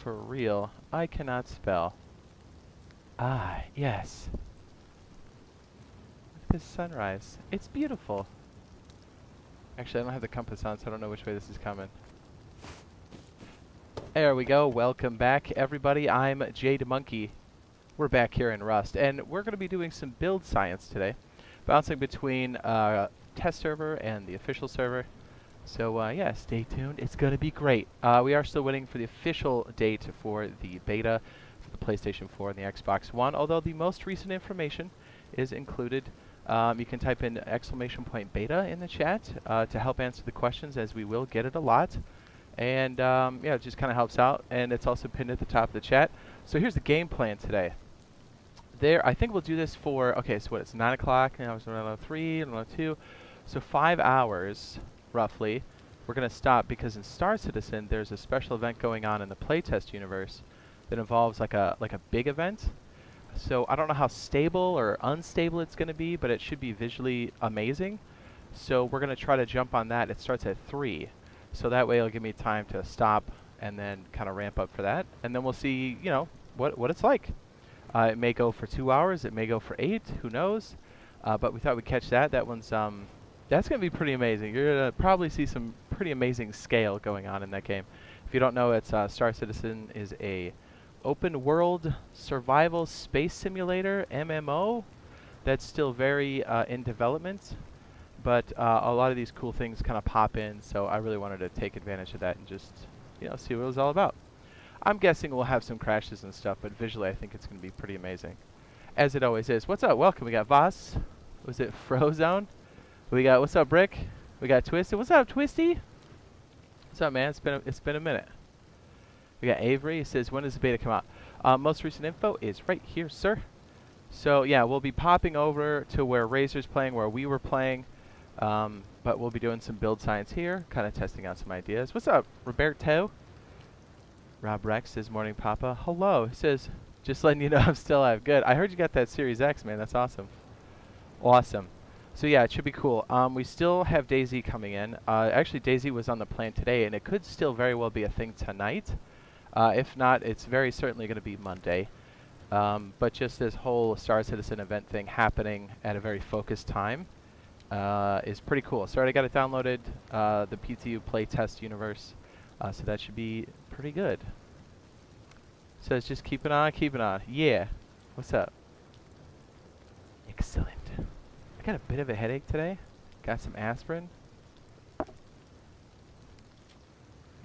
for real. I cannot spell. Ah, yes. Look at this sunrise. It's beautiful. Actually, I don't have the compass on, so I don't know which way this is coming. There we go. Welcome back, everybody. I'm Jade Monkey. We're back here in Rust, and we're going to be doing some build science today, bouncing between test server and the official server. So yeah, stay tuned. It's going to be great. We are still waiting for the official date for the beta for the PlayStation 4 and the Xbox One, although the most recent information is included. You can type in !beta in the chat to help answer the questions, as we will get it a lot. And yeah, it just kind of helps out, and it's also pinned at the top of the chat. So here's the game plan today. I think we'll do this for, okay, so what, it's 9 o'clock, now it's around 3, around 2. So 5 hours, roughly. We're going to stop because in Star Citizen, there's a special event going on in the playtest universe that involves like a big event. So I don't know how stable or unstable it's going to be, but it should be visually amazing. So we're going to try to jump on that. It starts at 3. So that way it'll give me time to stop and then kind of ramp up for that. And then we'll see, you know, what it's like. It may go for 2 hours. It may go for 8. Who knows? But we thought we'd catch that. That one's, that's going to be pretty amazing. You're going to probably see some pretty amazing scale going on in that game. If you don't know, it's Star Citizen is a open world survival space simulator, MMO, that's still very in development. But a lot of these cool things kind of pop in, so I really wanted to take advantage of that and just, you know, see what it was all about. I'm guessing we'll have some crashes and stuff, but visually I think it's going to be pretty amazing, as it always is. What's up? Welcome. We got Voss. Was it Frozone? We got, what's up, Brick? We got Twisted. What's up, Twisty? What's up, man? It's been a minute. We got Avery. He says, when does the beta come out? Most recent info is right here, sir. So yeah, we'll be popping over to where Razor's playing, where we were playing. But we'll be doing some build science here, kind of testing out some ideas. What's up, Roberto? Rob Rex says, morning, Papa. Hello. He says, just letting you know I'm still alive. Good. I heard you got that Series X, man. That's awesome. Awesome. So yeah, it should be cool. We still have DayZ coming in. Actually, DayZ was on the plan today, and it could still very well be a thing tonight. If not, it's very certainly going to be Monday. But just this whole Star Citizen event thing happening at a very focused time is pretty cool. So I already got it downloaded, the PTU playtest universe, so that should be pretty good. So it's just keep it on, keep it on. Yeah. What's up? Excellent. I got a bit of a headache today. Got some aspirin. You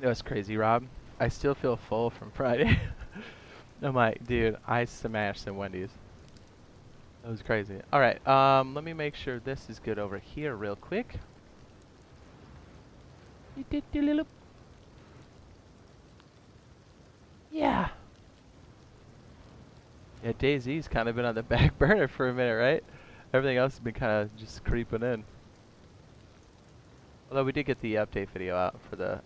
know what's crazy, Rob? I still feel full from Friday. I'm like, dude, I smashed some Wendy's. That was crazy. All right, let me make sure this is good over here real quick. Yeah. Yeah, DayZ's kind of been on the back burner for a minute, right? Everything else has been kind of just creeping in. Although we did get the update video out for the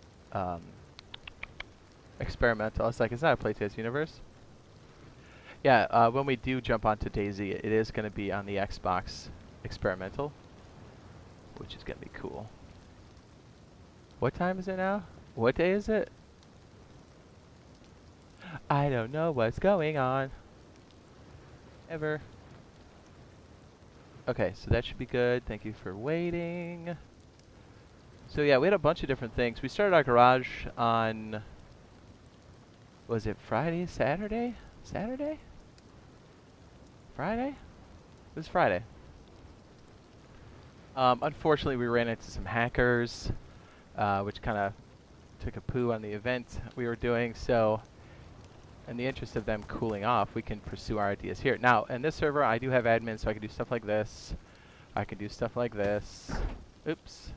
experimental. It's like, it's not a playtest universe. Yeah, when we do jump onto DayZ, it is going to be on the Xbox experimental, which is going to be cool. What time is it now? What day is it? I don't know what's going on. Ever. Okay, so that should be good. Thank you for waiting. So yeah, we had a bunch of different things. We started our garage on, was it Friday, Saturday? Saturday? Friday? It was Friday. Unfortunately, we ran into some hackers, which kind of took a poo on the event we were doing. So in the interest of them cooling off, we can pursue our ideas here. Now, in this server, I do have admins, so I can do stuff like this. I can do stuff like this. Oops.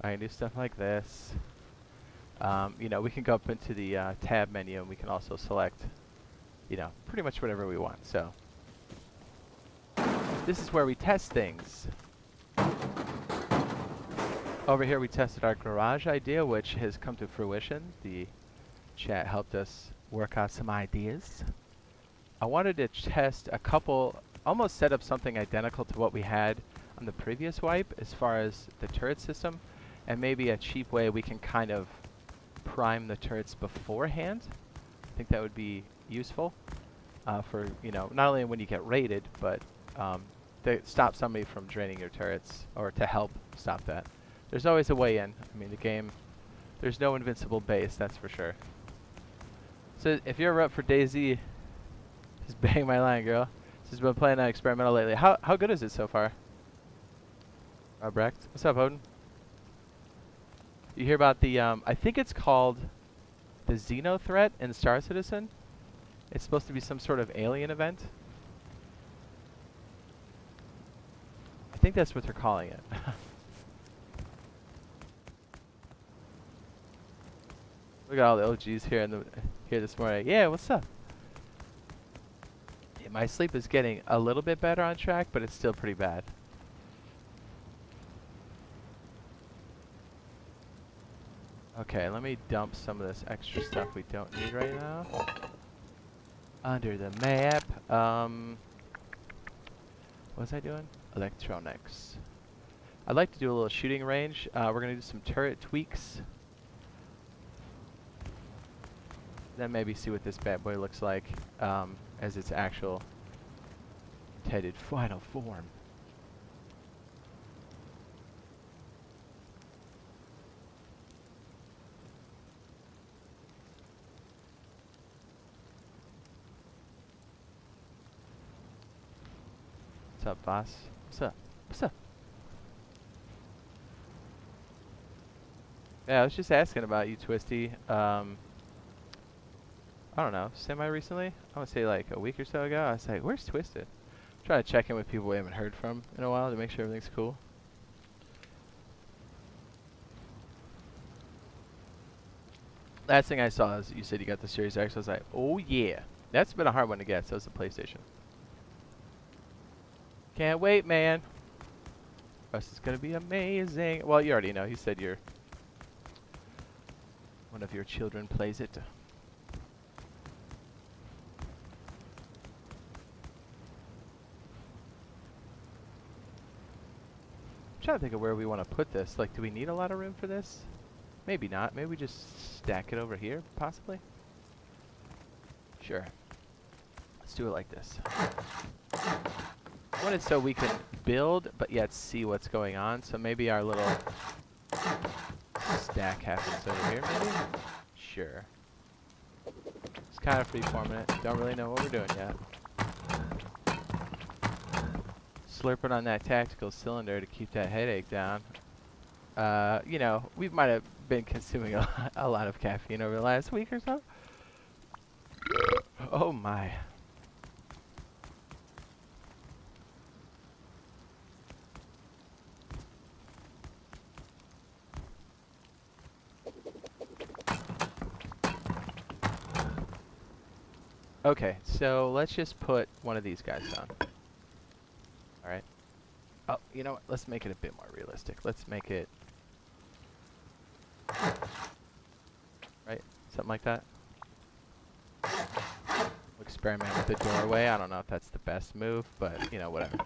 I can do stuff like this. You know, we can go up into the tab menu, and we can also select, you know, pretty much whatever we want. So this is where we test things. Over here, we tested our garage idea, which has come to fruition. The chat helped us work out some ideas. I wanted to test a couple, almost set up something identical to what we had on the previous wipe as far as the turret system, and maybe a cheap way we can kind of prime the turrets beforehand. I think that would be useful for, you know, not only when you get raided, but to stop somebody from draining your turrets, or to help stop that. There's always a way in. I mean, the game, there's no invincible base, that's for sure. So if you're ever up for DayZ, just bang my line, girl. She's been playing experimental lately. How good is it so far? Brecht. What's up, Odin? You hear about the, I think it's called the Xeno threat in Star Citizen? It's supposed to be some sort of alien event. I think that's what they're calling it. Look at all the OGs here here this morning. Yeah, what's up? Yeah, my sleep is getting a little bit better on track, but it's still pretty bad. Okay, let me dump some of this extra stuff we don't need right now. Under the map. What was I doing? Electronics. I'd like to do a little shooting range. We're going to do some turret tweaks. Then maybe see what this bad boy looks like as its actual intended final form. What's up, boss? What's up? What's up? Yeah, I was just asking about you, Twisty. I don't know, semi-recently? I want to say like a week or so ago. I was like, where's Twisted? Trying to check in with people we haven't heard from in a while to make sure everything's cool. Last thing I saw is you said you got the Series X. I was like, oh yeah. That's been a hard one to get, so it's the PlayStation. Can't wait, man. This is going to be amazing. Well, you already know. You said one of your children plays it. I'm trying to think of where we want to put this. Like, do we need a lot of room for this? Maybe not. Maybe we just stack it over here, possibly? Sure. Let's do it like this. I want it so we can build, but yet see what's going on. So maybe our little stack happens over here, maybe? Sure. It's kind of free-forming it. Don't really know what we're doing yet. Slurping on that tactical cylinder to keep that headache down. You know, we might have been consuming a lot of caffeine over the last week or so. Oh my. Okay, so let's just put one of these guys down. Alright. Oh, you know what? Let's make it a bit more realistic. Let's make it... right? Something like that. We'll experiment with the doorway. I don't know if that's the best move, but, you know, whatever.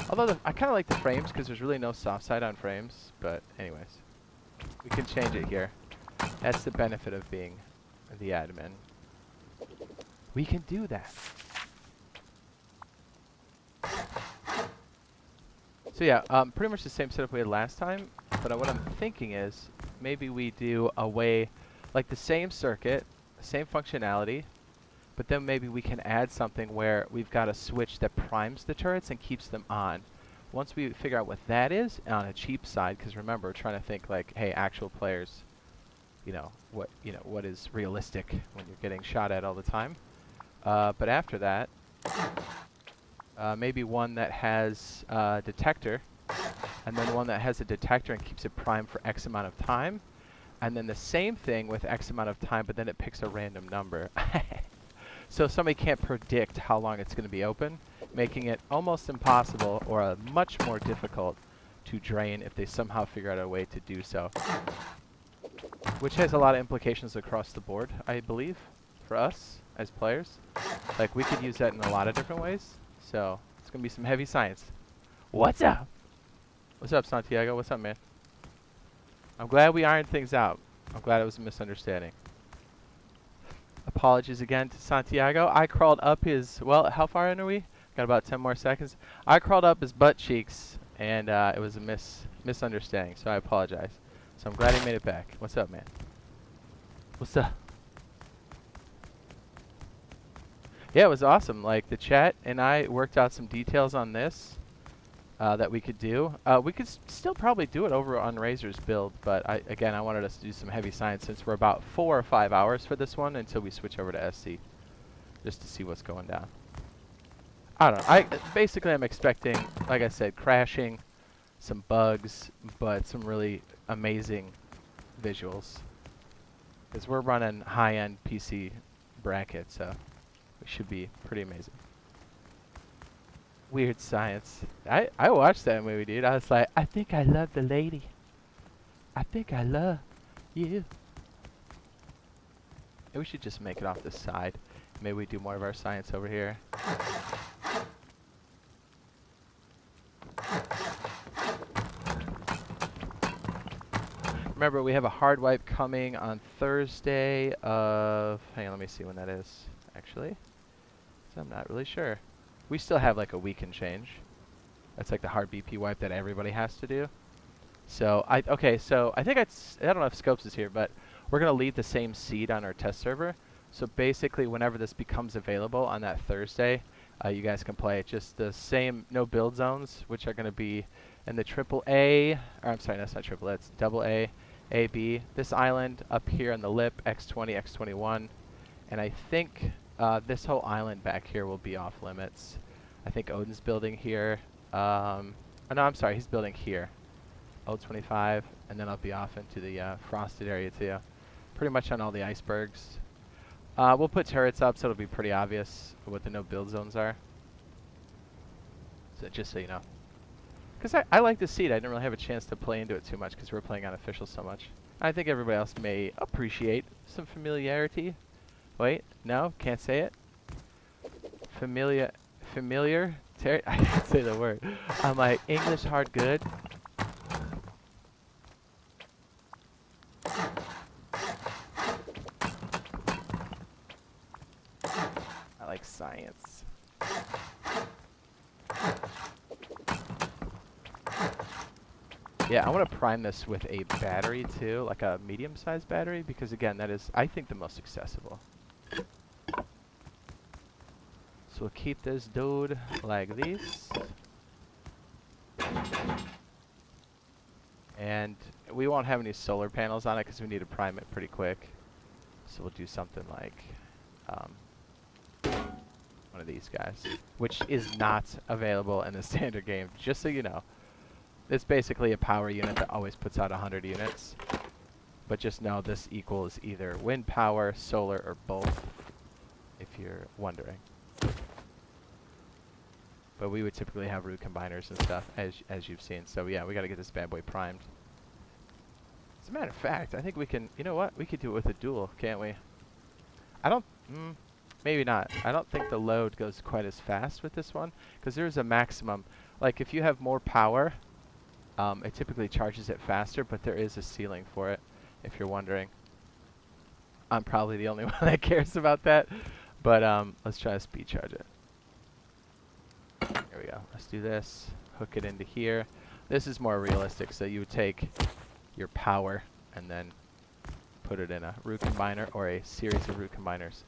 Although, I kind of like the frames, because there's really no soft side on frames. But, anyways. We can change it here. That's the benefit of being the admin. We can do that. So yeah, pretty much the same setup we had last time, but what I'm thinking is maybe we do a way, like the same circuit, same functionality, but then maybe we can add something where we've got a switch that primes the turrets and keeps them on. Once we figure out what that is on a cheap side, because remember, we're trying to think like, hey, actual players, what is realistic when you're getting shot at all the time. But after that, maybe one that has a detector, and then one that has a detector and keeps it primed for X amount of time, and then the same thing with X amount of time, but then it picks a random number. So somebody can't predict how long it's going to be open, making it almost impossible or much more difficult to drain if they somehow figure out a way to do so. Which has a lot of implications across the board, I believe, for us as players. Like, we could use that in a lot of different ways. So, it's going to be some heavy science. What's up? What's up, Santiago? What's up, man? I'm glad we ironed things out. I'm glad it was a misunderstanding. apologies again to Santiago. I crawled up his, well, how far in are we? Got about 10 more seconds. I crawled up his butt cheeks, and it was a misunderstanding, so I apologize. So I'm glad he made it back. What's up, man? What's up? Yeah, it was awesome. Like, the chat and I worked out some details on this that we could do. We could still probably do it over on Razor's build, but again, I wanted us to do some heavy science since we're about 4 or 5 hours for this one until we switch over to SC, just to see what's going down. I don't know. Basically, I'm expecting, like I said, crashing, some bugs, but some really amazing visuals. Because we're running high-end PC bracket, so it should be pretty amazing. Weird Science. I watched that movie, dude. I was like, I think I love the lady. I think I love you. Maybe we should just make it off the side. Maybe we do more of our science over here. Remember, we have a hard wipe coming on Thursday of... Hang on, let me see when that is, actually. So I'm not really sure. We still have like a week and change. That's like the hard BP wipe that everybody has to do. So, okay, so I think I don't know if Scopes is here, but we're going to leave the same seed on our test server. So basically, whenever this becomes available on that Thursday, you guys can play it. Just the same, no build zones, which are going to be in the AAA, or I'm sorry, that's not AAA, it's AA, AB. This island up here on the lip, X20, X21. And I think this whole island back here will be off limits. I think Odin's building here. Oh, no, I'm sorry, he's building here. O25, and then I'll be off into the frosted area too. Pretty much on all the icebergs. We'll put turrets up so it'll be pretty obvious what the no build zones are. So just so you know. Because I like the seed. I didn't really have a chance to play into it too much because we're playing on official so much. I think everybody else may appreciate some familiarity. Wait, no, can't say it. Familiar? I can't say the word. I'm like, English hard good. I like science. Yeah, I want to prime this with a battery too, like a medium-sized battery, because again, that is, I think, the most accessible. So we'll keep this dude like this. And we won't have any solar panels on it because we need to prime it pretty quick. So we'll do something like one of these guys, which is not available in the standard game, just so you know. It's basically a power unit that always puts out 100 units. But just know this equals either wind power, solar, or both, if you're wondering. But we would typically have root combiners and stuff, as you've seen. So yeah, we got to get this bad boy primed. As a matter of fact, I think we can, you know what? We could do it with a dual, can't we? I don't, maybe not. I don't think the load goes quite as fast with this one, because there's a maximum. Like, if you have more power, it typically charges it faster, but there is a ceiling for it, if you're wondering. I'm probably the only one that cares about that, but let's try to speed charge it. There we go. Let's do this. Hook it into here. This is more realistic, so you would take your power and then put it in a root combiner or a series of root combiners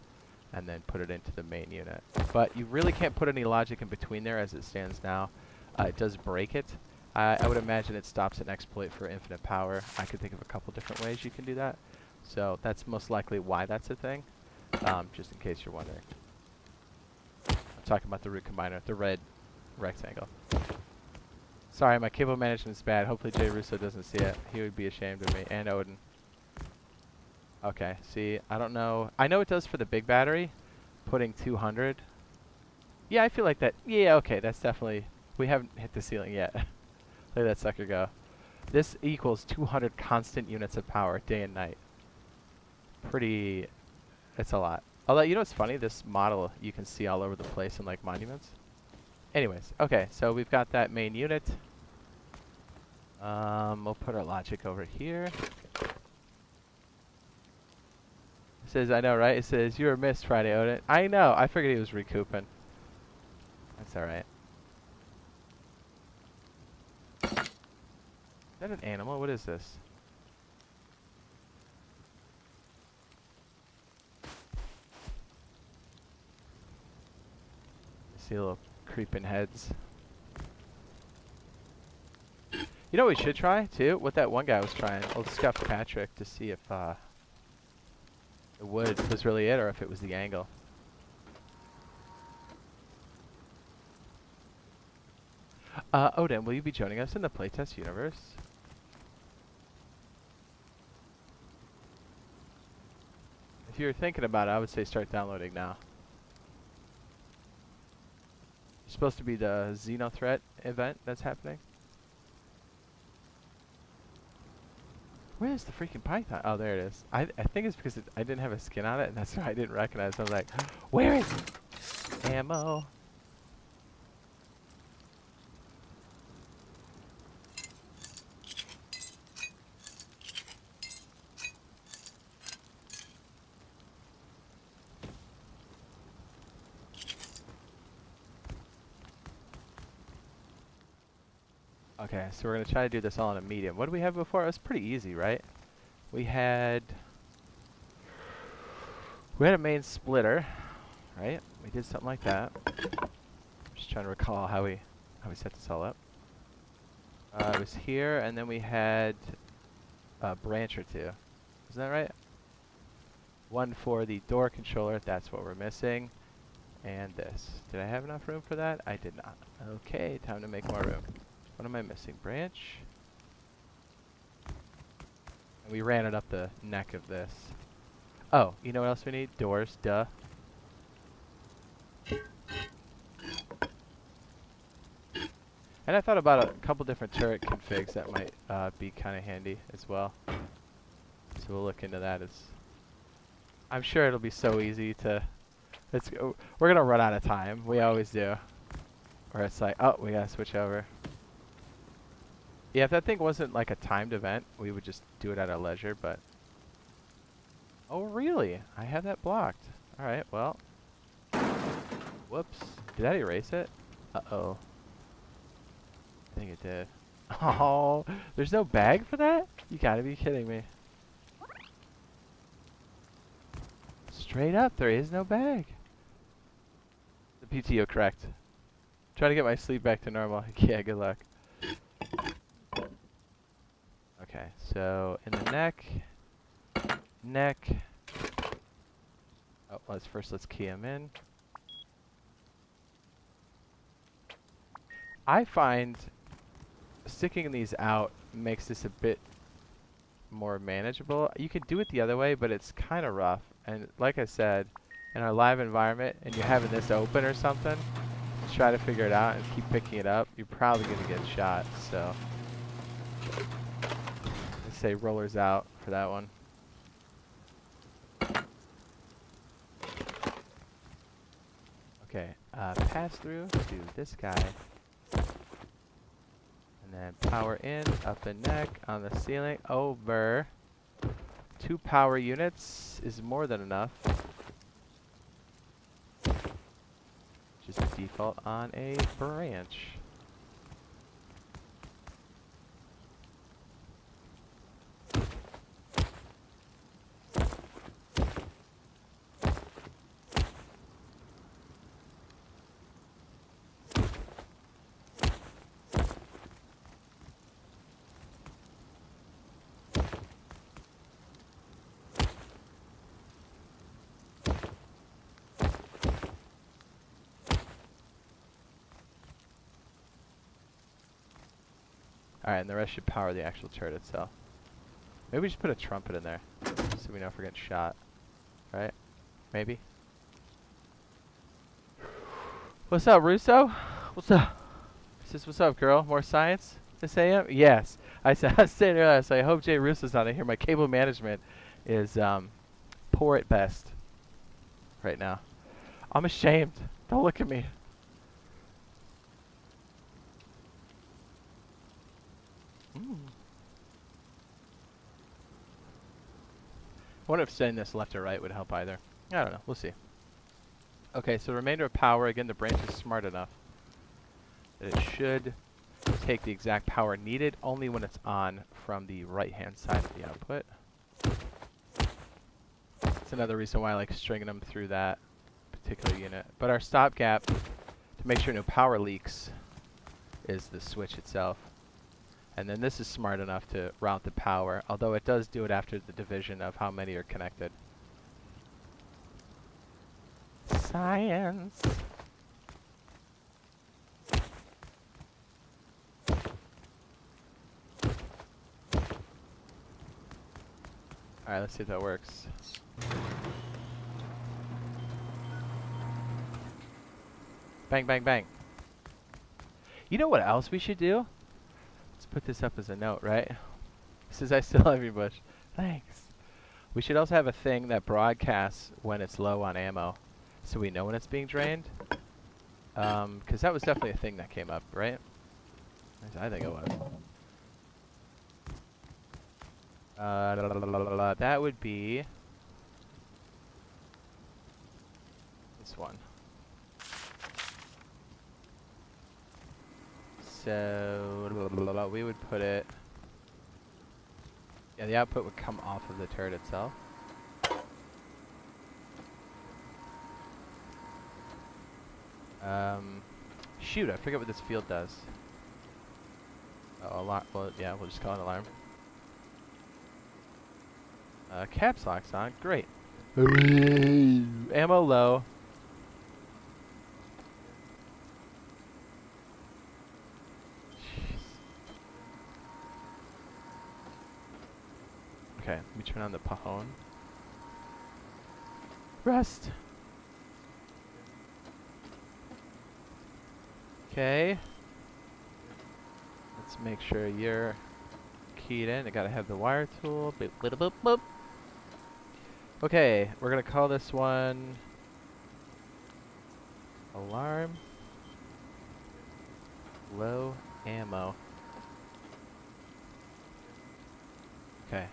and then put it into the main unit. But you really can't put any logic in between there as it stands now. It does break it. I would imagine it stops an exploit for infinite power. I could think of a couple different ways you can do that. So that's most likely why that's a thing, just in case you're wondering. I'm talking about the root combiner, the red rectangle. Sorry, my cable management is bad. Hopefully Jay Russo doesn't see it. He would be ashamed of me. And Odin. Okay, see, I don't know. I know it does for the big battery, putting 200. Yeah, I feel like that. Yeah, okay, that's definitely... We haven't hit the ceiling yet. Look at that sucker go. This equals 200 constant units of power, day and night. Pretty... It's a lot. Although, you know what's funny? This model you can see all over the place in, like, monuments. Anyways, okay, so we've got that main unit. We'll put our logic over here. It says, I know, right? It says, you were missed Friday, Odin. I know. I figured he was recouping. That's alright. Is that an animal? What is this? I see little creeping heads. You know what we should try, too? What that one guy was trying. Old Scuff Patrick, to see if the wood was really it or if it was the angle. Odin, will you be joining us in the playtest universe? If you're thinking about it, I would say start downloading now. It's supposed to be the Xenothreat event that's happening. Where's the freaking python? Oh, there it is. I think it's because I didn't have a skin on it, and that's why I didn't recognize it. I was like, where is it? Ammo. Okay, so we're going to try to do this all on a medium. What did we have before? It was pretty easy, right? We had a main splitter, right? We did something like that. Just trying to recall how we set this all up. It was here, and then we had a branch or two. Isn't that right? One for the door controller. That's what we're missing. And this. Did I have enough room for that? I did not. Okay, time to make more room. What am I missing? Branch. And we ran it up the neck of this. Oh, you know what else we need? Doors, duh. And I thought about a couple different turret configs that might be kind of handy as well. So we'll look into that. I'm sure it'll be so easy to... we're going to run out of time. We always do. Where it's like, oh, we got to switch over. Yeah, if that thing wasn't like a timed event, we would just do it at our leisure, but... Oh, really? I have that blocked. Alright, well. Whoops. Did that erase it? Uh-oh. I think it did. Oh, there's no bag for that? You gotta be kidding me. Straight up, there is no bag. The PTO correct. Trying to get my sleep back to normal. Yeah, good luck. Okay, so in the neck. Oh, let's key him in. I find sticking these out makes this a bit more manageable. You could do it the other way, but it's kind of rough. And like I said, in our live environment, and you're having this open or something, try to figure it out and keep picking it up, you're probably going to get shot. So let's say rollers out for that one. Okay, pass through to this guy. And then power in, up and neck, on the ceiling, over. 2 power units is more than enough. Just a default on a branch. Alright, and the rest should power the actual turret itself. Maybe we just put a trumpet in there, so we know if we're getting shot. Right? Maybe? What's up, Russo? What's up? Says, what's up, girl? More science this AM? Yes. I said, I was saying earlier, so I hope Jay Russo's on it here. My cable management is poor at best right now. I'm ashamed. Don't look at me. wonder if setting this left or right would help either. I don't know. We'll see. Okay, so remainder of power. Again, the branch is smart enough that it should take the exact power needed only when it's on from the right-hand side of the output. That's another reason why I like stringing them through that particular unit. But our stopgap to make sure no power leaks is the switch itself. And then this is smart enough to route the power, although it does do it after the division of how many are connected. Science! Alright, let's see if that works. Bang, bang, bang. You know what else we should do? Let's put this up as a note, right? Says I still have your bush. Thanks. We should also have a thing that broadcasts when it's low on ammo, so we know when it's being drained. Because that was definitely a thing that came up, right? I think it was. That would be this one. So we would put it. Yeah, the output would come off of the turret itself. Shoot, I forget what this field does. Oh, alarm. Well, yeah, we'll just call it an alarm. Caps lock's on. Great. Ammo low. Jeez. Okay, let me turn on the Pahone. Rest. Okay. Let's make sure you're keyed in. I gotta have the wire tool. Boop, boop, boop, boop. Okay, we're gonna call this one alarm. Low ammo. Okay.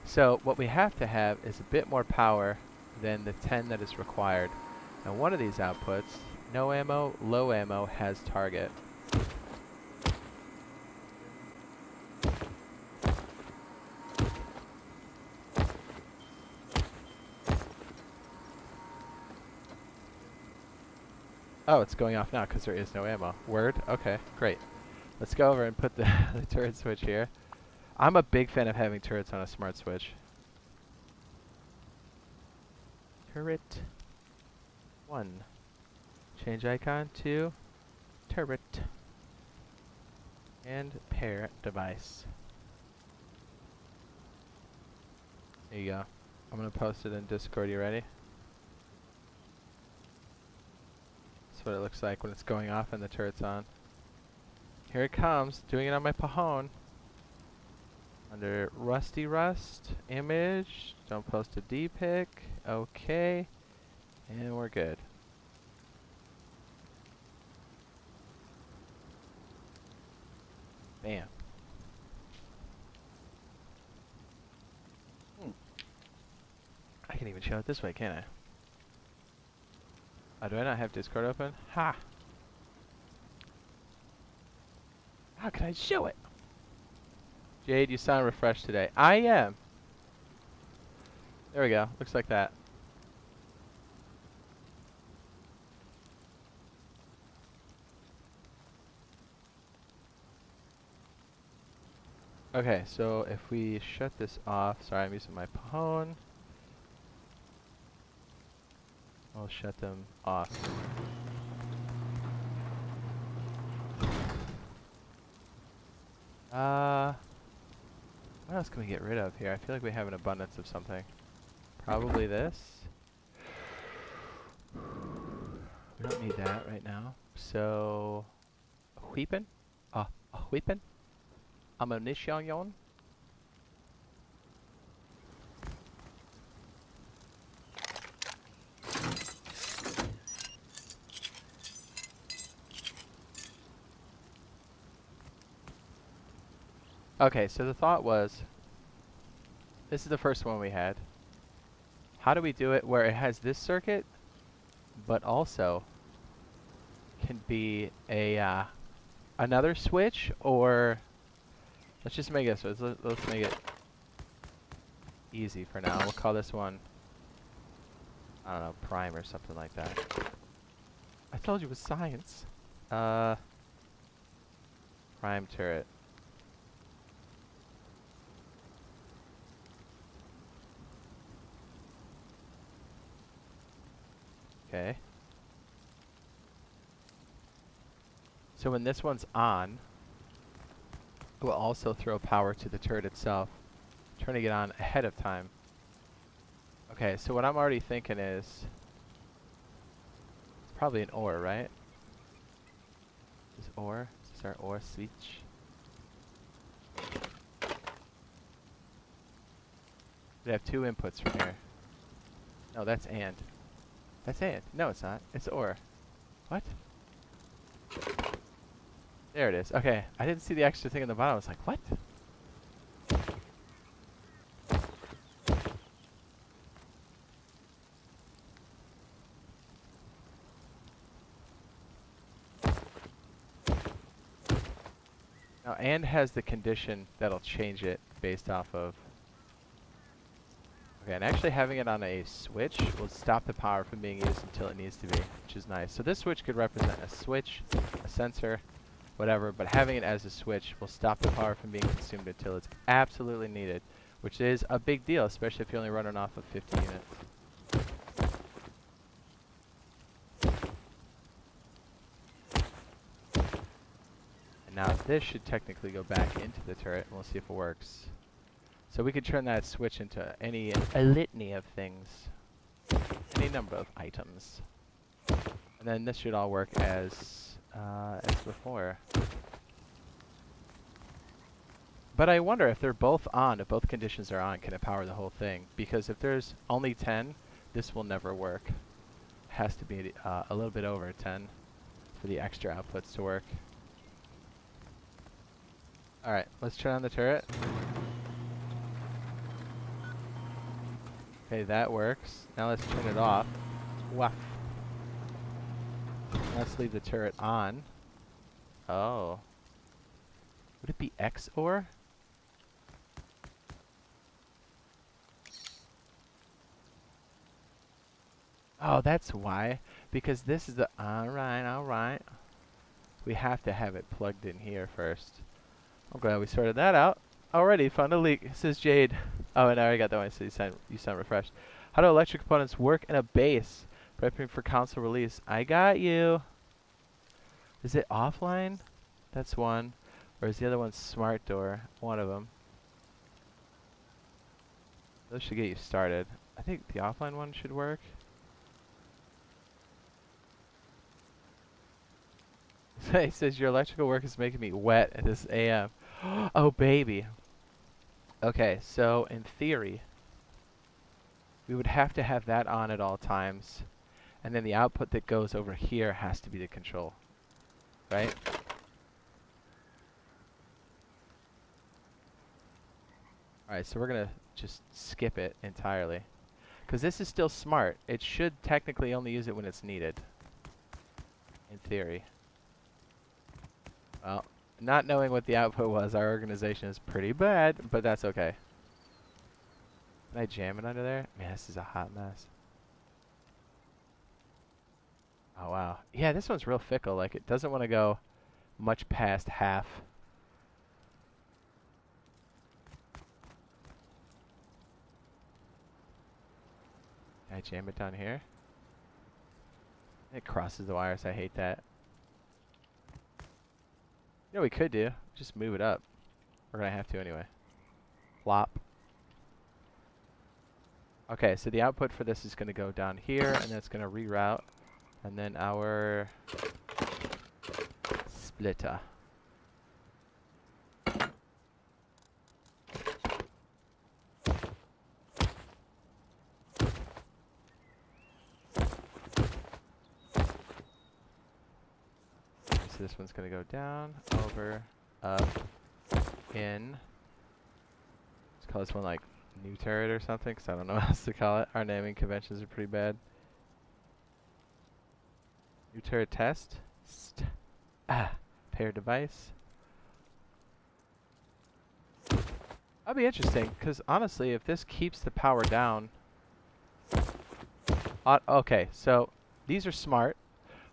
So what we have to have is a bit more power than the 10 that is required. And one of these outputs, no ammo, low ammo, has target. Oh, it's going off now because there is no ammo. Word? Okay, great. Let's go over and put the, the turret switch here. I'm a big fan of having turrets on a smart switch. Turret 1. Change icon to turret. And pair device. There you go. I'm going to post it in Discord. You ready? That's what it looks like when it's going off and the turret's on. Here it comes, doing it on my Pahone. Under Rusty Rust, image, don't post a D-pic, okay, and we're good. Bam. I can even show it this way, can't I? Oh, do I not have Discord open? Ha! How can I show it? Jade, you sound refreshed today. I am. There we go. Looks like that. Okay, so if we shut this off, sorry, I'm using my Pahone. I'll shut them off. What else can we get rid of here? I feel like we have an abundance of something. Probably this. We don't need that right now. So, a weapon? A weapon? Ammunition? Okay, so the thought was, this is the first one we had. How do we do it where it has this circuit, but also can be a another switch, or let's just make it so let's make it easy for now. We'll call this one, I don't know, prime or something like that. I told you it was science. Prime turret. Okay. So when this one's on, it will also throw power to the turret itself, turning it on ahead of time. Okay, so what I'm already thinking is, it's probably an ore, right? Is this our ore switch? We have two inputs from here. No, that's and. That's and. No, it's not. It's ore. What? There it is. Okay, I didn't see the extra thing in the bottom. I was like, what? Now, and has the condition that'll change it based off of... Okay, and actually having it on a switch will stop the power from being used until it needs to be, which is nice. So this switch could represent a switch, a sensor, whatever, but having it as a switch will stop the power from being consumed until it's absolutely needed, which is a big deal, especially if you're only running off of 50 units. And now this should technically go back into the turret, and we'll see if it works. So we could turn that switch into a litany of things, any number of items. And then this should all work as before. But I wonder if they're both on, if both conditions are on, can it power the whole thing? Because if there's only 10, this will never work. It has to be a little bit over 10 for the extra outputs to work. Alright, let's turn on the turret. Okay, that works. Now let's turn it off. Waff. Let's leave the turret on. Oh. Would it be X ore? Oh, that's why. Because this is the... Alright. We have to have it plugged in here first. I'm glad we sorted that out. Already found a leak, says Jade. Oh, and I already got that one, so you sound refreshed. How do electric components work in a base? Prepping for console release. I got you. Is it offline? That's one. Or is the other one smart door? One of them. Those should get you started. I think the offline one should work. He says your electrical work is making me wet at this AM. Oh, baby. Okay, so in theory, we would have to have that on at all times. And then the output that goes over here has to be the control. Right? Alright, so we're going to just skip it entirely. Because this is still smart. It should technically only use it when it's needed. In theory. Well, not knowing what the output was, our organization is pretty bad, but that's okay. Can I jam it under there? Man, this is a hot mess. Oh, wow. Yeah, this one's real fickle. Like, it doesn't want to go much past half. Can I jam it down here? It crosses the wires. I hate that. You know what we could do? Just move it up. We're going to have to anyway. Flop. Okay, so the output for this is going to go down here, and then it's going to reroute. And then our splitter. So this one's going to go down, over, up, in. Let's call this one like new turret or something, because I don't know what else to call it. Our naming conventions are pretty bad. New turret test. Pair device. That'd be interesting, because honestly, if this keeps the power down... okay, so these are smart,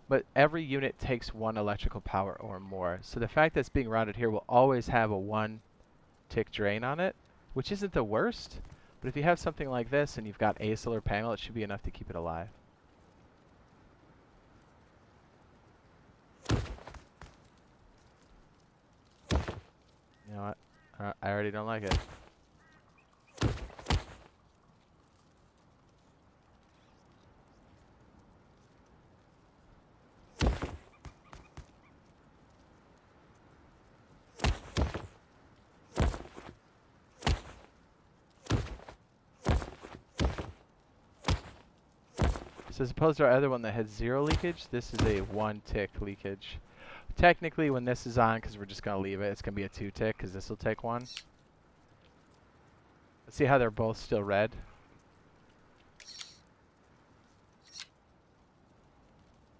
but every unit takes 1 electrical power or more. So the fact that it's being routed here will always have a 1 tick drain on it, which isn't the worst. But if you have something like this and you've got a solar panel, it should be enough to keep it alive. You know what? I already don't like it. So as opposed to our other one that had 0 leakage, this is a 1 tick leakage. Technically, when this is on, because we're just going to leave it, it's going to be a 2 tick, because this will take 1. Let's see how they're both still red.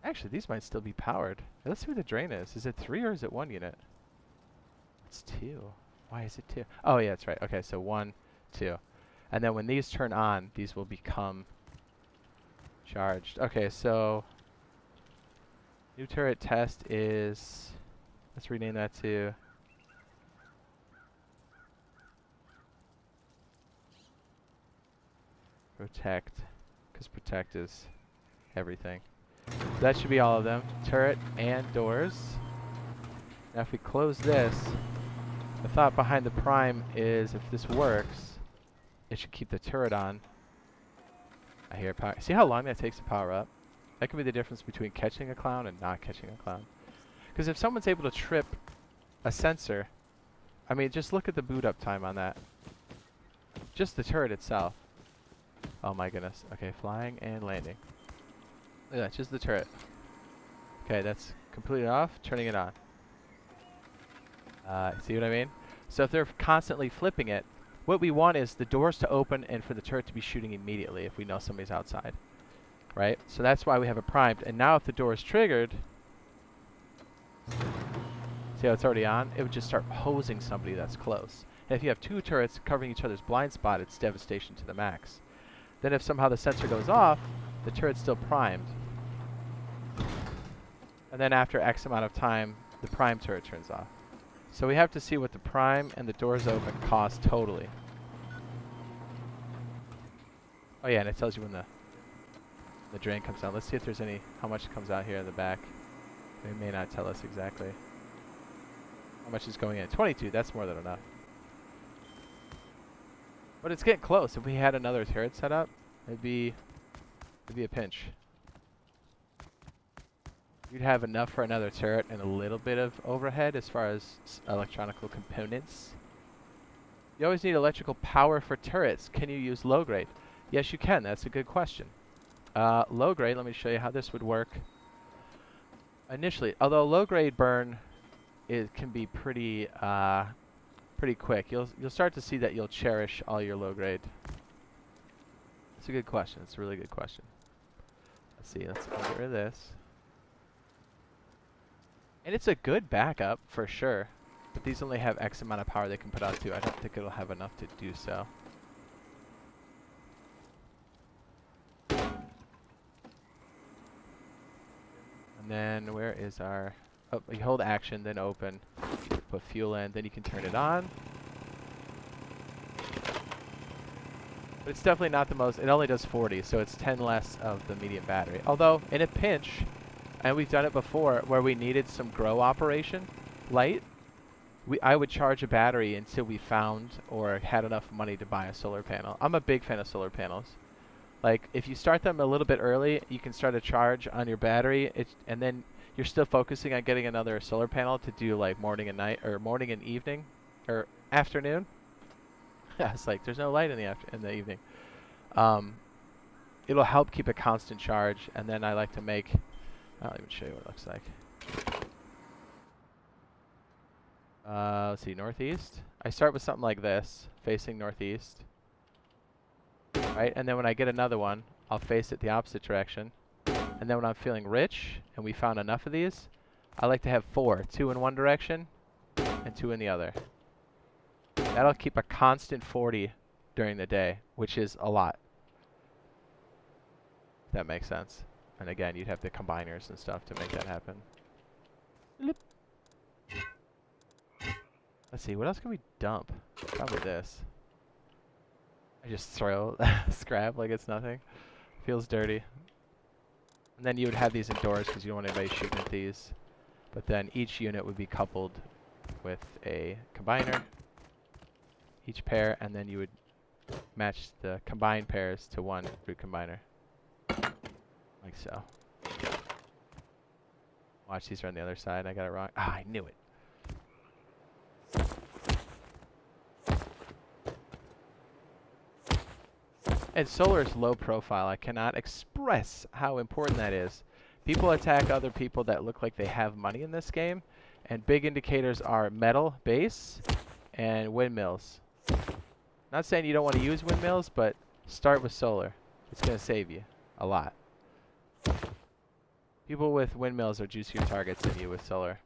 Actually, these might still be powered. Let's see what the drain is. Is it 3 or is it 1 unit? It's 2. Why is it 2? Oh, yeah, that's right. Okay, so 1, 2. And then when these turn on, these will become charged. Okay, so new turret test is, let's rename that to protect, because protect is everything. So that should be all of them, turret and doors. Now if we close this, the thought behind the prime is if this works, it should keep the turret on. I hear power. See how long that takes to power up? That could be the difference between catching a clown and not catching a clown. Because if someone's able to trip a sensor, I mean, just look at the boot up time on that. Just the turret itself. Oh my goodness. Okay, flying and landing. Look at that, just the turret. Okay, that's completely off, turning it on. See what I mean? So if they're constantly flipping it, what we want is the doors to open and for the turret to be shooting immediately if we know somebody's outside. Right? So that's why we have it primed. And now if the door is triggered, see how it's already on? It would just start hosing somebody that's close. And if you have 2 turrets covering each other's blind spot, it's devastation to the max. Then if somehow the sensor goes off, the turret's still primed. And then after X amount of time, the prime turret turns off. So we have to see what the prime and the doors open cost totally. Oh yeah, and it tells you when the drain comes out. Let's see if there's any, how much comes out here in the back. It may not tell us exactly how much is going in. 22, that's more than enough. But it's getting close. If we had another turret set up, it'd be a pinch. You'd have enough for another turret and a little bit of overhead as far as electronical components. You always need electrical power for turrets. Can you use low grade? Yes, you can. That's a good question. Low grade, let me show you how this would work. Initially, although low grade burn can be pretty quick. You'll start to see that you'll cherish all your low grade. It's a good question. It's a really good question. Let's see. Let's get rid of this. And it's a good backup for sure, but these only have X amount of power they can put out too. I don't think it'll have enough to do so. And then where is our, oh, you hold action, then open, put fuel in, then you can turn it on. But it's definitely not the most, it only does 40, so it's 10 less of the medium battery. Although, in a pinch, and we've done it before, where we needed some grow operation, light, I would charge a battery until we found or had enough money to buy a solar panel. I'm a big fan of solar panels. Like, if you start them a little bit early, you can start a charge on your battery, and then you're still focusing on getting another solar panel to do like morning and night, or morning and evening, or afternoon. It's like, there's no light in the evening. It'll help keep a constant charge, and then I like to make, I'll even show you what it looks like. Let's see, northeast. I start with something like this, facing northeast. right? And then when I get another one, I'll face it the opposite direction. And then when I'm feeling rich, and we found enough of these, I like to have 4, 2 in one direction, and 2 in the other. That'll keep a constant 40 during the day, which is a lot. If that makes sense. And again, you'd have the combiners and stuff to make that happen. Let's see, what else can we dump? Probably this. I just throw scrap like it's nothing. Feels dirty. And then you would have these indoors because you don't want anybody shooting at these. But then each unit would be coupled with a combiner, each pair, and then you would match the combined pairs to one root combiner. Like so. Watch, these are on the other side. I got it wrong. Ah, I knew it. And solar is low profile. I cannot express how important that is. People attack other people that look like they have money in this game, and big indicators are metal base and windmills. Not saying you don't want to use windmills, but start with solar. It's going to save you a lot. People with windmills are juicier targets than you with solar.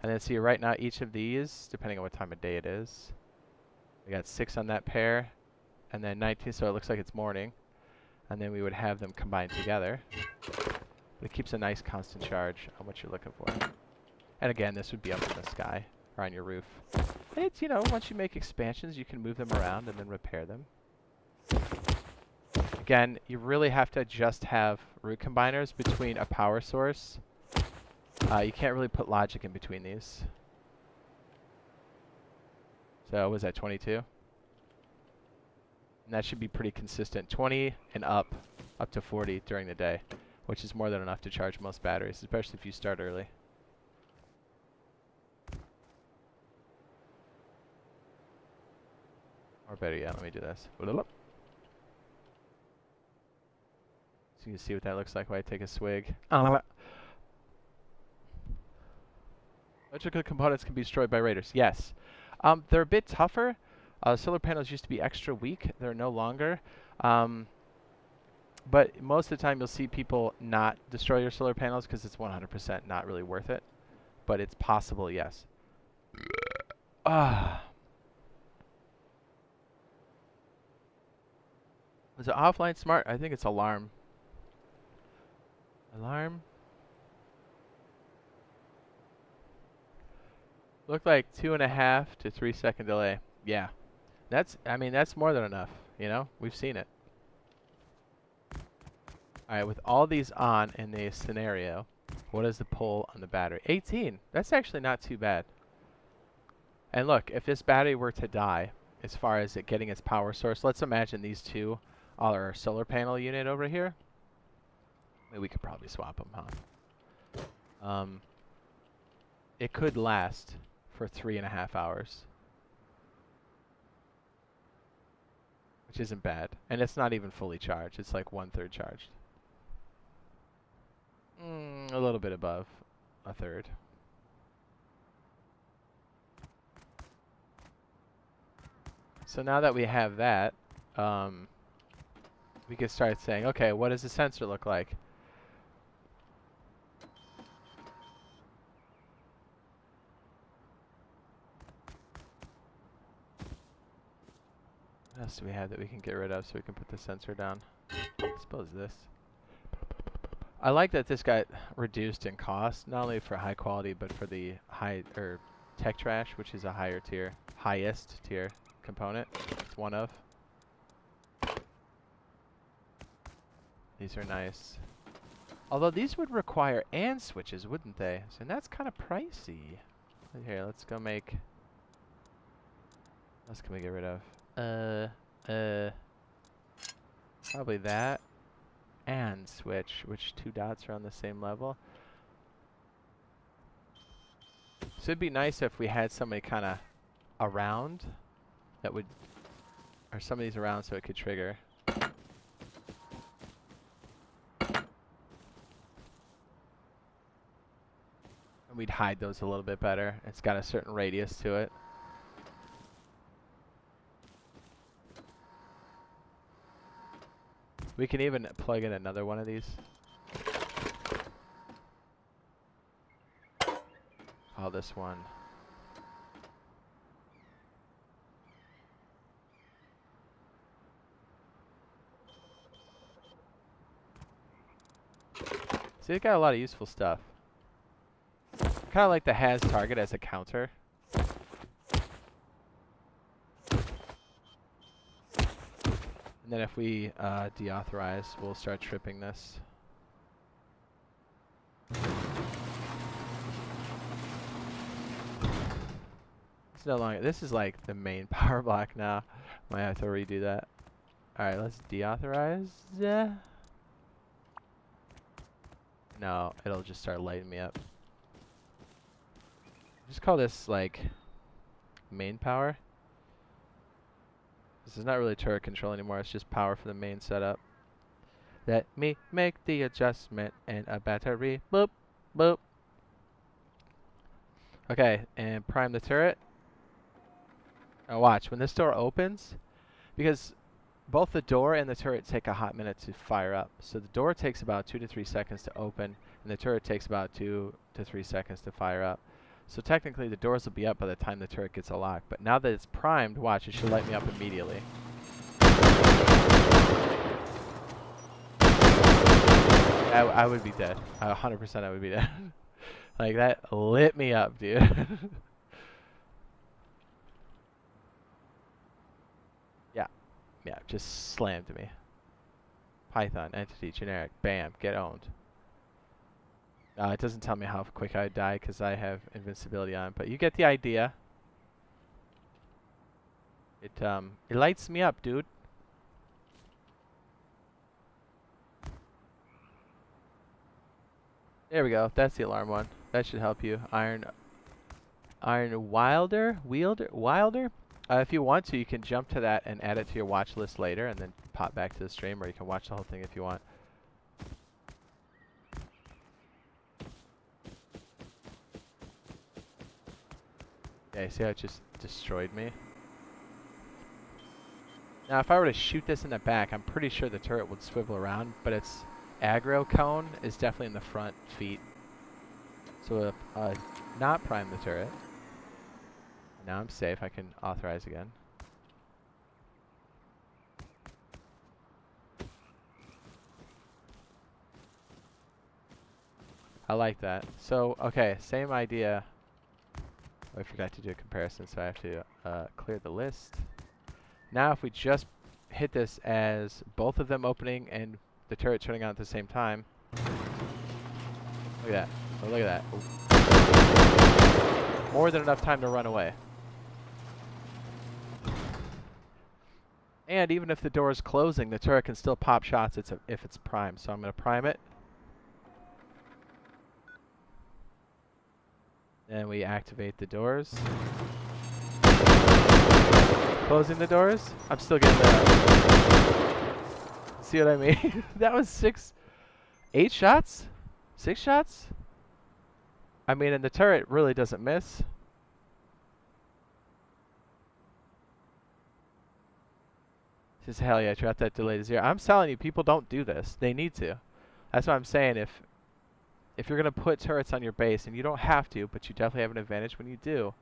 And then see right now each of these, depending on what time of day it is, we got 6 on that pair, and then 19, so it looks like it's morning. And then we would have them combined together. But it keeps a nice constant charge on what you're looking for. And again, this would be up in the sky or on your roof. It's, you know, once you make expansions, you can move them around and then repair them. Again, you really have to just have root combiners between a power source. You can't really put logic in between these. So, was that 22? And that should be pretty consistent. 20 and up to 40 during the day, which is more than enough to charge most batteries, especially if you start early. Or better yet, let me do this. So you can see what that looks like when I take a swig. Electrical components can be destroyed by raiders. Yes. They're a bit tougher. Solar panels used to be extra weak. They're no longer. But most of the time you'll see people not destroy your solar panels because it's 100% not really worth it. But it's possible, yes. Was it offline smart? I think it's alarm. Alarm? Looked like 2.5 to 3 second delay. Yeah. I mean, that's more than enough, you know? We've seen it. Alright, with all these on in the scenario, what is the pull on the battery? 18. That's actually not too bad. And look, if this battery were to die, as far as it getting its power source, let's imagine these two are our solar panel unit over here. Maybe we could probably swap them, huh? It could last for 3.5 hours. Which isn't bad. And it's not even fully charged. It's like 1/3 charged. A little bit above 1/3. So now that we have that, we can start saying, okay, what does the sensor look like? What else do we have that we can get rid of so we can put the sensor down? I suppose this. I like that this got reduced in cost, not only for high quality, but for the tech trash, which is a highest tier component. It's one of. These are nice. Although these would require AND switches, wouldn't they? So that's kind of pricey. Here, let's go make. What else can we get rid of? Probably that. And switch, which 2 dots are on the same level. So it'd be nice if we had somebody kind of around that would, or some of these around so it could trigger. And we'd hide those a little bit better. It's got a certain radius to it. We can even plug in another one of these. Call this one. See, it got a lot of useful stuff. Kind of like the has target as a counter. And then if we deauthorize, we'll start tripping this. It's no longer. This is like the main power block now. Might have to redo that. All right, let's deauthorize. No, it'll just start lighting me up. Just call this like main power. This is not really turret control anymore. It's just power for the main setup. Let me make the adjustment and a battery. Boop, boop. Okay, and prime the turret. Now watch, when this door opens, because both the door and the turret take a hot minute to fire up. So the door takes about 2 to 3 seconds to open, and the turret takes about 2 to 3 seconds to fire up. So technically the doors will be up by the time the turret gets a lock. But now that it's primed, watch, it should light me up immediately. I would be dead. 100% I would be dead. Like, that lit me up, dude. Yeah, just slammed me. Python, entity, generic, bam, get owned. It doesn't tell me how quick I die because I have invincibility on, but you get the idea. It lights me up, dude. There we go. That's the alarm one. That should help you. Iron Wilder. If you want to, you can jump to that and add it to your watch list later, and then pop back to the stream, or you can watch the whole thing if you want. Yeah, see how it just destroyed me? Now, if I were to shoot this in the back, I'm pretty sure the turret would swivel around, but its aggro cone is definitely in the front feet. So if not prime the turret, now I'm safe. I can authorize again. I like that. So, okay, same idea. Oh, I forgot to do a comparison, so I have to clear the list. Now if we just hit this as both of them opening and the turret turning on at the same time. Look at that. Oh, look at that. Oh. More than enough time to run away. And even if the door is closing, the turret can still pop shots if it's primed. So I'm going to prime it. Then we activate the doors. Closing the doors. I'm still getting the... See what I mean? That was 8 shots? 6 shots? I mean, and the turret really doesn't miss. Just hell yeah, drop that delay to 0. I'm telling you, people don't do this. They need to. That's what I'm saying. If you're going to put turrets on your base, and you don't have to, but you definitely have an advantage when you do,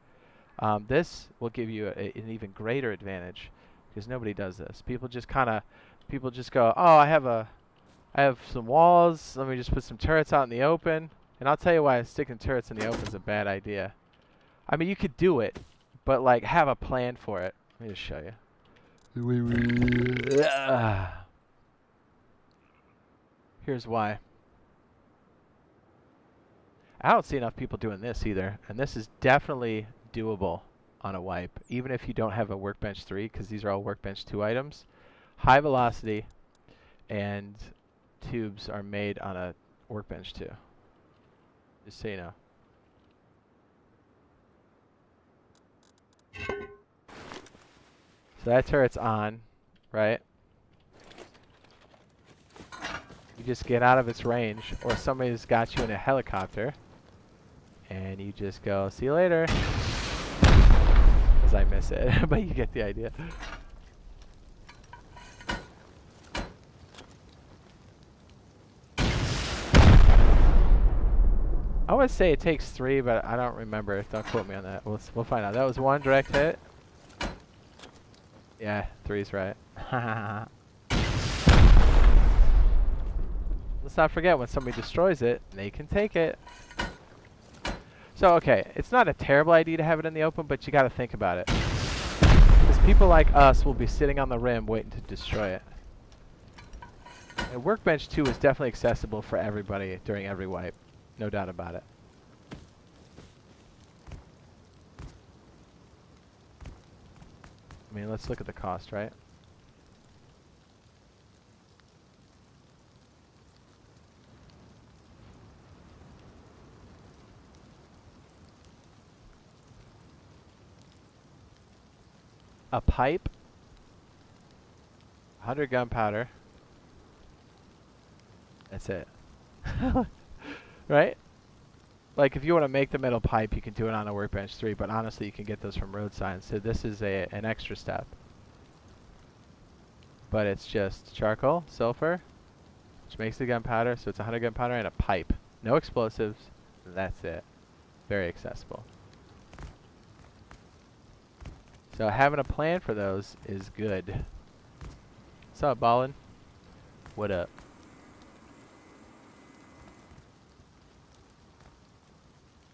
this will give you an even greater advantage, because nobody does this. People just go, oh, I have some walls, let me just put some turrets out in the open. And I'll tell you why sticking turrets in the open is a bad idea. I mean, you could do it, but like have a plan for it. Let me just show you. Here's why. I don't see enough people doing this either, and this is definitely doable on a wipe, even if you don't have a Workbench 3, because these are all Workbench 2 items. High velocity and tubes are made on a Workbench 2. Just so you know. So that turret's on, right? You just get out of its range, or somebody's got you in a helicopter, and you just go, see you later. Because I miss it, but you get the idea. I would say it takes 3, but I don't remember. Don't quote me on that. We'll find out. That was 1 direct hit. Yeah, 3's right. Let's not forget, when somebody destroys it, they can take it. So, okay, it's not a terrible idea to have it in the open, but you got to think about it. Because people like us will be sitting on the rim waiting to destroy it. And Workbench 2 is definitely accessible for everybody during every wipe. No doubt about it. I mean, let's look at the cost, right? A pipe, 100 gunpowder. That's it. Right? Like, if you want to make the metal pipe, you can do it on a Workbench 3, but honestly, you can get those from road signs. So this is an extra step. But it's just charcoal, sulfur, which makes the gunpowder, so it's 100 gunpowder, and a pipe. No explosives. That's it. Very accessible. So having a plan for those is good. What's up, Ballin? What up?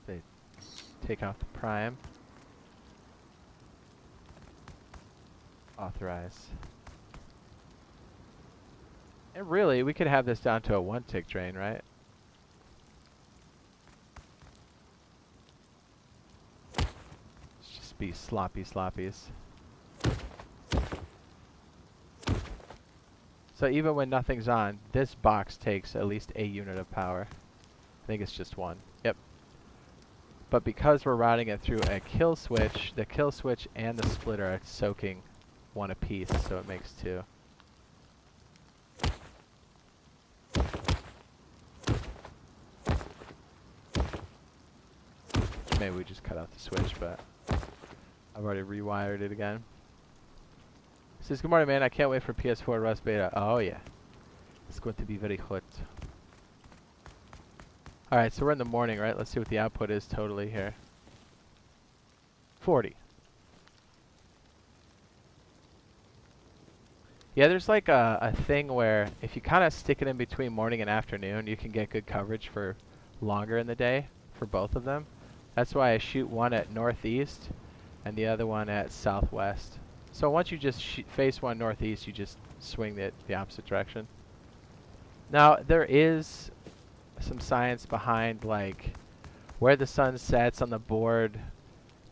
They take off the prime. Authorize. And really, we could have this down to a 1-tick drain, right? Let's just be sloppy sloppies. So even when nothing's on, this box takes at least a unit of power. I think it's just 1. Yep. But because we're routing it through a kill switch, the kill switch and the splitter are soaking 1 apiece, so it makes 2. Maybe we just cut out the switch, but I've already rewired it again. Says, good morning, man. I can't wait for PS4 Rust Beta. Oh, yeah. It's going to be very hot. Alright, so we're in the morning, right? Let's see what the output is totally here. 40. Yeah, there's like a thing where if you kind of stick it in between morning and afternoon, you can get good coverage for longer in the day for both of them. That's why I shoot one at northeast and the other one at southwest. So once you just face one northeast, you just swing the opposite direction. Now, there is some science behind like where the sun sets on the board,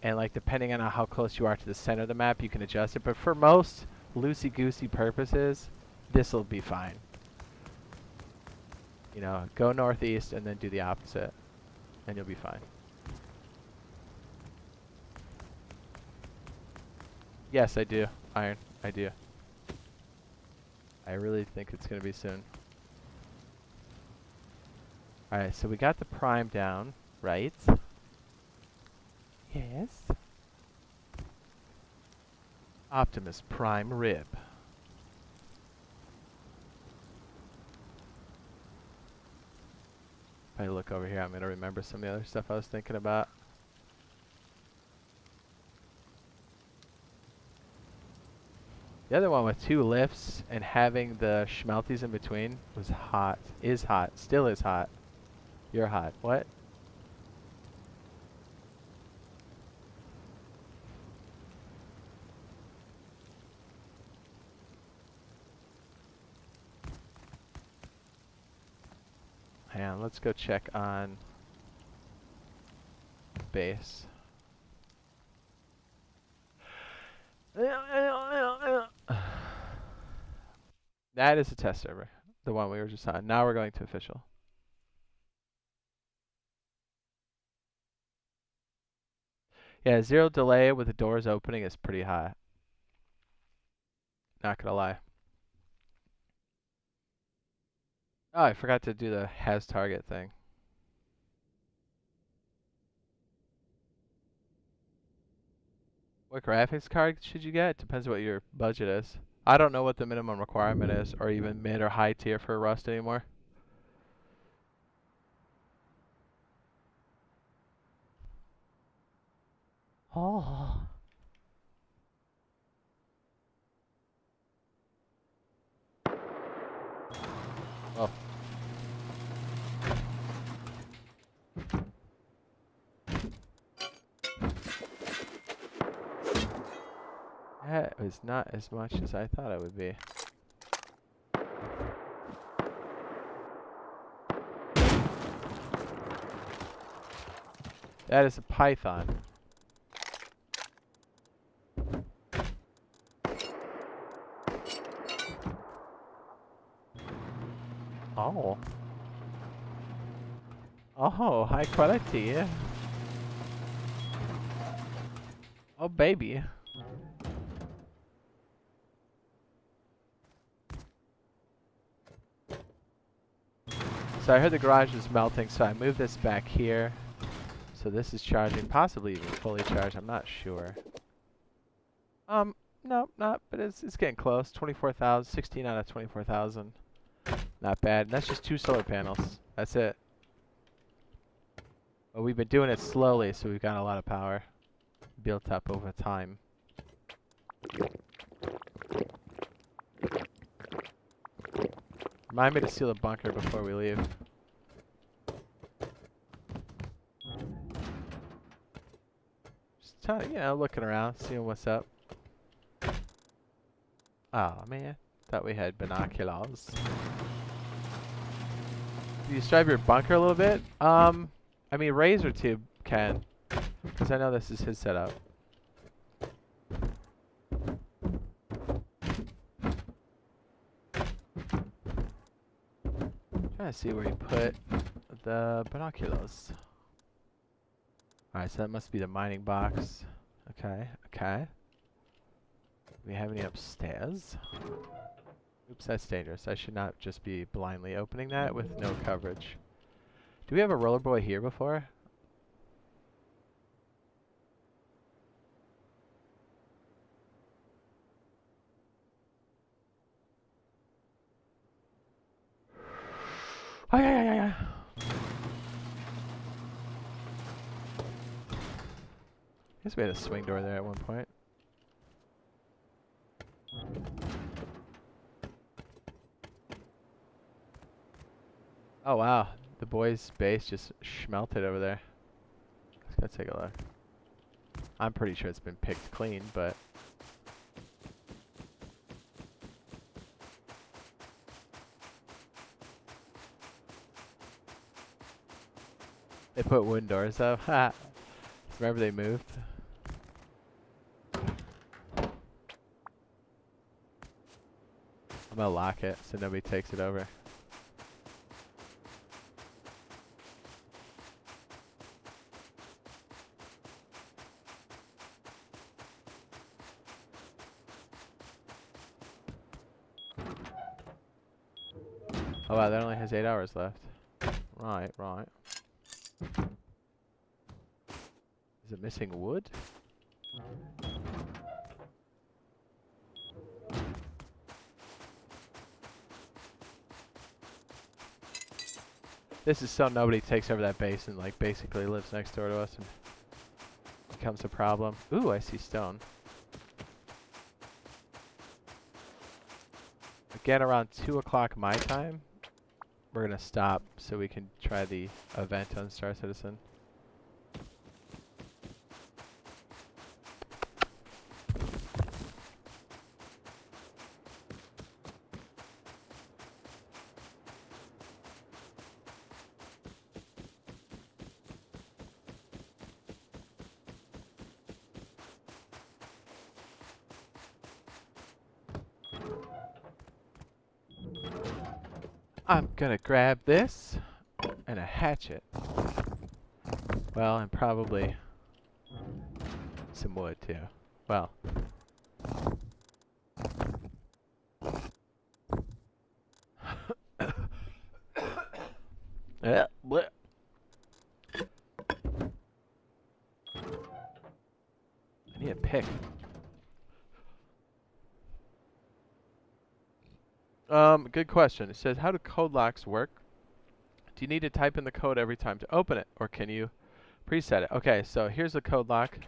and like depending on how close you are to the center of the map, you can adjust it. But for most loosey-goosey purposes, this will be fine. You know, go northeast and then do the opposite, and you'll be fine. Yes, I do. Iron, I do. I really think it's going to be soon. Alright, so we got the prime down, right? Yes. Optimus Prime Rib. If I look over here, I'm going to remember some of the other stuff I was thinking about. The other one with 2 lifts and having the schmelties in between was hot. Is hot. Still is hot. You're hot. What? Hang on, let's go check on base. That is a test server, the one we were just on. Now we're going to official. Yeah, 0 delay with the doors opening is pretty high. Not gonna lie. Oh, I forgot to do the has target thing. What graphics card should you get? Depends what your budget is. I don't know what the minimum requirement is, or even mid or high tier for Rust anymore. Oh. Oh. That was not as much as I thought it would be. That is a python. Oh. Oh, high quality. Oh, baby. So I heard the garage is melting, so I moved this back here. So this is charging, possibly even fully charged. I'm not sure. No, not, but it's getting close. 24,000, 16 out of 24,000. Not bad. And that's just 2 solar panels. That's it. But we've been doing it slowly, so we've got a lot of power built up over time. Remind me to seal the bunker before we leave. Just looking around, seeing what's up. Oh man, thought we had binoculars. Do you strive your bunker a little bit? I mean, Razor Tube can, because I know this is his setup. Trying to see where he put the binoculars. Alright, so that must be the mining box. Okay, okay. Do we have any upstairs? Oops, that's dangerous. I should not just be blindly opening that with no coverage. Do we have a roller boy here before? Oh, yeah. I guess we had a swing door there at one point. Oh wow, the boys' base just schmelted over there. Let's go take a look. I'm pretty sure it's been picked clean, but... They put wooden doors up. Ha! Remember they moved? I'm gonna lock it so nobody takes it over. Oh wow, that only has 8 hours left. Right. Is it missing wood? This is so nobody takes over that base and like basically lives next door to us and becomes a problem. Ooh, I see stone. Again, around 2 o'clock my time, we're gonna stop so we can try the event on Star Citizen. I'm gonna grab this and a hatchet. Well, and probably some wood too. Well. Yeah, bleh. I need a pick. Good question. It says, how do code locks work? Do you need to type in the code every time to open it, or can you preset it? Okay, so here's the code lock.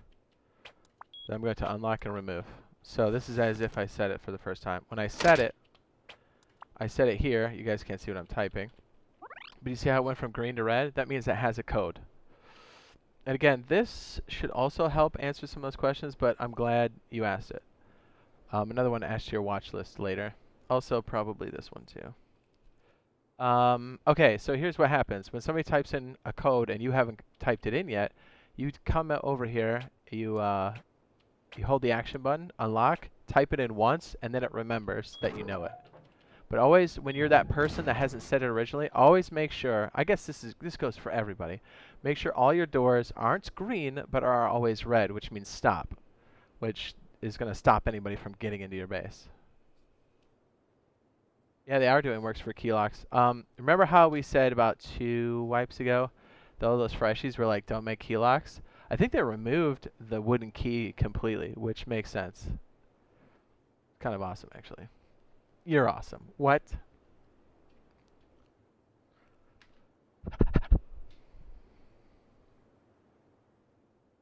Then I'm going to unlock and remove. So this is as if I set it for the first time. When I set it here. You guys can't see what I'm typing. But you see how it went from green to red? That means it has a code. And again, this should also help answer some of those questions, but I'm glad you asked it. Another one to add to your watch list later. Also, probably this one too. Okay, so here's what happens. When somebody types in a code and you haven't typed it in yet, you come over here, you hold the action button, unlock, type it in once, and then it remembers that you know it. But always, when you're that person that hasn't said it originally, always make sure, I guess this goes for everybody, make sure all your doors aren't green, but are always red, which means stop, which is going to stop anybody from getting into your base. Yeah, they are doing works for key locks. Remember how we said about 2 wipes ago, all those freshies were like, don't make key locks? I think they removed the wooden key completely, which makes sense. Kind of awesome, actually. You're awesome. What?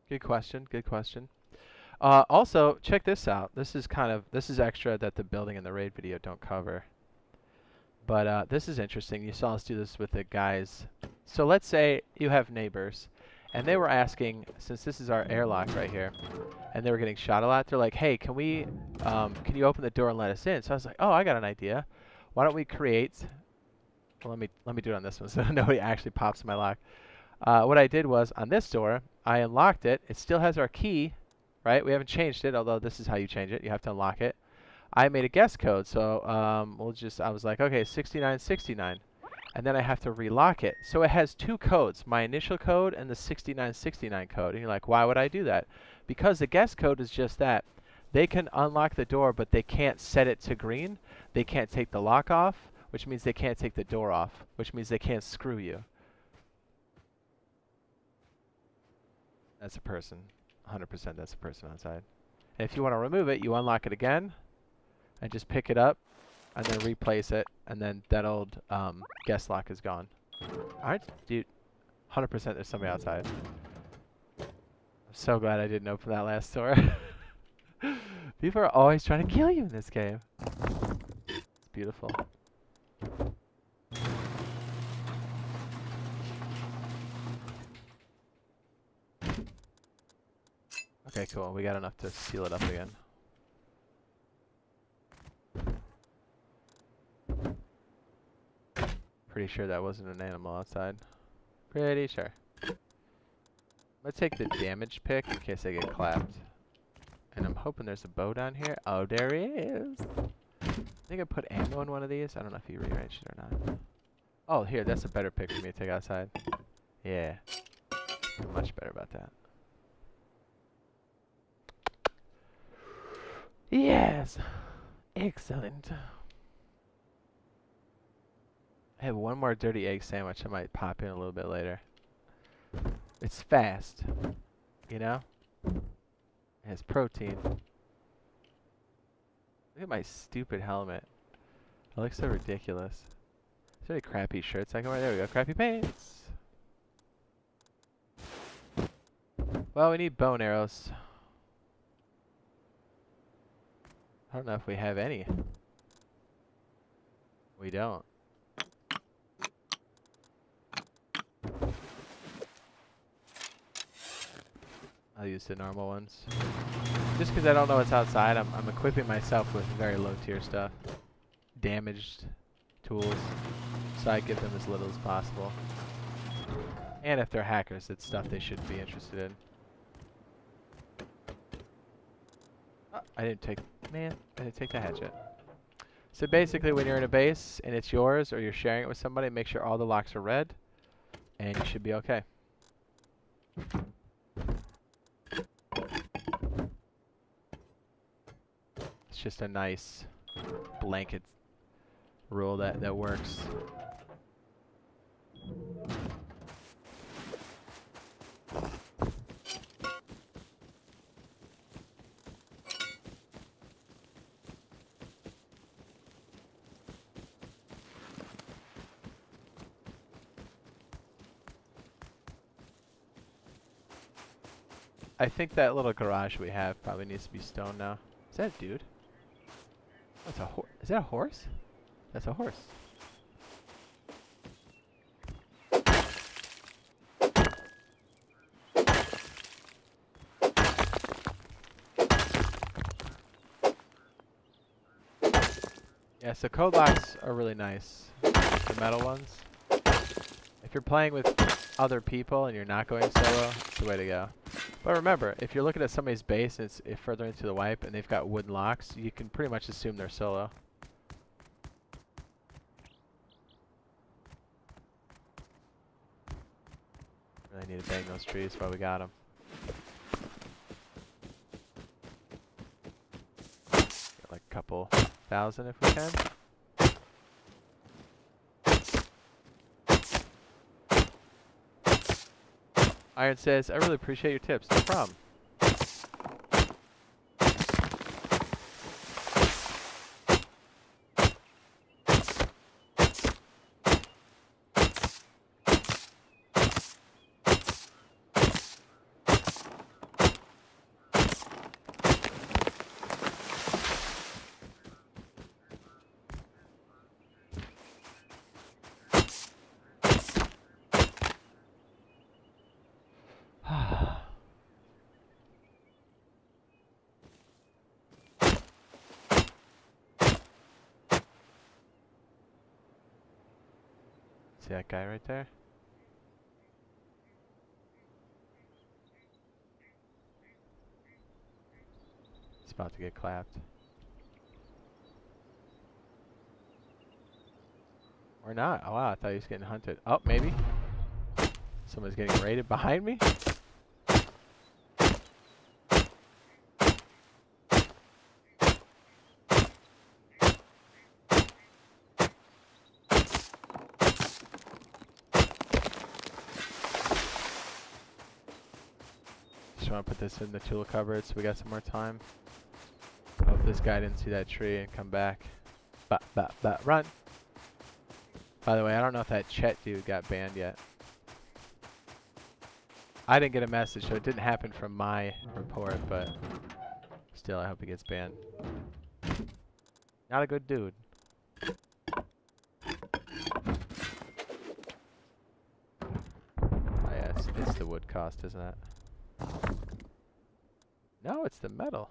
Good question. Good question. Also, check this out. This is extra that the building and the raid video don't cover. But this is interesting. You saw us do this with the guys. So let's say you have neighbors, and they were asking, since this is our airlock right here, and they were getting shot a lot. They're like, "Hey, can you open the door and let us in?" So I was like, "Oh, I got an idea. Why don't we create?" Well, let me do it on this one so nobody actually pops my lock. What I did was on this door, I unlocked it. It still has our key, right? We haven't changed it, although this is how you change it. You have to unlock it. I made a guest code, so I was like, okay, 6969, and then I have to relock it. So it has 2 codes, my initial code and the 6969 code. And you're like, why would I do that? Because the guest code is just that. They can unlock the door, but they can't set it to green. They can't take the lock off, which means they can't take the door off, which means they can't screw you. That's a person. 100% that's a person outside. And if you want to remove it, you unlock it again, and just pick it up, and then replace it, and then that old guest lock is gone. Alright, dude. 100% there's somebody outside. I'm so glad I didn't open that last door. People are always trying to kill you in this game. It's beautiful. Okay, cool. We got enough to seal it up again. Pretty sure that wasn't an animal outside. Pretty sure. Let's take the damage pick in case I get clapped. And I'm hoping there's a bow down here. Oh, there is. I think I put ammo in one of these. I don't know if you rearranged it or not. Oh, here, that's a better pick for me to take outside. Yeah. I'm much better about that. Yes. Excellent. I have one more dirty egg sandwich I might pop in a little bit later. It's fast, you know? It has protein. Look at my stupid helmet. It looks so ridiculous. Is there any crappy shirts I can wear? There we go, crappy pants. Well, we need bone arrows. I don't know if we have any. We don't. I'll use the normal ones. Just because I don't know what's outside, I'm equipping myself with very low tier stuff. Damaged tools. So I give them as little as possible. And if they're hackers, it's stuff they shouldn't be interested in. Oh, I didn't take the hatchet. So basically when you're in a base and it's yours or you're sharing it with somebody, make sure all the locks are red and you should be okay. It's just a nice blanket rule that works. I think that little garage we have probably needs to be stone now. Is that a dude? That's a horse. Is that a horse? That's a horse. Yeah, so code locks are really nice. The metal ones. If you're playing with other people and you're not going solo, it's the way to go. But remember, if you're looking at somebody's base and it's further into the wipe and they've got wooden locks, you can pretty much assume they're solo. Really need to bang those trees while we got them. Get like a couple thousand if we can. Iron says, I really appreciate your tips. No problem. See that guy right there? He's about to get clapped. Or not. Oh wow, I thought he was getting hunted. Oh, maybe. Someone's getting raided behind me? Just want to put this in the tool cupboard so we got some more time. Hope this guy didn't see that tree and come back. Run! By the way, I don't know if that Chet dude got banned yet. I didn't get a message, so it didn't happen from my report, but still, I hope he gets banned. Not a good dude. Oh yeah, it's the wood cost, isn't it? No, it's the metal.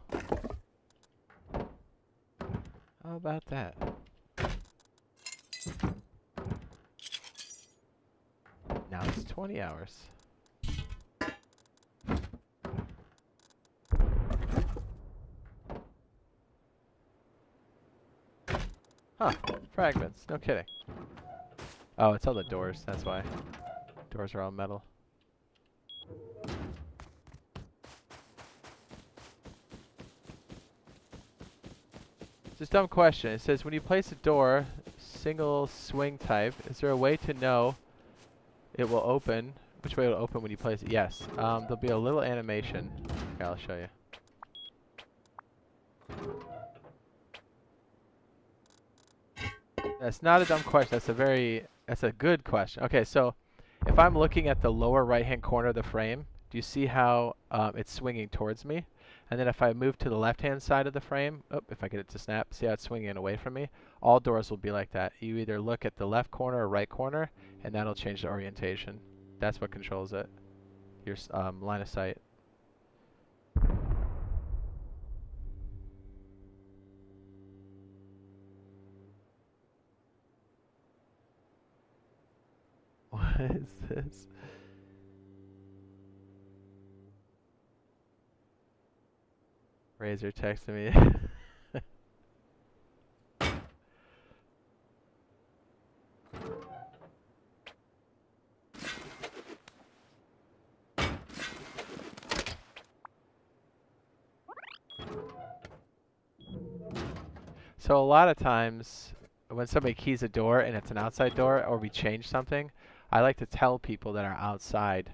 How about that? Now it's 20 hours. Huh, fragments, no kidding. Oh, it's all the doors, that's why. Doors are all metal. Just dumb question. It says, when you place a door, single swing type, is there a way to know it will open? Which way it will open when you place it? Yes. There'll be a little animation. Okay, I'll show you. That's not a dumb question. That's a good question. Okay, so if I'm looking at the lower right-hand corner of the frame, do you see how it's swinging towards me? And then if I move to the left-hand side of the frame, if I get it to snap, see how it's swinging away from me? All doors will be like that. You either look at the left corner or right corner, and that'll change the orientation. That's what controls it. Your line of sight. What is this? Razor texted me. So a lot of times when somebody keys a door and it's an outside door or we change something, I like to tell people that are outside,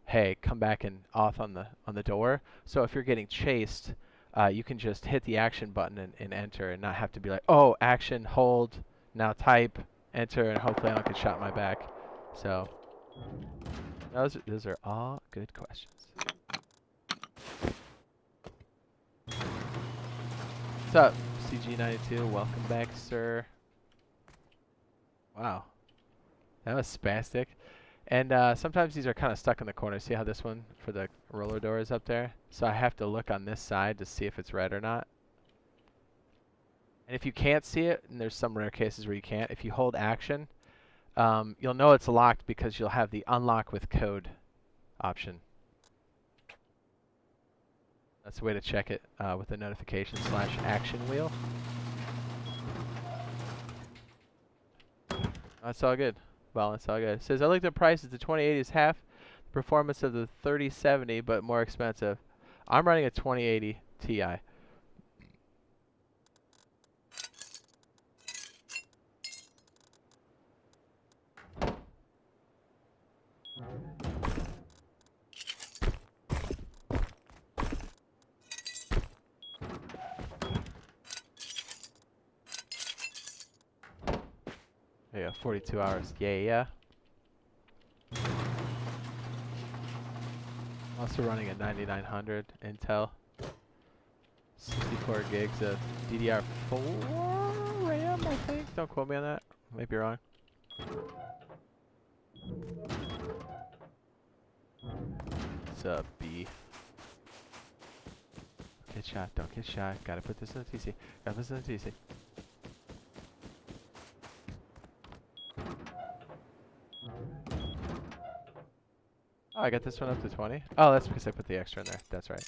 hey, come back and off on the door. So if you're getting chased, you can just hit the action button and enter and not have to be like, oh, action, hold, now type, enter, and hopefully I don't get shot in my back. So those are all good questions. What's up, CG92? Welcome back, sir. Wow. That was spastic. And sometimes these are kind of stuck in the corner. See how this one for the roller door is up there? So I have to look on this side to see if it's red or not. And if you can't see it, and there's some rare cases where you can't, if you hold action, you'll know it's locked because you'll have the unlock with code option. That's the way to check it with the notification / action wheel. That's all good. Well, that's all good. It says, I looked at prices. The 2080 is half the performance of the 3070, but more expensive. I'm running a 2080 Ti. Yeah, 42 hours. Yeah. Also running a 9900 Intel. 64 gigs of DDR4 RAM, I think. Don't quote me on that. I might be wrong. What's up, B? Get shot. Don't get shot. Gotta put this in the TC. Gotta put this in the TC. Oh, I got this one up to 20. Oh, that's because I put the extra in there. That's right.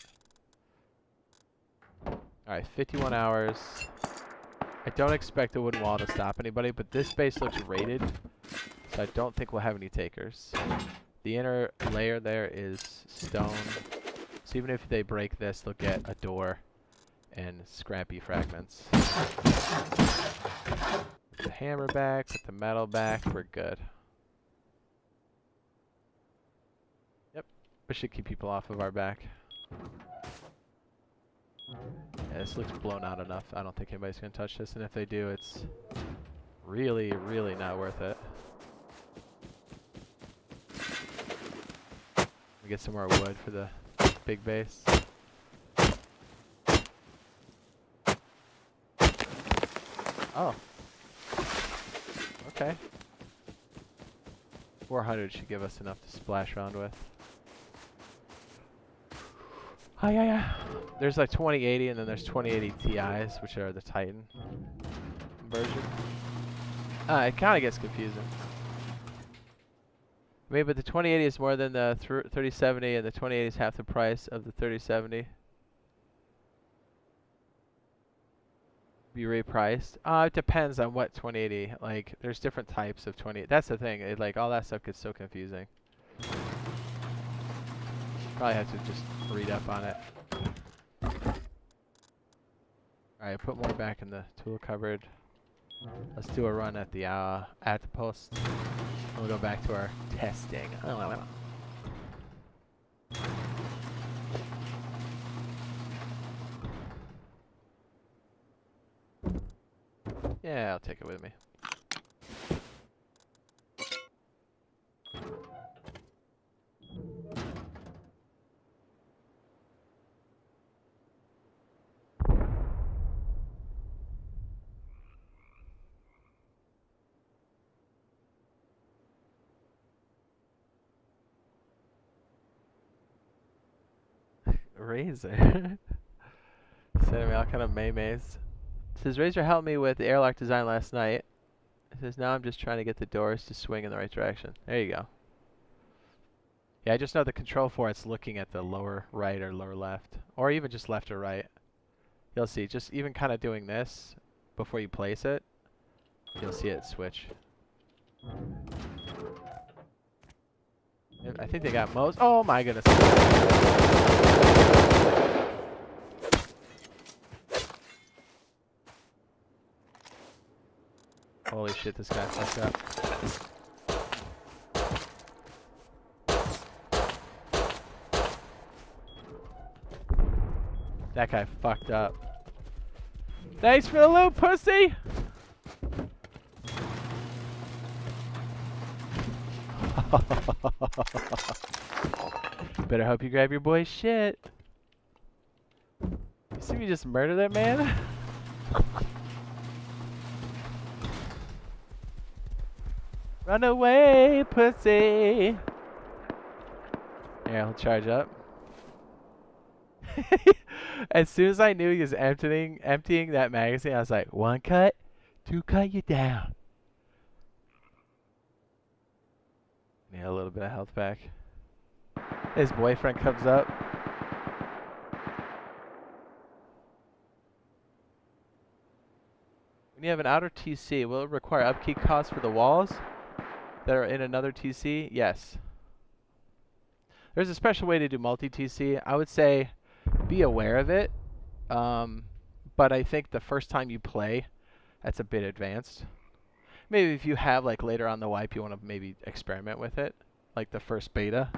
Alright, 51 hours. I don't expect the wooden wall to stop anybody, but this base looks rated, so I don't think we'll have any takers. The inner layer there is stone, so even if they break this, they'll get a door and scrappy fragments. Put the hammer back, put the metal back, we're good. We should keep people off of our back. Yeah, this looks blown out enough. I don't think anybody's going to touch this, and if they do, it's really, really not worth it. We get some more wood for the big base. Oh. Okay. 400 should give us enough to splash around with. Oh, yeah. There's like 2080 and then there's 2080 Ti's, which are the Titan version. It kind of gets confusing. I mean, but the 2080 is more than the 3070 and the 2080 is half the price of the 3070. Be repriced? It depends on what 2080. Like, there's different types of 20. That's the thing. Like, all that stuff gets so confusing. Probably have to just read up on it. Alright, put more back in the tool cupboard. Let's do a run at the Outpost. We'll go back to our testing. Yeah, I'll take it with me. Razor. Sending me all kind of maymays. It says, Razor helped me with the airlock design last night. It says, now I'm just trying to get the doors to swing in the right direction. There you go. Yeah, I just know the control for it's looking at the lower right or lower left. Or even just left or right. You'll see, just even kind of doing this before you place it, you'll see it switch. I think they got most. Oh my goodness. Holy shit, this guy fucked up. That guy fucked up. Thanks for the loot, pussy! Better hope you grab your boy's shit. You see me just murder that man? Run away, pussy! Yeah, I'll charge up. As soon as I knew he was emptying that magazine, I was like, 1 cut, 2 cut you down. Yeah, a little bit of health back. His boyfriend comes up. When you have an outer TC, will it require upkeep costs for the walls that are in another TC? Yes. There's a special way to do multi-TC. I would say be aware of it, but I think the first time you play, that's a bit advanced. Maybe if you have, like, later on the wipe, you want to maybe experiment with it, like the first beta,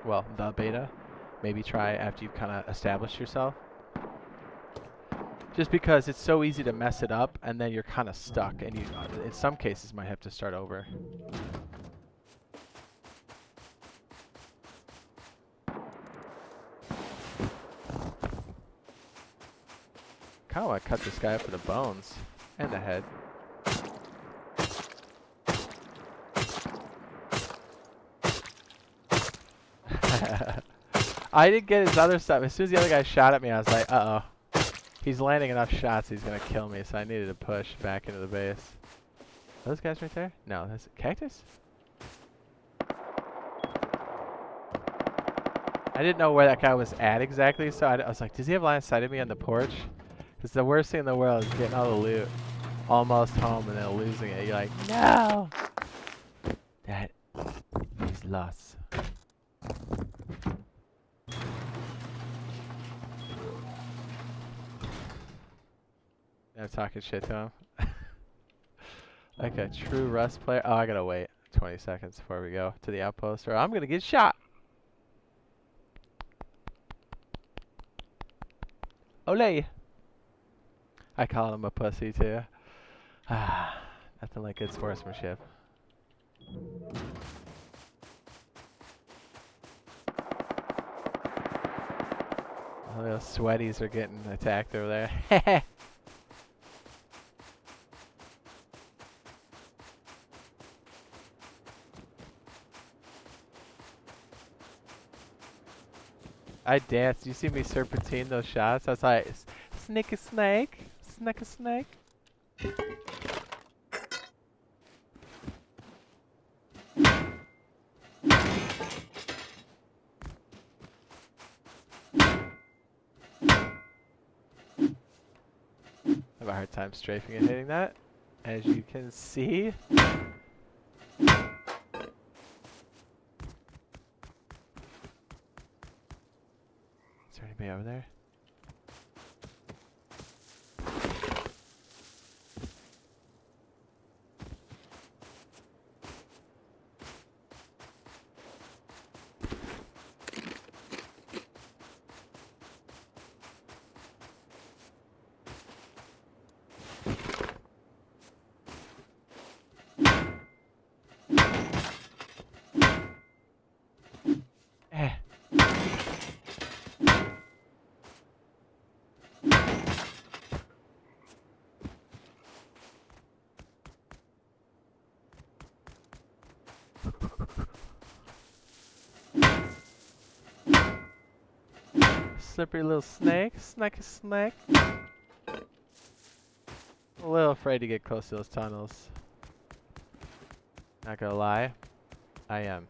well, the beta. Maybe try after you've kind of established yourself. Just because it's so easy to mess it up, and then you're kind of stuck, and you, in some cases, might have to start over. Kind of want to cut this guy up for the bones and the head. I didn't get his other stuff. As soon as the other guy shot at me, I was like, uh-oh. He's landing enough shots, he's going to kill me, so I needed to push back into the base. Are those guys right there? No, that's cactus? I didn't know where that guy was at exactly, so I was like, does he have line of sight of me on the porch? Because the worst thing in the world is getting all the loot almost home and then losing it. You're like, no! That is loss. I'm talking shit to him. Like a true Rust player. Oh, I gotta wait 20 seconds before we go to the outpost, or I'm gonna get shot. Ole! I call him a pussy too. Ah, nothing like good sportsmanship. Oh, those sweaties are getting attacked over there. I danced. You see me serpentine those shots? I was like, snake a snake, snake a snake. I have a hard time strafing and hitting that, as you can see. Is there anybody over there? Slippery little snake, snake a snake. A little afraid to get close to those tunnels. Not gonna lie, I am.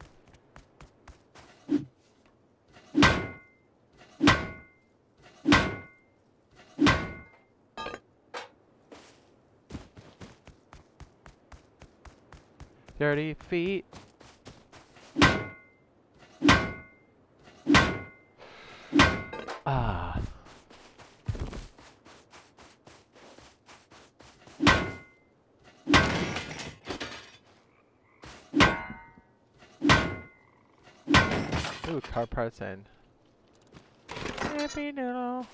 Dirty feet. Ah. Ooh, car parts in. Happy noodle.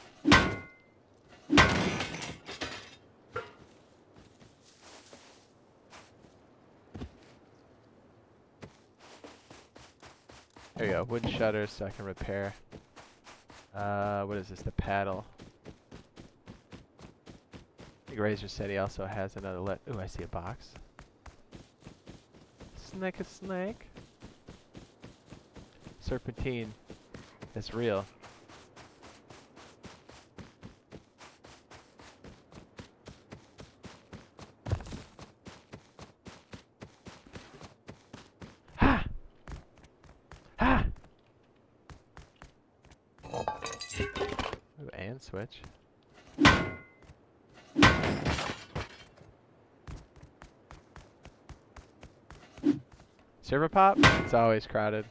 There you go, wooden shutters so I can repair. What is this? The paddle. think Razor said he also has another Ooh, I see a box. Snake a snake. Serpentine is real. Ha! Ha! Ooh, and switch. Server pop? It's always crowded.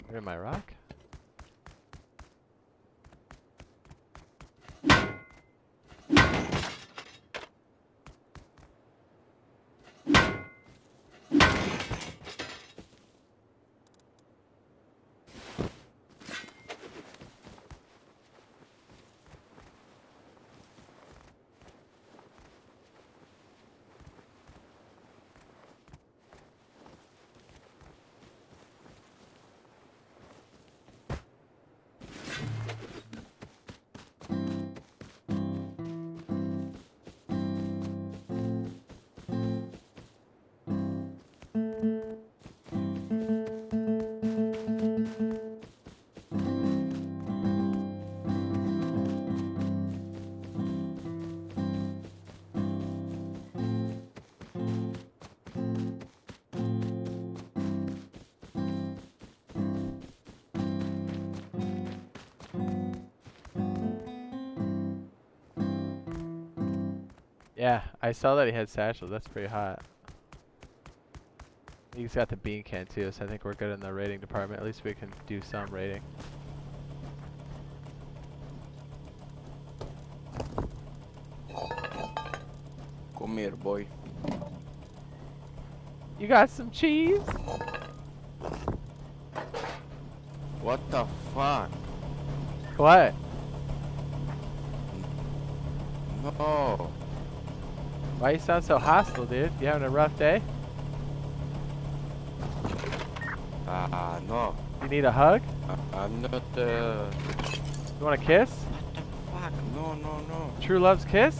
Where's my rock? Yeah, I saw that he had satchels. That's pretty hot. He's got the bean can too, so I think we're good in the raiding department. At least we can do some raiding. Come here, boy. You got some cheese? What the fuck? What? No. Why you sound so hostile, dude? You having a rough day? No. You need a hug? I'm not, You want a kiss? What the fuck? No, no, no. True love's kiss?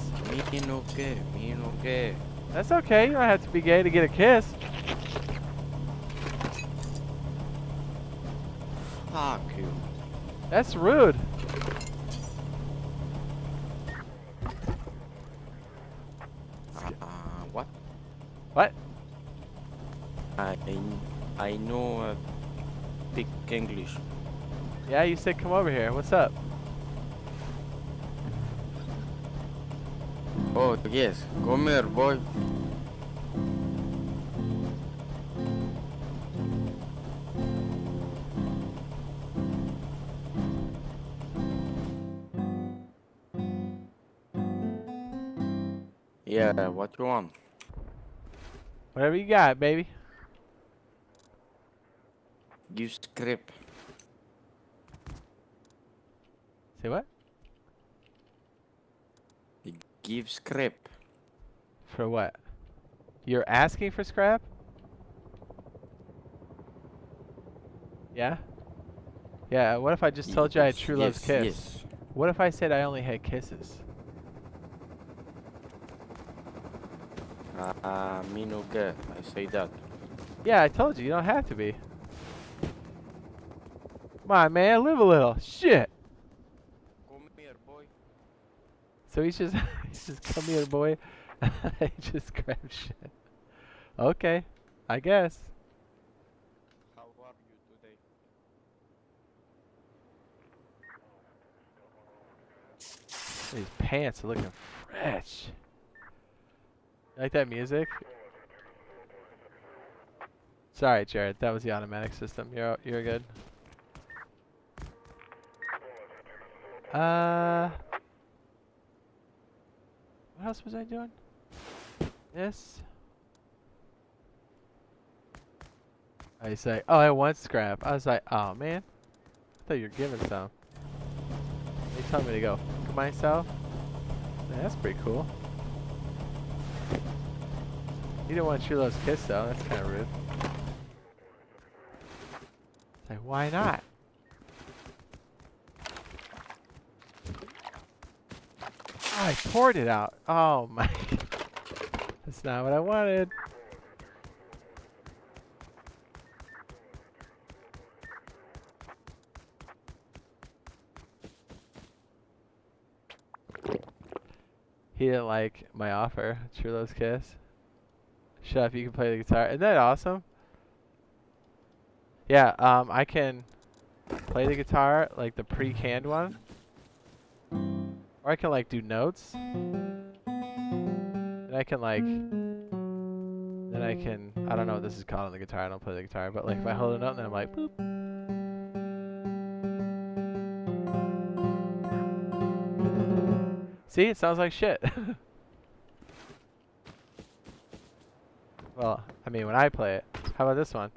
Me no gay. Me no gay. That's okay. You don't have to be gay to get a kiss. Fuck you. That's rude. What? What? I know speak English. Yeah, you said come over here. What's up? Oh, yes. Come here, boy. Yeah, what you want? Whatever you got, baby. Give script. Say what? Give script. For what? You're asking for scrap? Yeah? Yeah, what if I just told you I had true love's kiss? Yes. What if I said I only had kisses? Me no gay. I say that. Yeah, I told you, you don't have to be. Come on, man, live a little. Shit! Come here, boy. So he's just, he's just come here, boy. He just grabbed shit. Okay, I guess. How are you today? These pants are looking fresh. You like that music? Sorry, Jared. That was the automatic system. You're good. What else was I doing? This. I say, oh, I want scrap. I was like, oh man, I thought you were giving some. They told me to go fuck myself. Man, that's pretty cool. You didn't want True Love's kiss though. That's kind of rude. It's like, why not? I poured it out. Oh my. That's not what I wanted. He didn't like my offer. True Love's Kiss. Shut up, you can play the guitar. Isn't that awesome? Yeah, I can play the guitar, like the pre-canned one. Or I can like do notes. And I can like, then I can, I don't know what this is called on the guitar, I don't play the guitar, but like if I hold a note, then I'm like, boop. See, it sounds like shit. Well, I mean when I play it. How about this one?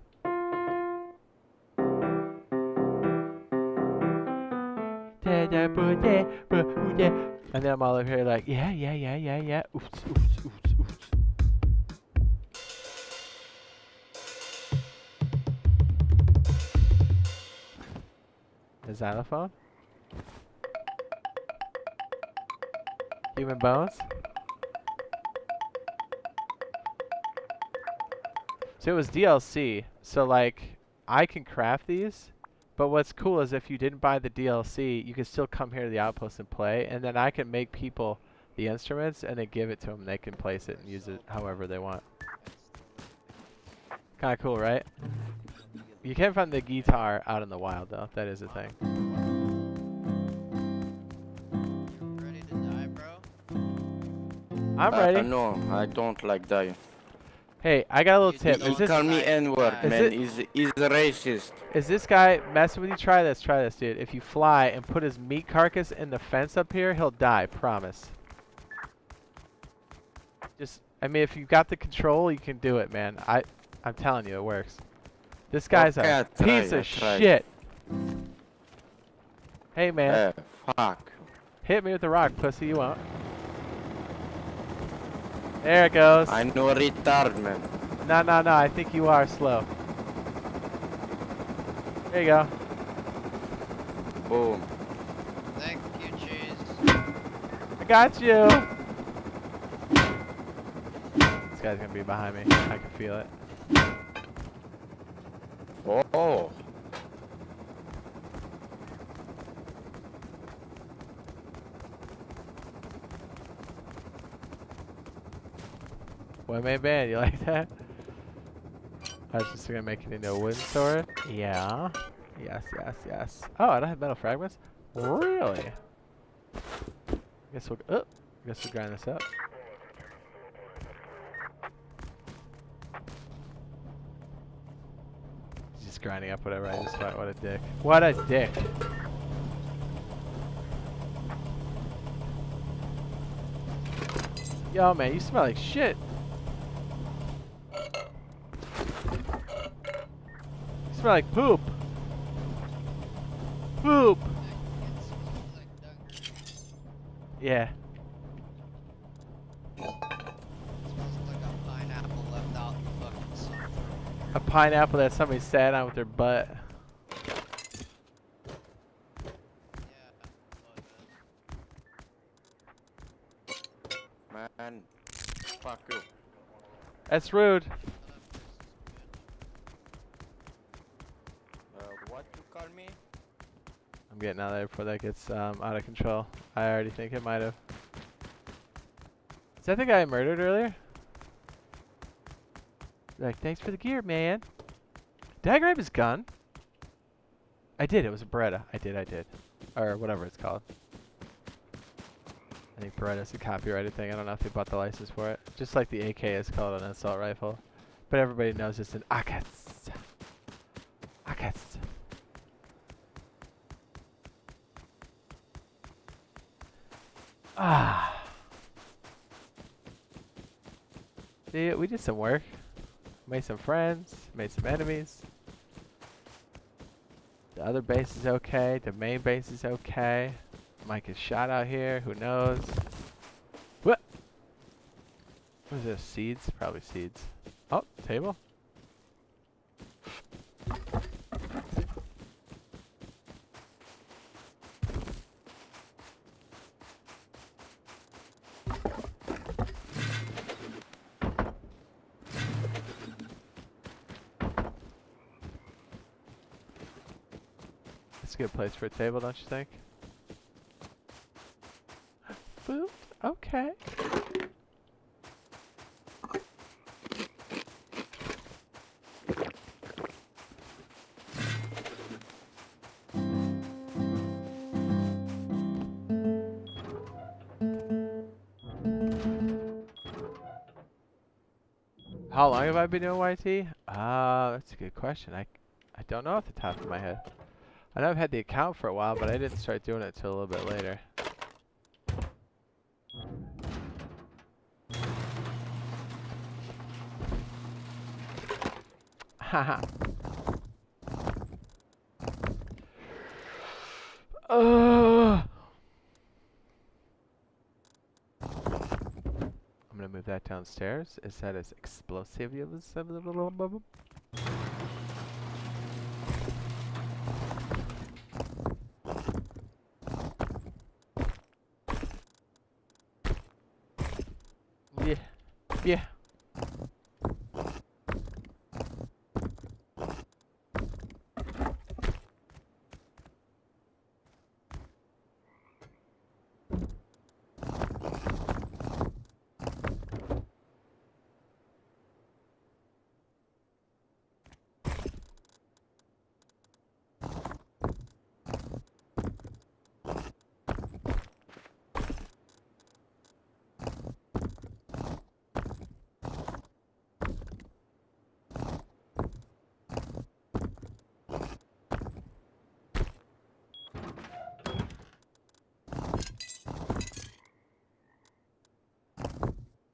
And then I'm all over here like, yeah. Oops. A xylophone? Human bones? So it was DLC, so like, I can craft these, but what's cool is if you didn't buy the DLC, you can still come here to the Outpost and play, and then I can make people the instruments, and then give it to them, they can place it and use it however they want. Kinda cool, right? You can't find the guitar out in the wild, though. That is a thing. Ready to die, bro? I'm ready. No, I don't like dying. Hey, I got a little tip. He call me N-word, man. He's racist. Is this guy messing with you? Try this, dude. If you fly and put his meat carcass in the fence up here, he'll die. Promise. Just, I mean, if you've got the control, you can do it, man. I'm telling you, it works. This guy's a piece of shit. Hey, man. Fuck. Hit me with the rock, pussy. You won't. There it goes. I know retard, man. No. I think you are slow. There you go. Boom. Thank you, cheese. I got you. This guy's gonna be behind me. I can feel it. Oh. One man band, you like that? I was just gonna make it into a wooden sword. Yeah. Yes. Oh, I don't have metal fragments? Really? Guess we'll grind this up. He's just grinding up whatever I just thought. What a dick. What a dick. Yo, man, you smell like shit. You smell like poop. Poop. Yeah. Smells like a pineapple left out in the fucking sun. A pineapple that somebody sat on with their butt. Man. Fuck you. That's rude. What you call me? I'm getting out of there before that gets out of control. I already think it might have. Is that the guy I murdered earlier? Like, thanks for the gear, man. Did I grab his gun? I did. It was a Beretta. I did. Or whatever it's called. I think Beretta's a copyrighted thing. I don't know if they bought the license for it. Just like the AK is called an assault rifle. But everybody knows it's an Arks. Arks. Ah. See, we did some work. Made some friends. Made some enemies. The other base is okay. The main base is okay. Mike is shot out here. Who knows? What? What is this? Seeds? Probably seeds. Oh, table. That's a good place for a table, don't you think? Food? Okay. How long have I been doing YT? That's a good question. I don't know off the top of my head. I know I've had the account for a while, but I didn't start doing it till a little bit later. Haha. I'm gonna move that downstairs. Is that as explosive as a little bubble? Yeah. Yeah.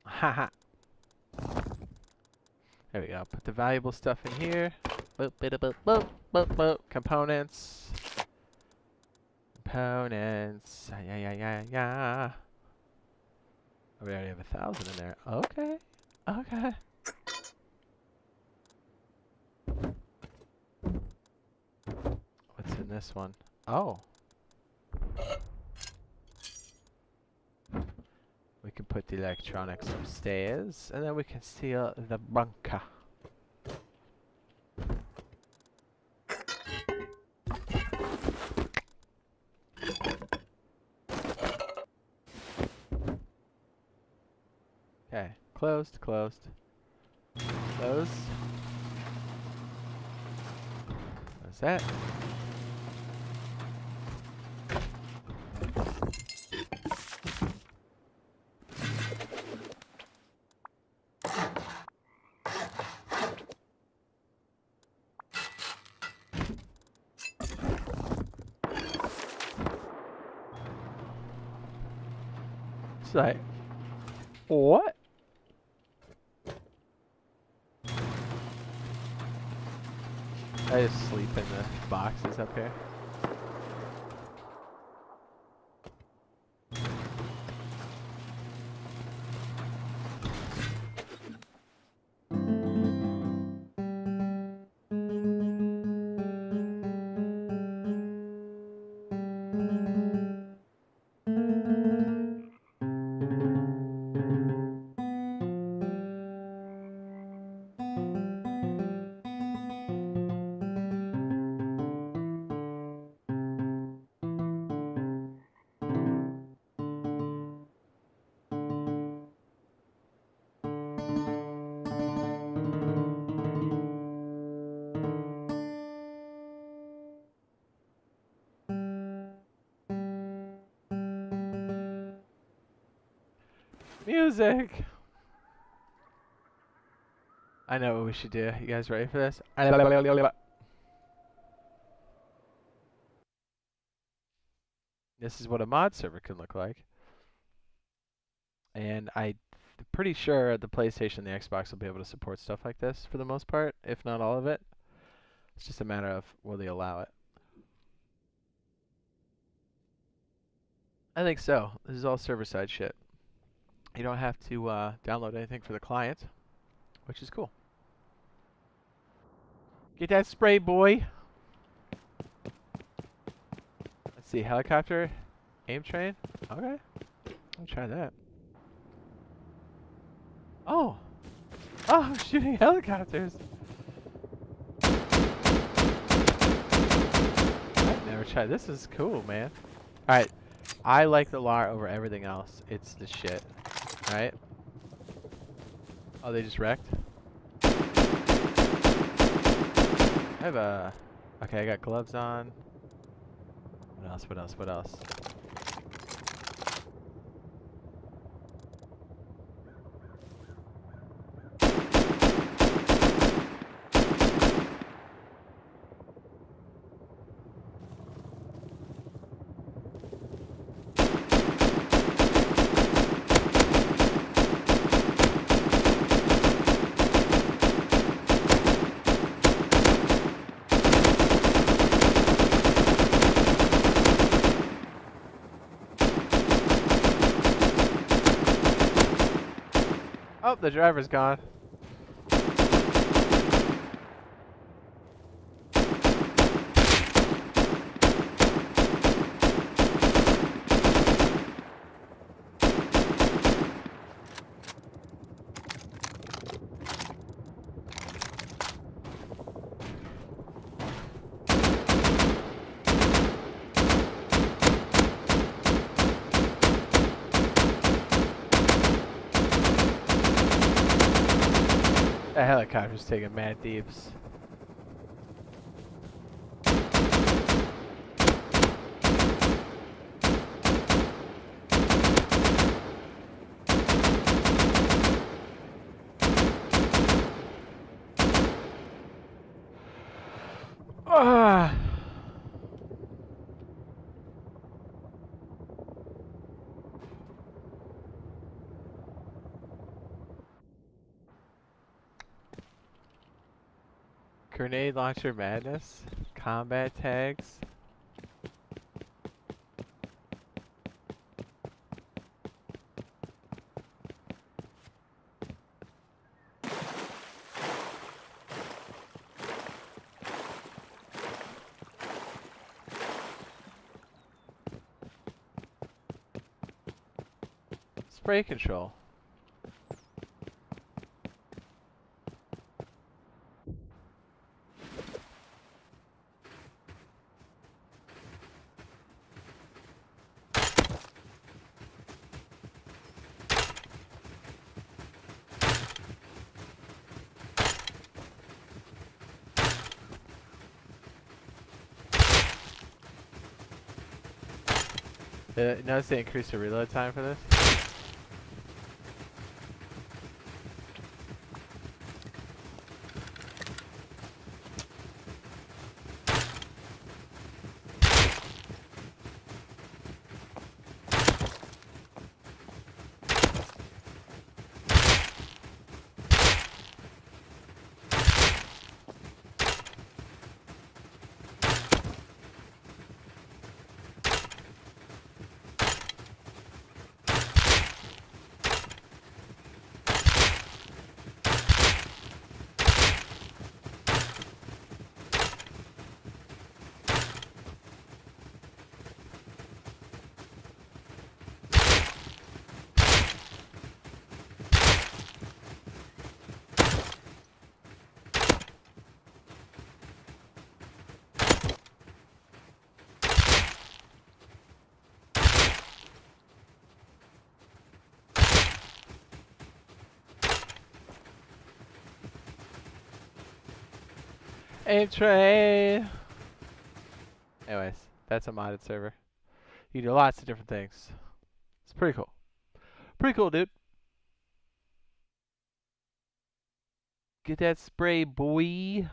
Haha. There we go. Put the valuable stuff in here. Boop, bida, boop, boop, boop, boop. Components. Components. Yeah, yeah, yeah, yeah. Oh, we already have 1,000 in there. Okay. Okay. What's in this one? Oh. We can put the electronics upstairs, and then we can steal the bunker. Okay, closed, closed. Close. What's that? It's like, what? I just sleep in the boxes up here. Music! I know what we should do. You guys ready for this? This is what a mod server can look like. And I'm pretty sure the PlayStation and the Xbox will be able to support stuff like this for the most part, if not all of it. It's just a matter of will they allow it. I think so. This is all server-side shit. You don't have to download anything for the client, which is cool. Get that spray, boy. Let's see, helicopter, aim train. Okay, I'll try that. Oh, oh, shooting helicopters. I've never try. This is cool, man. Alright. I like the LAR over everything else. It's the shit. Alright. Oh, they just wrecked? I have a... Okay, I got gloves on. What else? What else? What else? Oh, the driver's gone. That helicopter's taking mad deeps. Ah. Grenade launcher madness, combat tags. Spray control. Notice they increased the reload time for this? Aim train! Anyways, that's a modded server. You can do lots of different things. It's pretty cool. Pretty cool, dude. Get that spray, boy.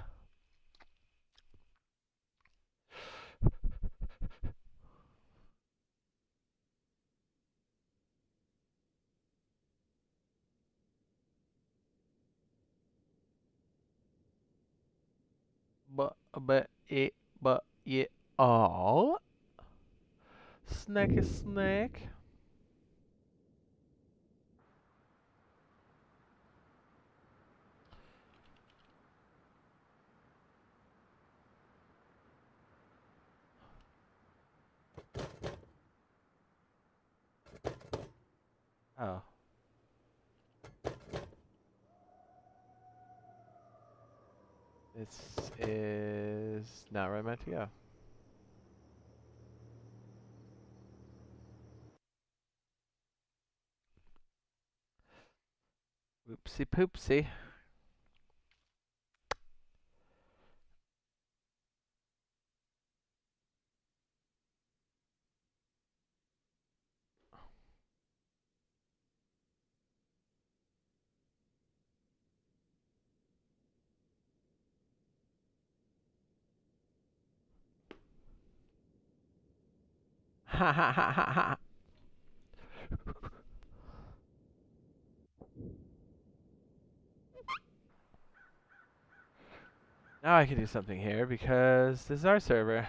But yeah. Oh, snack is snack. Oh. This is not where I meant to go. Oopsie poopsie. Ha ha ha ha ha. Now I can do something here because this is our server.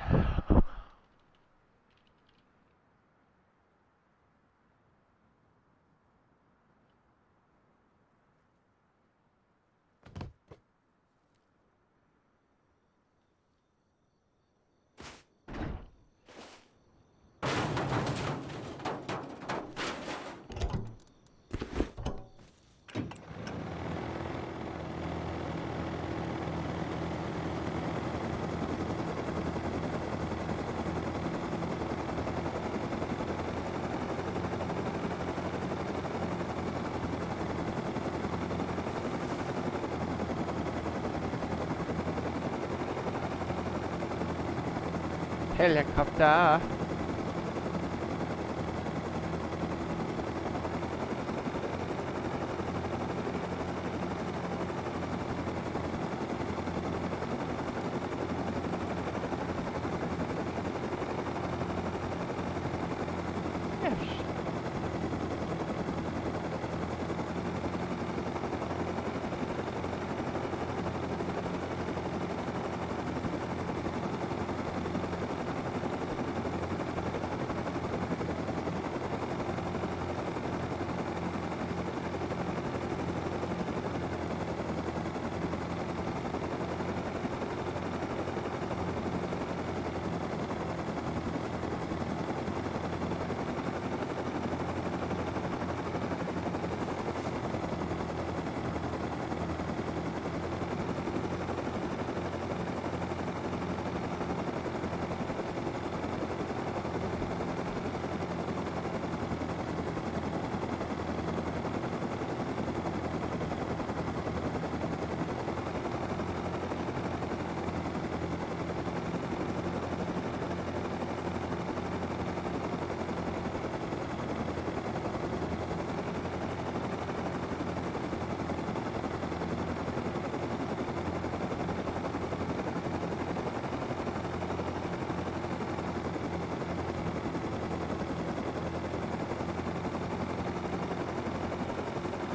Helicopter.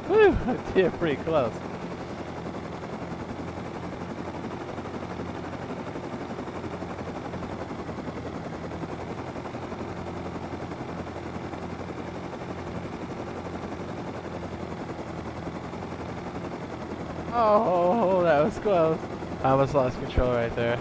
Woo! Yeah, pretty close. Oh, that was close. I almost lost control right there.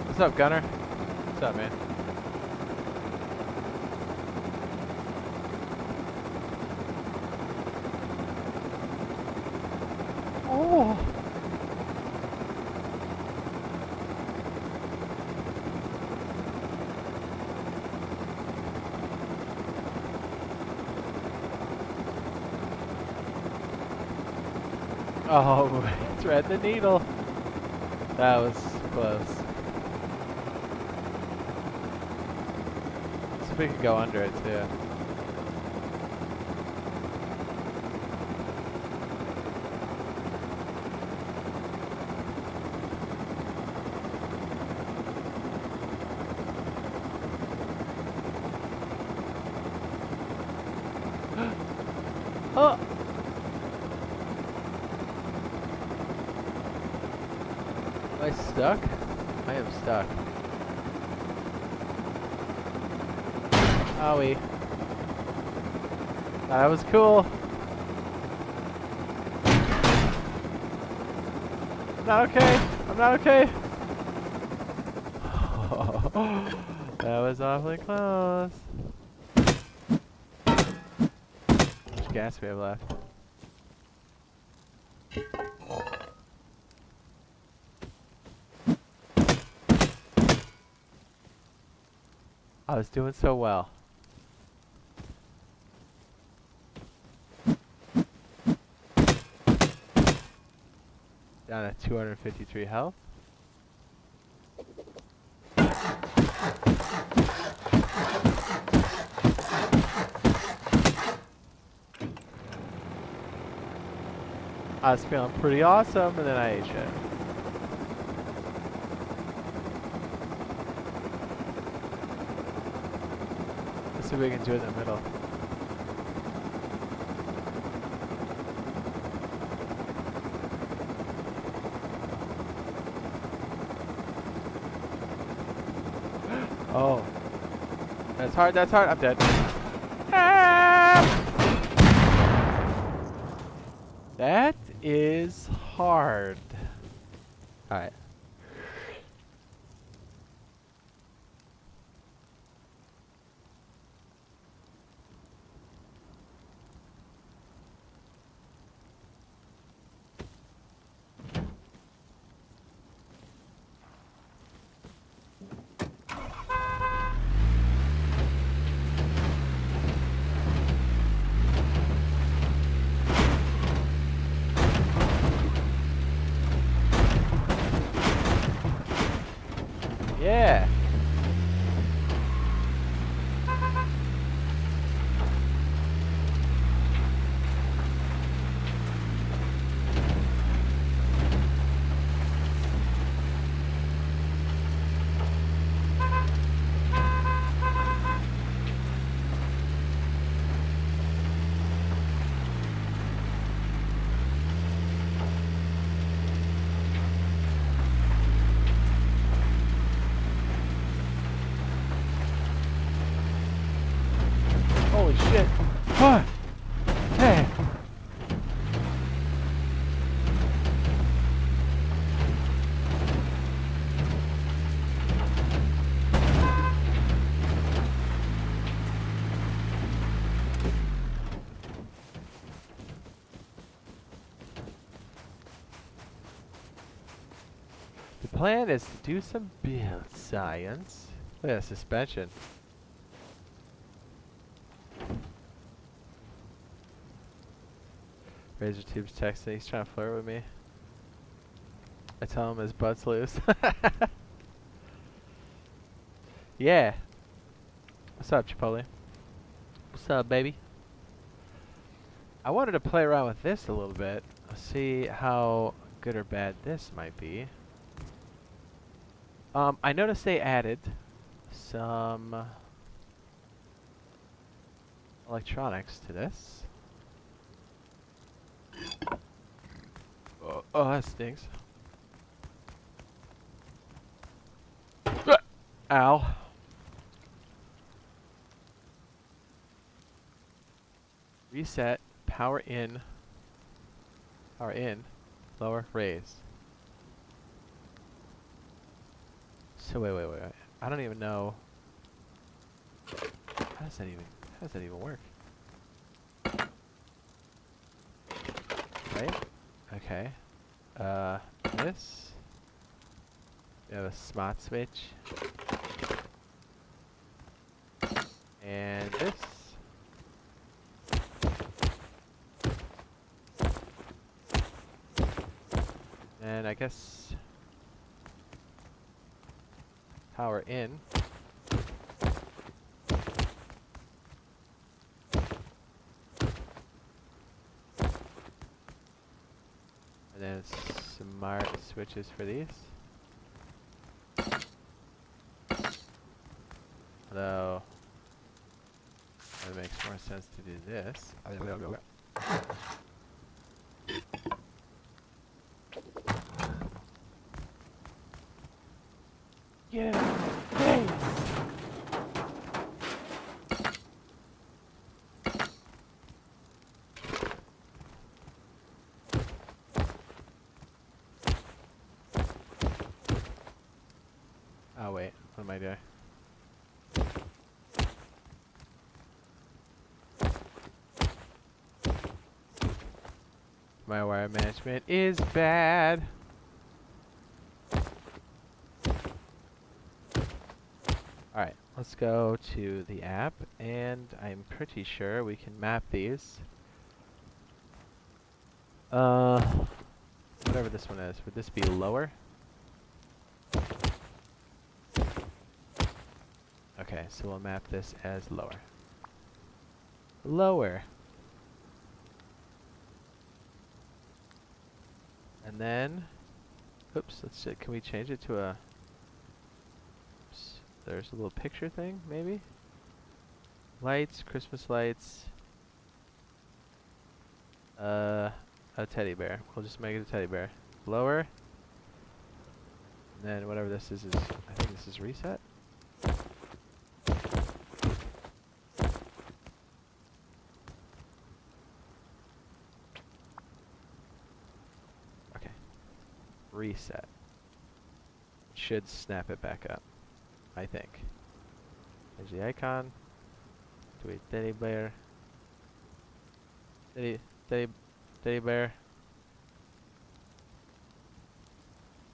What's up, Gunner? What's up, man? Oh! Oh, thread the needle. That was close. So we could go under it too. Oh! Am I stuck? I am stuck. Owie. That was cool. not okay. I'm not okay. That was awfully close. How much gas we have left? I was doing so well. Down at 253 health. I was feeling pretty awesome, and then I ate shit. Let's see if we can do it in the middle. Oh. That's hard, that's hard. I'm dead. Ah! That is hard. Alright. Yeah. Holy shit. Huh. Hey. The plan is to do some build science. Look at that suspension. Razor Tube's texting. He's trying to flirt with me. I tell him his butt's loose. Yeah. What's up, Chipotle? What's up, baby? I wanted to play around with this a little bit. See how good or bad this might be. I noticed they added some electronics to this. Oh, that stinks. Ow. Reset, power in, lower, raise. So wait. I don't even know. How does that even work? Right? Okay. This. We have a smart switch. And this. And I guess power in. And then smart switches for these. Although it makes more sense to do this. Get it! Hey! Oh wait, what am I doing? My wire management is bad. Alright, let's go to the app, and I'm pretty sure we can map these. Whatever this one is, would this be lower? Okay, so we'll map this as lower. Lower. And then, oops, can we change it to a, oops, there's a little picture thing, maybe? Lights, Christmas lights. A teddy bear. We'll just make it a teddy bear. Lower. And then whatever this is, I think this is reset. Okay. Reset. Should snap it back up, I think. There's the icon. Do a teddy bear. Teddy bear.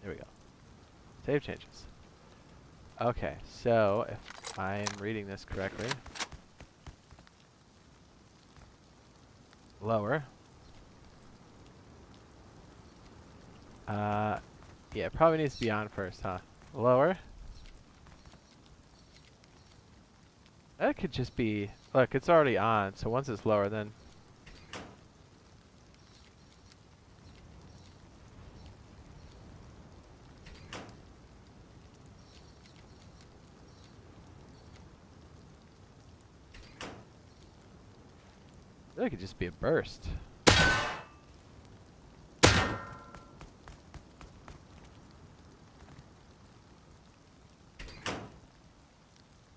There we go. Save changes. Okay, so if I'm reading this correctly, lower. Yeah, it probably needs to be on first, huh? Lower. That could just be, look, it's already on, so once it's lower, then that could just be a burst.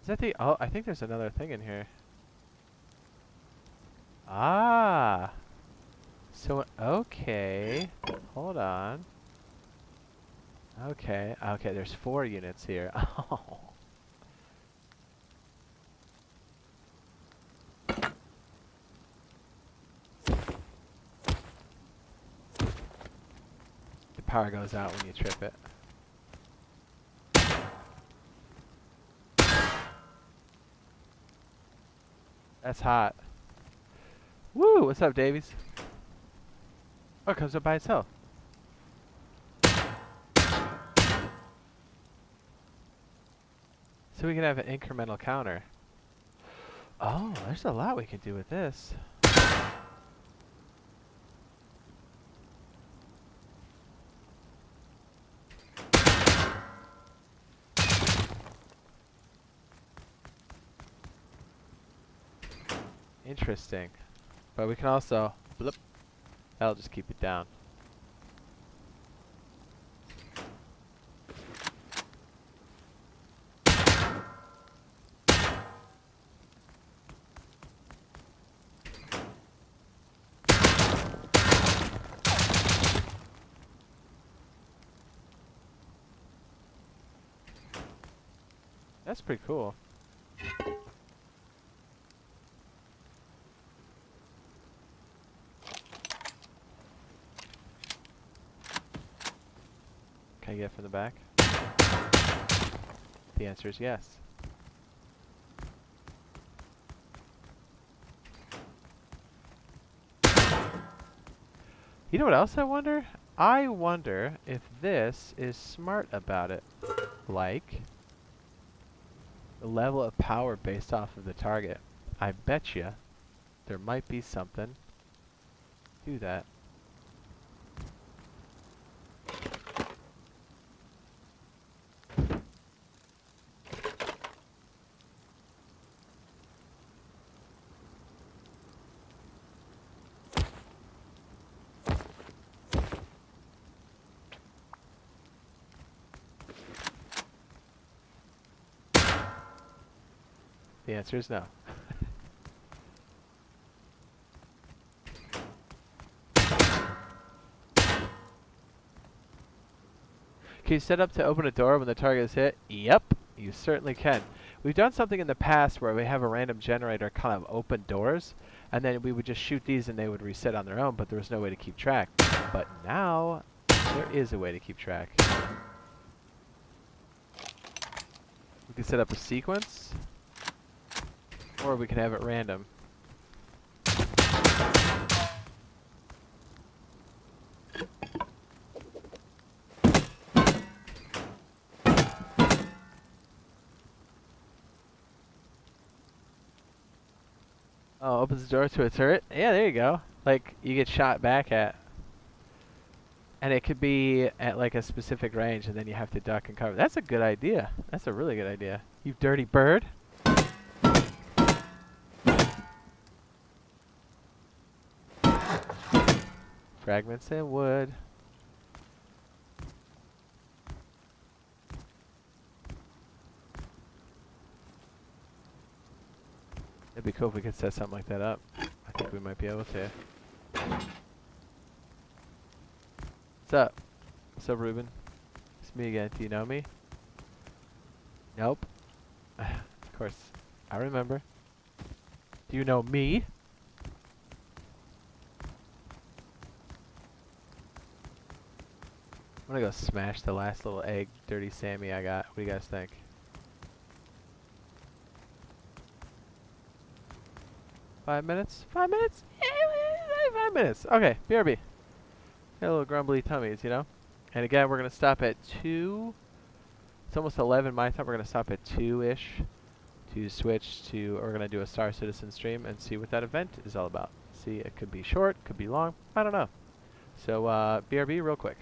Is that the, oh, I think there's another thing in here. Ah. So, okay. Hold on. Okay, okay, there's 4 units here. Oh. The power goes out when you trip it. That's hot. Woo! What's up, Davies? Oh, it comes up by itself. So we can have an incremental counter. Oh, there's a lot we can do with this. Interesting. But we can also, bloop, that'll just keep it down. That's pretty cool. Can I get it from the back? The answer is yes. You know what else I wonder? I wonder if this is smart about it. Like, the level of power based off of the target. I bet you there might be something to that. The answer is no. Can you set up to open a door when the target is hit? Yep, you certainly can. We've done something in the past where we have a random generator kind of open doors, and then we would just shoot these and they would reset on their own, but there was no way to keep track. But now, there is a way to keep track. We can set up a sequence, or we can have it random. Oh, opens the door to a turret? Yeah, there you go. Like, you get shot back at. And it could be at, like, a specific range, and then you have to duck and cover. That's a good idea. That's a really good idea. You dirty bird. Fragments and wood. It'd be cool if we could set something like that up. I think we might be able to. What's up? What's up, Ruben? It's me again. Do you know me? Nope. Of course. I remember. Do you know me? I'm gonna go smash the last little egg, Dirty Sammy I got. What do you guys think? Five minutes? 5 minutes? Yeah, 5 minutes. Okay, BRB. Got a little grumbly tummies, you know? And again, we're going to stop at 2. It's almost 11 my time. We're going to stop at 2-ish to switch to, we're going to do a Star Citizen stream and see what that event is all about. See, it could be short, could be long. I don't know. So, BRB real quick.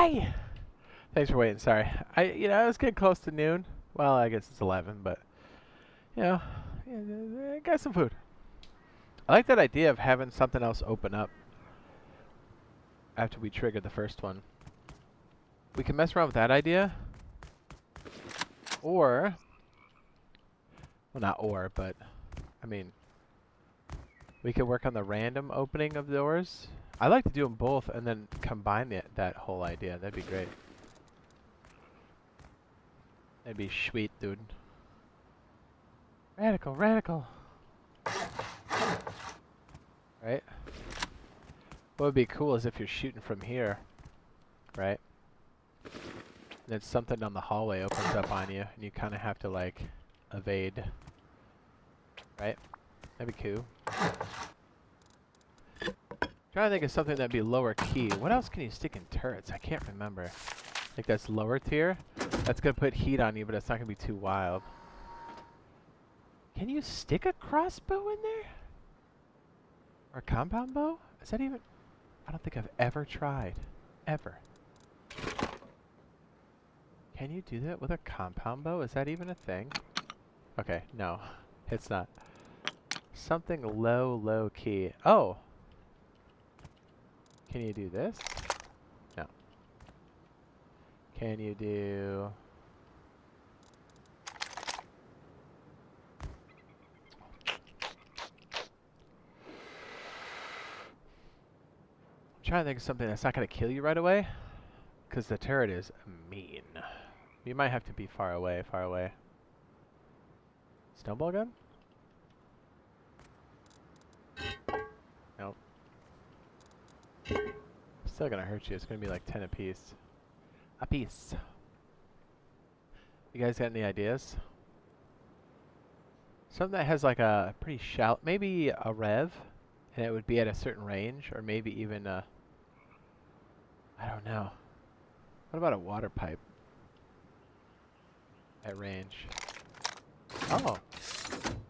Hi! Thanks for waiting, sorry. I was getting close to noon. Well, I guess it's 11, but, yeah, I got some food. I like that idea of having something else open up after we trigger the first one. We can mess around with that idea. Or, well, not or, but, I mean, we could work on the random opening of doors. I like to do them both and then combine that whole idea. That'd be great. That'd be sweet, dude. Radical, radical. Right? What would be cool is if you're shooting from here, right? And then something down the hallway opens up on you, and you kind of have to, like, evade. Right? That'd be cool. Trying to think of something that'd be lower key. What else can you stick in turrets? I can't remember. Like that's lower tier. That's gonna put heat on you, but it's not gonna be too wild. Can you stick a crossbow in there? Or a compound bow? Is that even? I don't think I've ever tried. Ever. Can you do that with a compound bow? Is that even a thing? Okay, no. It's not. Something low key. Oh! Can you do this? No. Can you do... I'm trying to think of something that's not going to kill you right away. Because the turret is mean. You might have to be far away, far away. Snowball gun? Nope. Still gonna hurt you. It's gonna be like 10 apiece. Apiece. You guys got any ideas? Something that has like a pretty shallow, maybe a rev, and it would be at a certain range, or maybe even a, I don't know. What about a water pipe at range? Oh,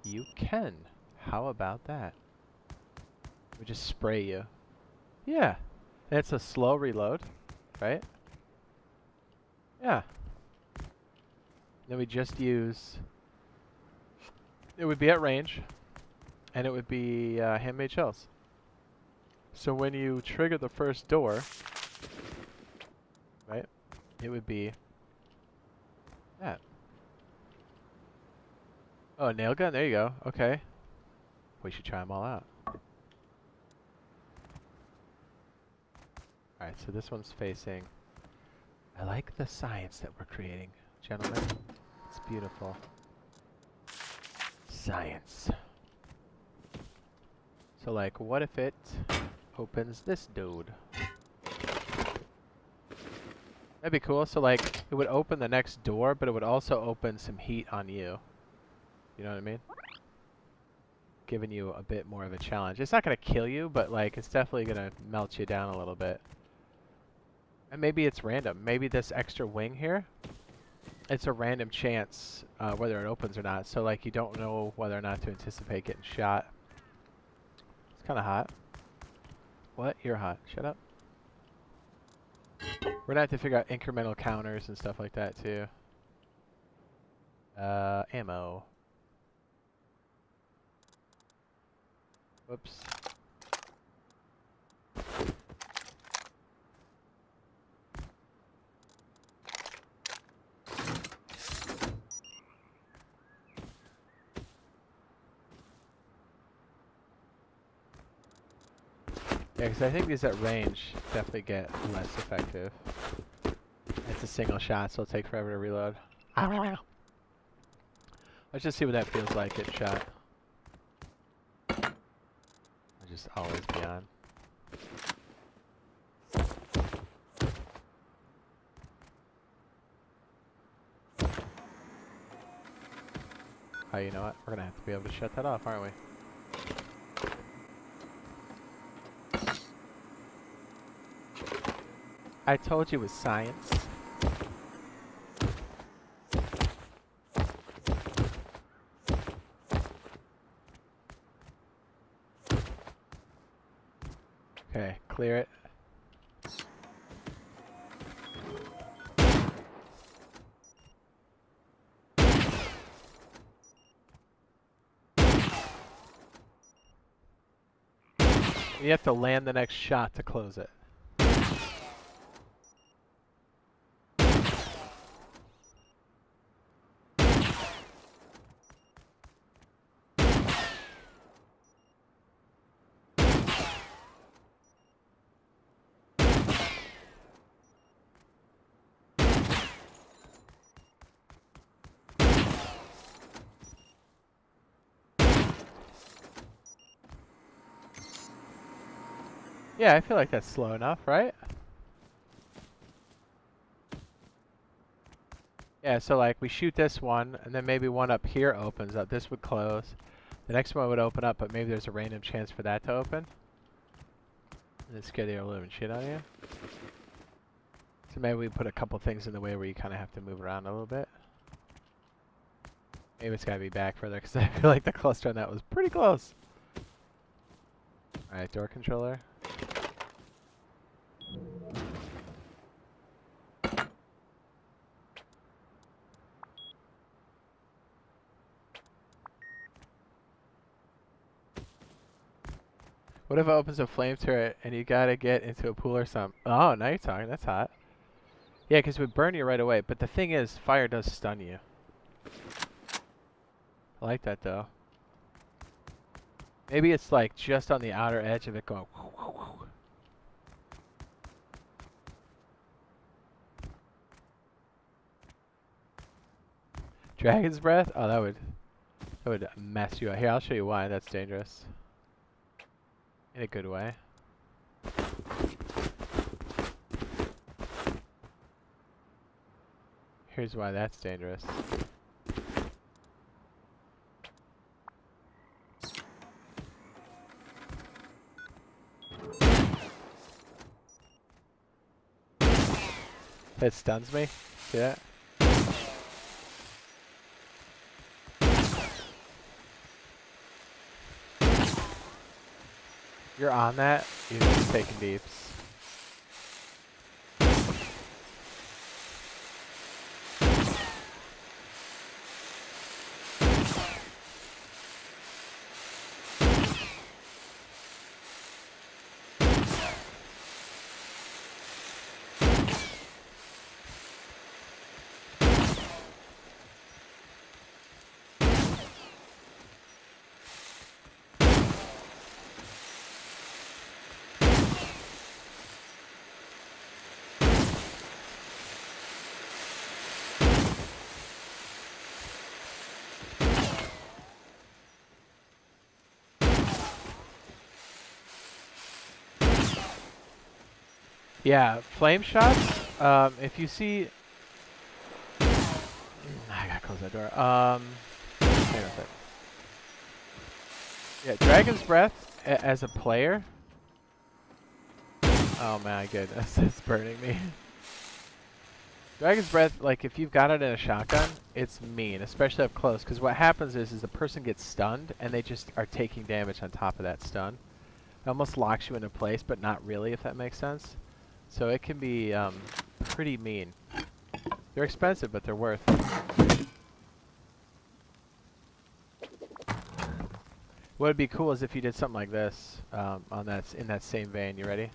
you can. How about that? We just spray you. Yeah. And it's a slow reload, right? Yeah. Then we just use... It would be at range, and it would be handmade shells. So when you trigger the first door, right, it would be that. Oh, a nail gun? There you go. Okay. We should try them all out. Alright, so this one's facing... I like the science that we're creating, gentlemen. It's beautiful. Science. So, like, what if it opens this dude? That'd be cool. So, like, it would open the next door, but it would also open some heat on you. You know what I mean? Giving you a bit more of a challenge. It's not going to kill you, but, like, it's definitely going to melt you down a little bit. And maybe it's random. Maybe this extra wing here, it's a random chance whether it opens or not. So, like, you don't know whether or not to anticipate getting shot. It's kind of hot. What? You're hot. Shut up. We're going to have to figure out incremental counters and stuff like that, too. Ammo. Whoops. Yeah, because I think these at range definitely get less effective. It's a single shot, so it'll take forever to reload. Let's just see what that feels like getting shot. I'll just always be on. Oh, you know what? We're gonna have to be able to shut that off, aren't we? I told you it was science. Okay, clear it. You have to land the next shot to close it. Yeah, I feel like that's slow enough, right? Yeah, so like we shoot this one, and then maybe one up here opens up. This would close. The next one would open up, but maybe there's a random chance for that to open. And then scare the living shit out of you. So maybe we put a couple things in the way where you kind of have to move around a little bit. Maybe it's got to be back further, because I feel like the cluster on that was pretty close. Alright, door controller. What if it opens a flame turret and you gotta get into a pool or something? Oh, now you're talking. That's hot. Yeah, because it would burn you right away. But the thing is, fire does stun you. I like that, though. Maybe it's like just on the outer edge of it going... Dragon's breath? Oh, that would mess you up. Here, I'll show you why that's dangerous. In a good way. Here's why that's dangerous. It stuns me. See that? You're on that, you're just taking deeps. Yeah, flame shots, if you see... I gotta close that door. Hang on a sec. Yeah, Dragon's Breath, as a player... Oh my goodness, it's burning me. Dragon's Breath, like, if you've got it in a shotgun, it's mean, especially up close, because what happens is the person gets stunned, and they just are taking damage on top of that stun. It almost locks you into place, but not really, if that makes sense. So it can be pretty mean. They're expensive, but they're worth it. What would be cool is if you did something like this on that in that same vein. You ready?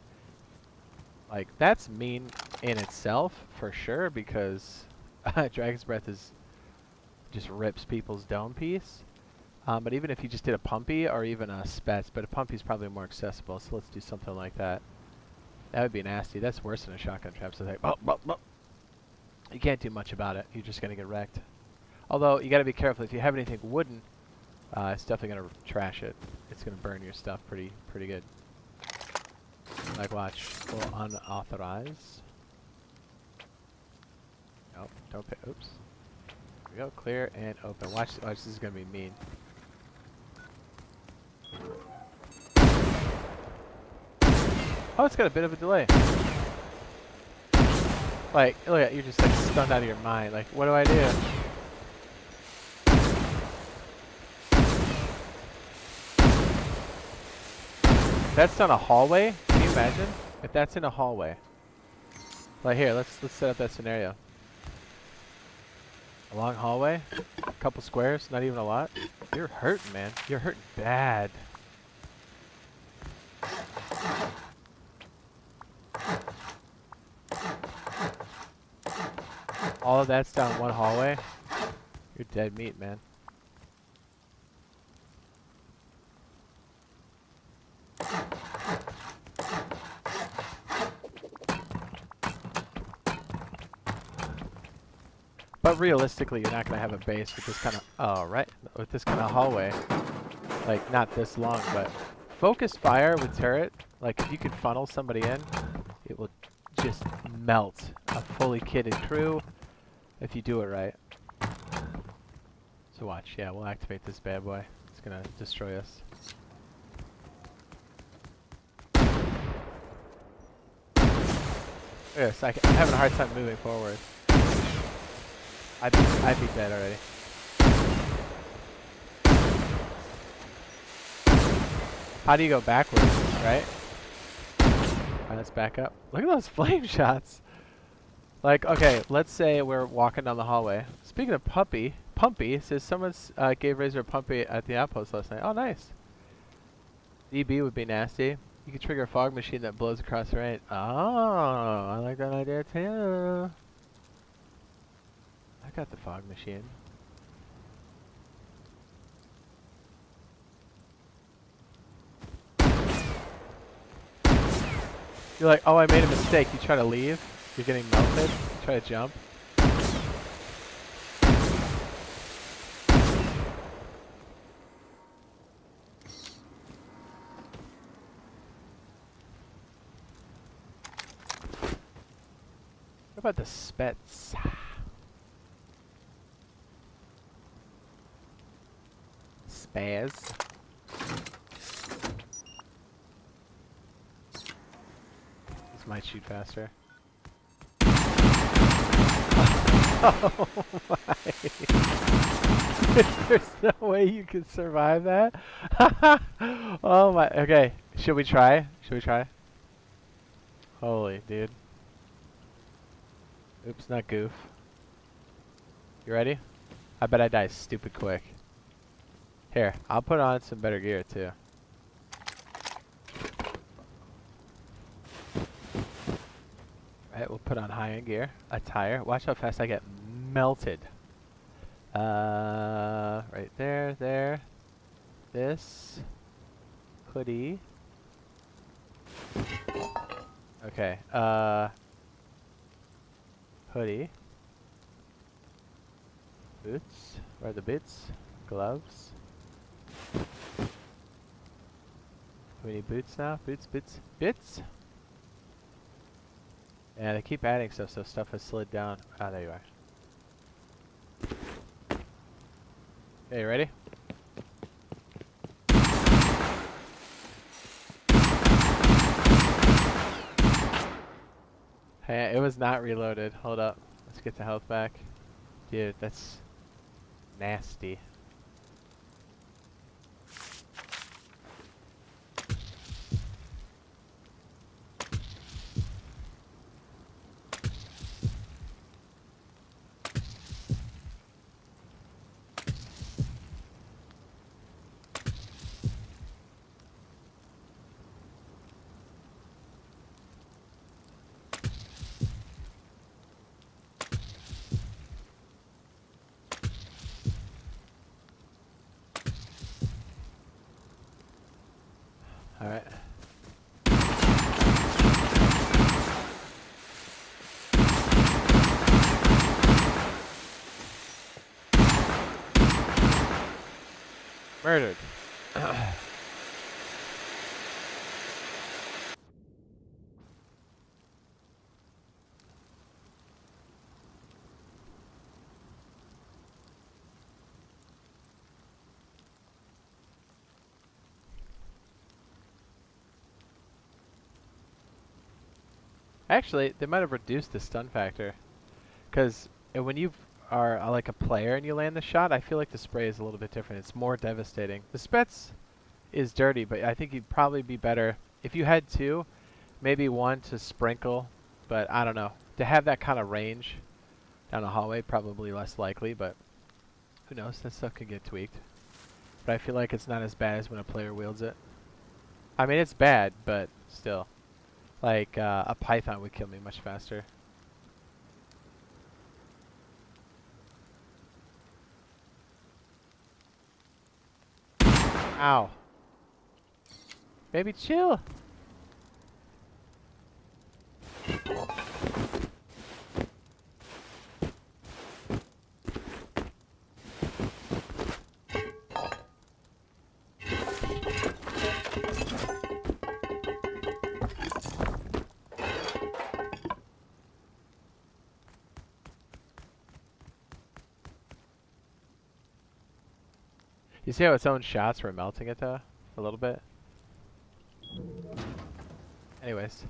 Like that's mean in itself for sure because Dragon's Breath is just rips people's dome piece. But even if you just did a pumpy or even a spets, but a pumpy is probably more accessible. So let's do something like that. That would be nasty. That's worse than a shotgun trap. So it's like, you can't do much about it. You're just gonna get wrecked. Although you gotta be careful. If you have anything wooden, it's definitely gonna trash it. It's gonna burn your stuff pretty good. Like watch, we'll unauthorize. Nope, don't pay. Oops. Here we go. Clear and open. Watch. This is gonna be mean. Oh, it's got a bit of a delay. Like, look at you're just like stunned out of your mind. Like, what do I do? That's on a hallway. Can you imagine if that's in a hallway? Like here, let's set up that scenario. A long hallway, a couple squares, not even a lot. You're hurting, man. You're hurting bad. All of that's down one hallway. You're dead meat, man. But realistically, you're not gonna have a base with this kind of with this kind of hallway. Like not this long, but focused fire with turret. Like if you could funnel somebody in, it will just melt a fully kitted crew if you do it right. So watch, yeah, we'll activate this bad boy. It's gonna destroy us. Yes, I'm having a hard time moving forward. I'd be dead already. How do you go backwards, right? Alright, let's back up. Look at those flame shots. Like, okay, let's say we're walking down the hallway. Speaking of Pumpy, it says someone gave Razor a Pumpy at the Outpost last night. Oh, nice. DB would be nasty. You could trigger a fog machine that blows across the range. Oh, I like that idea too. I got the fog machine. You're like, oh, I made a mistake. You try to leave. You're getting melted. You try to jump. What about the spets? Spaz. This might shoot faster. Oh my. There's no way you can survive that. Oh my. Okay. Should we try? Should we try? Holy dude. Oops, not goof. You ready? I bet I die stupid quick. Here, I'll put on some better gear too. Right, we'll put on high-end gear. Attire. Watch how fast I get melted. Right there, there. This. Hoodie. Okay, hoodie. Boots. Where are the boots? Gloves. Do we need boots now? Boots, boots, boots! Yeah, they keep adding stuff, so stuff has slid down. Ah, there you are. Okay, you ready? Hey, it was not reloaded. Hold up. Let's get the health back. Dude, that's nasty. Alright. Murdered. Actually, they might have reduced the stun factor. Because when you are like a player and you land the shot, I feel like the spray is a little bit different. It's more devastating. The Spets is dirty, but I think you'd probably be better if you had two, maybe one to sprinkle, but I don't know. To have that kind of range down a hallway, probably less likely, but who knows? That stuff could get tweaked. But I feel like it's not as bad as when a player wields it. I mean, it's bad, but still. Like, a Python would kill me much faster. Ow. Baby, chill. You see how its own shots were melting it though? A little bit? Anyways.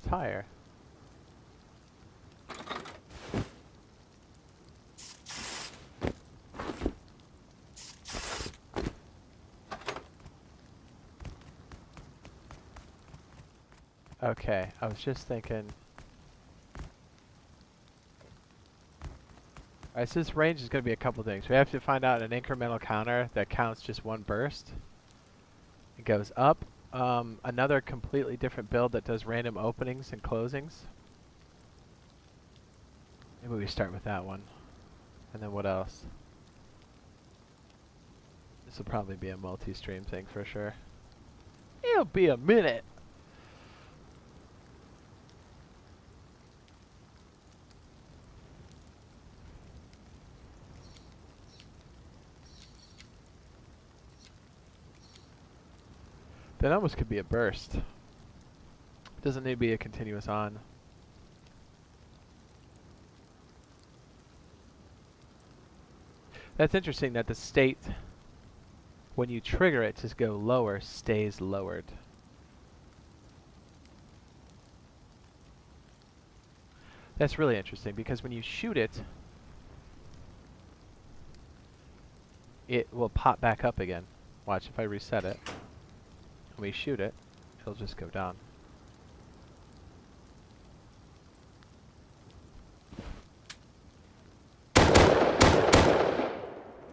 Higher. Okay, I was just thinking. Alright, so this range is going to be a couple things. We have to find out an incremental counter that counts just one burst. It goes up. Another completely different build that does random openings and closings. Maybe we start with that one. And then what else? This will probably be a multi-stream thing for sure. It'll be a minute. That almost could be a burst. Doesn't need to be a continuous on. That's interesting that the state, when you trigger it to go lower, stays lowered. That's really interesting because when you shoot it, it will pop back up again. Watch, if I reset it. When we shoot it, it'll just go down.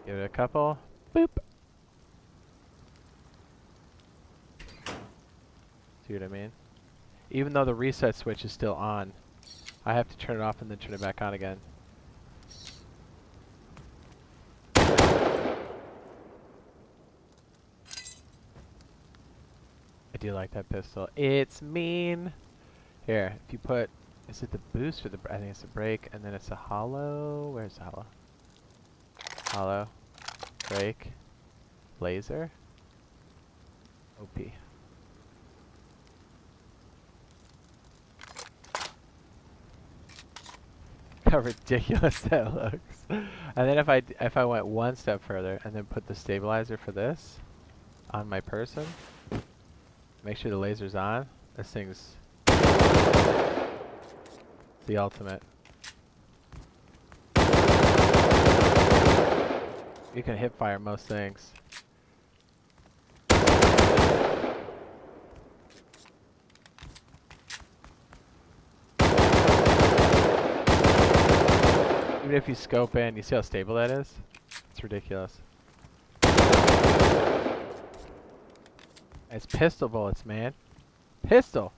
Give it a couple. Boop. See what I mean? Even though the reset switch is still on, I have to turn it off and then turn it back on again. I do like that pistol. It's mean. Here, if you put, is it the boost or the? I think it's the brake, and then it's a hollow. Where's the hollow? Hollow, brake, laser, OP. How ridiculous that looks. And then if I went one step further and then put the stabilizer for this on my person. Make sure the laser's on. This thing's the ultimate. You can hip fire most things. Even if you scope in, you see how stable that is? It's ridiculous. It's pistol bullets, man. Pistol!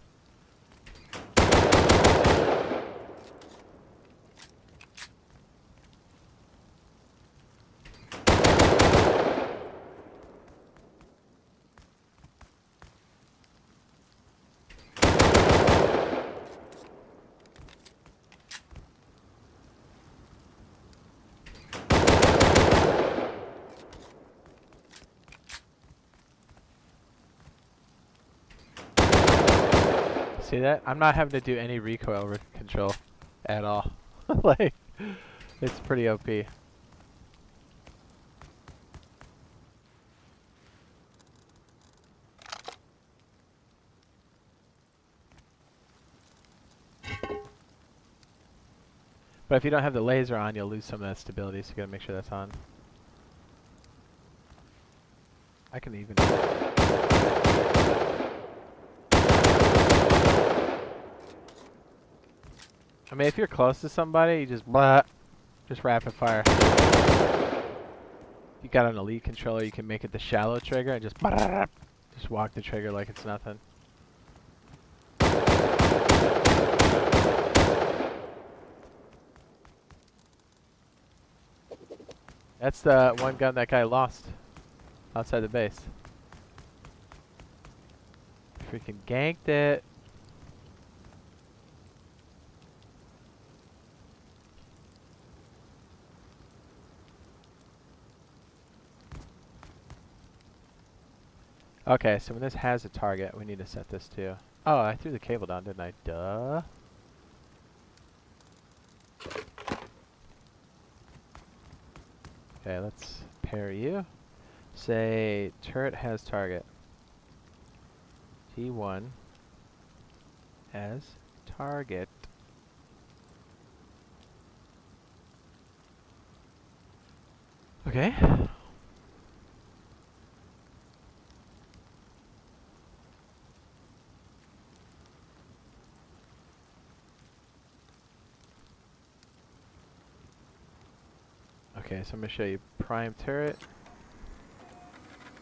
See that? I'm not having to do any recoil control at all. Like, it's pretty OP. But if you don't have the laser on, you'll lose some of that stability, so you gotta make sure that's on. I can even. I mean, if you're close to somebody, you just blah, just rapid fire. If you got an elite controller, you can make it the shallow trigger and just blah, just walk the trigger like it's nothing. That's the one gun that guy lost outside the base. Freaking ganked it. Okay, so when this has a target, we need to set this too. Oh, I threw the cable down, didn't I? Duh. Okay, let's pair you. Say turret has target. T1 has target. Okay. Okay, so I'm going to show you prime turret.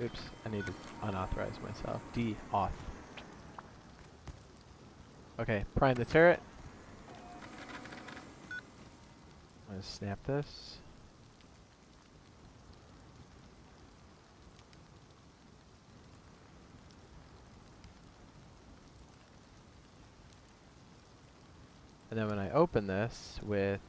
Oops, I need to unauthorize myself. De-auth. Okay, prime the turret. I'm going to snap this. And then when I open this with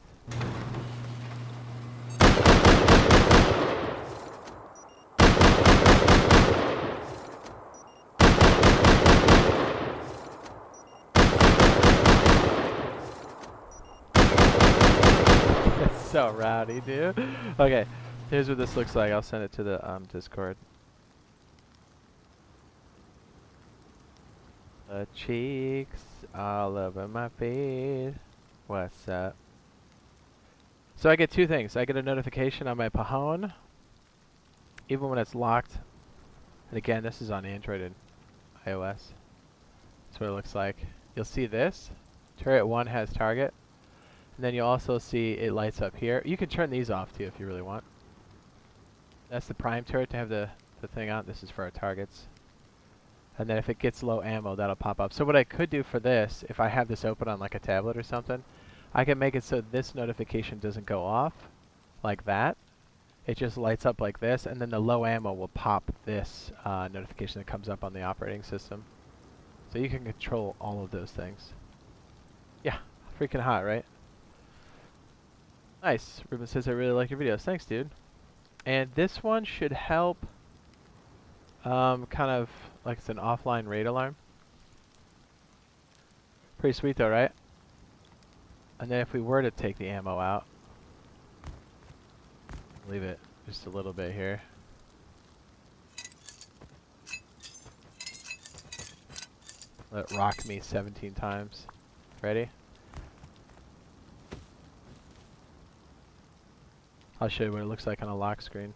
That's so rowdy, dude. Okay, here's what this looks like. I'll send it to the Discord. The cheeks all over my feet. What's up? So I get two things. I get a notification on my Pajon, even when it's locked. And again, this is on Android and iOS. That's what it looks like. You'll see this. Turret 1 has target. And then you'll also see it lights up here. You can turn these off too if you really want. That's the prime turret to have the thing on. This is for our targets. And then if it gets low ammo, that'll pop up. So what I could do for this, if I have this open on like a tablet or something, I can make it so this notification doesn't go off like that. It just lights up like this, and then the low ammo will pop this notification that comes up on the operating system. So you can control all of those things. Yeah, freaking hot, right? Nice. Ruben says, I really like your videos. Thanks, dude. And this one should help kind of like it's an offline raid alarm. Pretty sweet though, right? And then if we were to take the ammo out, leave it just a little bit here. Let it rock me 17 times. Ready? I'll show you what it looks like on a lock screen.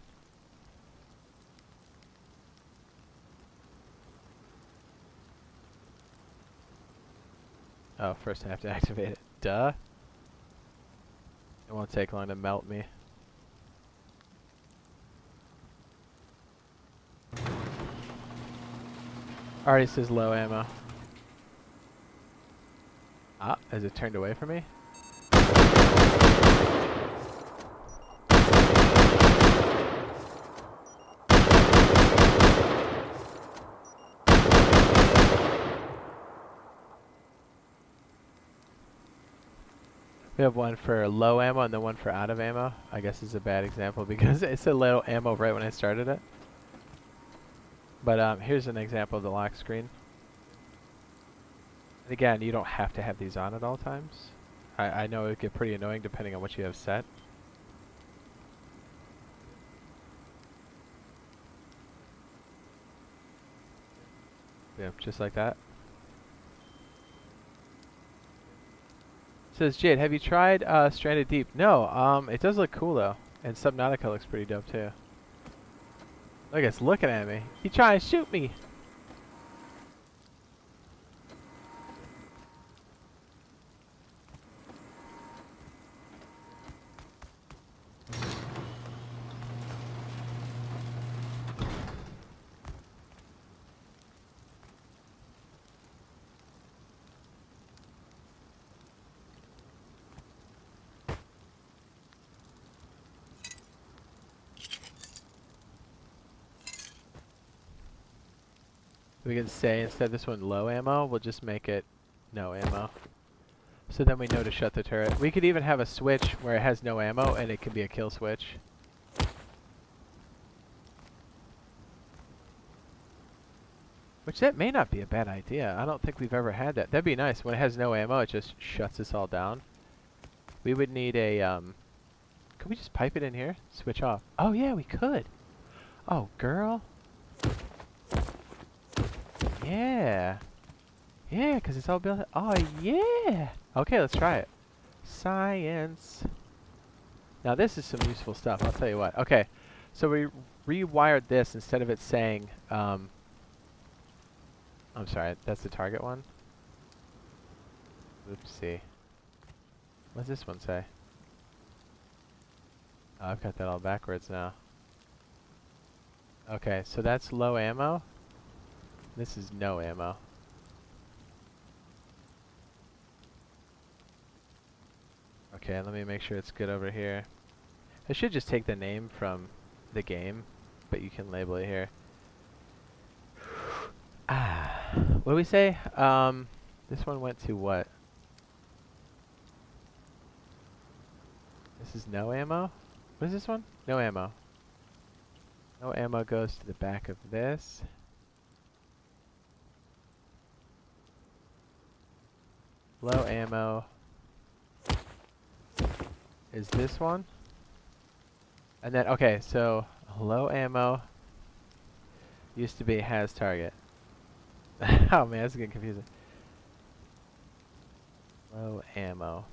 Oh, first I have to activate it. Duh. It won't take long to melt me. Already says low ammo. Ah, has it turned away from me? We have one for low ammo and then one for out of ammo. I guess it's a bad example because it said low ammo right when I started it. But here's an example of the lock screen. And again, you don't have to have these on at all times. I know it would get pretty annoying depending on what you have set. Yeah, just like that. Says Jade, have you tried Stranded Deep? No, it does look cool though. And Subnautica looks pretty dope too. Look, it's looking at me. He trying to shoot me. We can say instead of this one low ammo, we'll just make it no ammo. So then we know to shut the turret. We could even have a switch where it has no ammo and it can be a kill switch. Which that may not be a bad idea. I don't think we've ever had that. That'd be nice. When it has no ammo, it just shuts us all down. We would need a, could we just pipe it in here? Switch off. Oh yeah, we could. Oh, girl. Yeah. Yeah, because it's all built. Oh, yeah. Okay, let's try it. Science. Now, this is some useful stuff. I'll tell you what. Okay, so we rewired this instead of it saying, I'm sorry, that's the target one. Oopsie. What does this one say? Oh, I've got that all backwards now. Okay, so that's low ammo. This is no ammo. Okay, let me make sure it's good over here. I should just take the name from the game, but you can label it here. What do we say? This one went to what? This is no ammo? What is this one? No ammo. No ammo goes to the back of this. Low ammo is this one. And then, okay, so low ammo used to be has target. Oh man, that's getting confusing. Low ammo.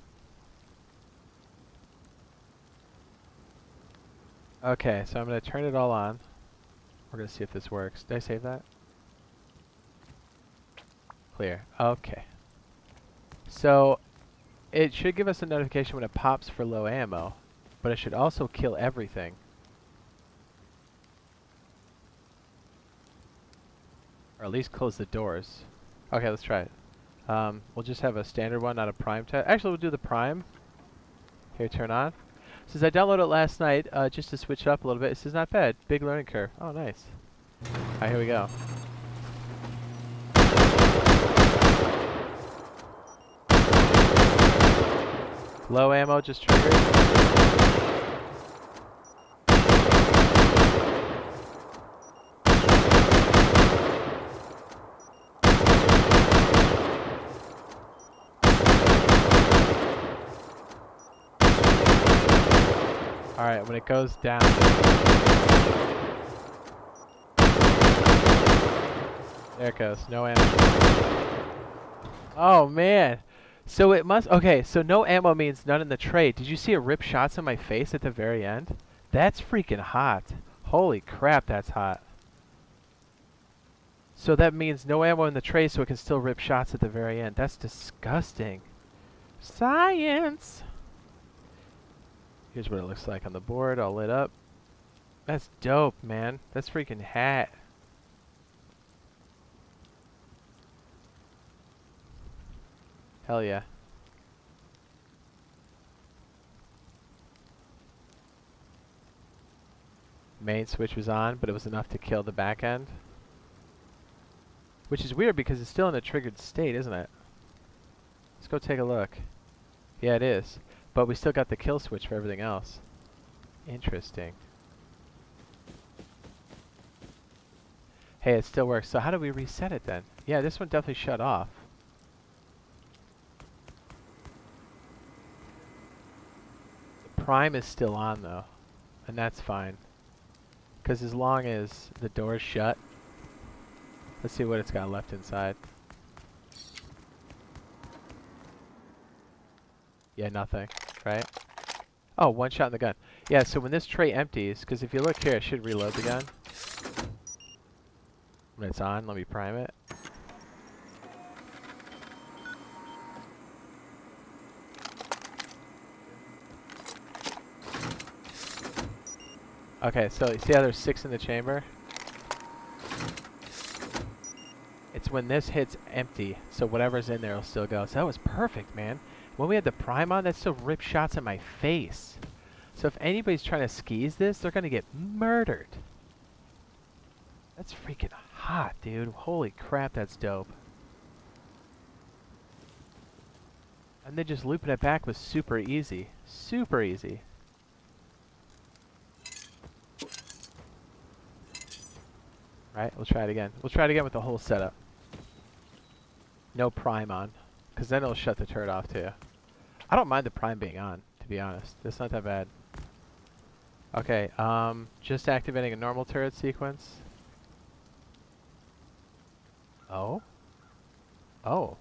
Okay, so I'm going to turn it all on. We're going to see if this works. Did I save that? Clear. Okay. So, it should give us a notification when it pops for low ammo, but it should also kill everything. Or at least close the doors. Okay, let's try it. We'll just have a standard one, not a prime test. Actually, we'll do the prime. Here, turn on. Since I downloaded it last night, just to switch it up a little bit, this is not bad. Big learning curve. Oh, nice. Alright, here we go. Low ammo just triggered. Alright, when it goes down. There it goes. No ammo. Oh, man. So it must... Okay, so no ammo means none in the tray. Did you see it rip shots in my face at the very end? That's freaking hot. Holy crap, that's hot. So that means no ammo in the tray so it can still rip shots at the very end. That's disgusting. Science! Here's what it looks like on the board, all lit up. That's dope, man. That's freaking hat. Hell yeah. Main switch was on, but it was enough to kill the back end. Which is weird because it's still in a triggered state, isn't it? Let's go take a look. Yeah, it is. But we still got the kill switch for everything else. Interesting. Hey, it still works. So how do we reset it then? Yeah, this one definitely shut off. The prime is still on though. And that's fine. Because as long as the door's shut. Let's see what it's got left inside. Yeah, nothing, right? Oh, one shot in the gun. Yeah, so when this tray empties, because if you look here, it should reload the gun. When it's on, let me prime it. Okay, so you see how there's 6 in the chamber? It's when this hits empty, so whatever's in there will still go. So that was perfect, man. When we had the prime on, that still ripped shots at my face. So if anybody's trying to skis this, they're gonna get murdered. That's freaking hot, dude. Holy crap, that's dope. And then just looping it back was super easy. Super easy. Right, we'll try it again. We'll try it again with the whole setup. No prime on, because then it'll shut the turret off too. I don't mind the prime being on, to be honest. It's not that bad. Okay, just activating a normal turret sequence. Oh? Oh.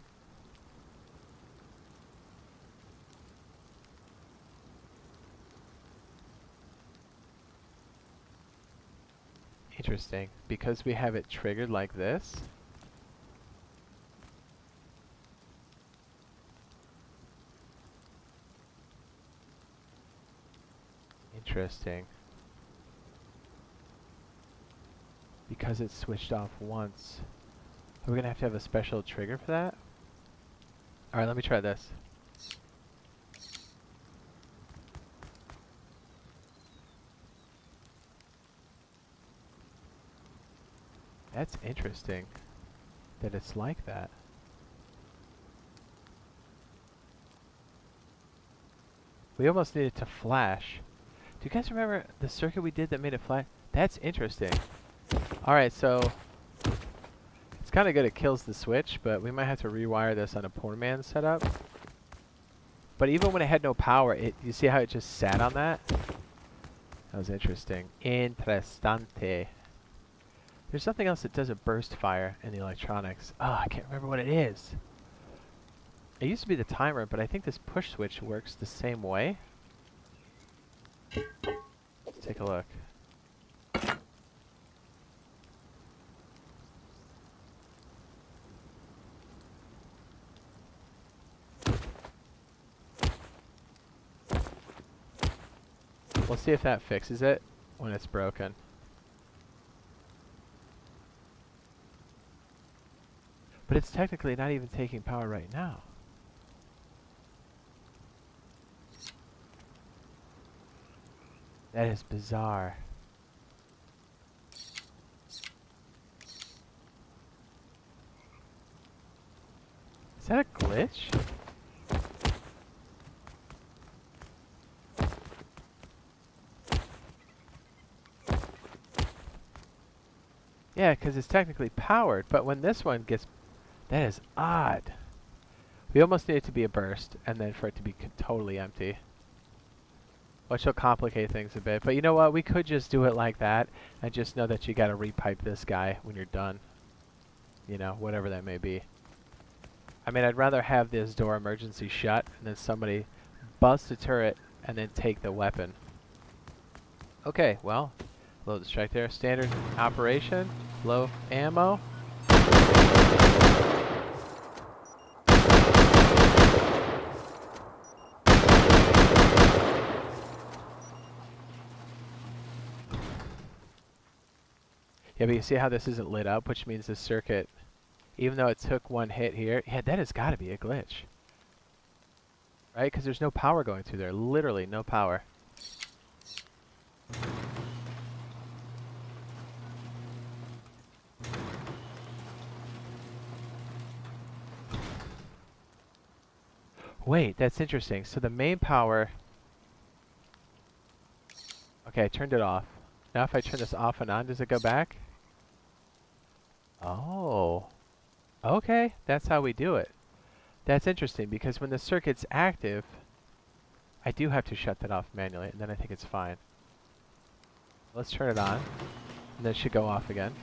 Interesting. Because we have it triggered like this. Interesting. Because it's switched off once. Are we gonna to have a special trigger for that? Alright, let me try this. That's interesting that it's like that. We almost need it to flash. Do you guys remember the circuit we did that made it flash? That's interesting. Alright, so it's kind of good it kills the switch, but we might have to rewire this on a poor man's setup. But even when it had no power, you see how it just sat on that? That was interesting. Interessante. There's something else that does a burst fire in the electronics. Oh, I can't remember what it is. It used to be the timer, but I think this push switch works the same way. Let's take a look. We'll see if that fixes it when it's broken. But it's technically not even taking power right now. That is bizarre. Is that a glitch? Yeah, because it's technically powered, but when this one gets... That is odd. We almost need it to be a burst, and then for it to be totally empty. Which will complicate things a bit. But you know what? We could just do it like that, and just know that you gotta repipe this guy when you're done. You know, whatever that may be. I mean, I'd rather have this door emergency shut, and then somebody bust the turret, and then take the weapon. Okay, well, load the strike there. Standard operation, low ammo. Yeah, but you see how this isn't lit up, which means the circuit, even though it took one hit here, yeah, that has got to be a glitch. Right? Because there's no power going through there. Literally no power. Wait, that's interesting. So the main power... Okay, I turned it off. Now if I turn this off and on, does it go back? Oh. Okay, that's how we do it. That's interesting, because when the circuit's active, I do have to shut that off manually, and then I think it's fine. Let's turn it on, and then it should go off again.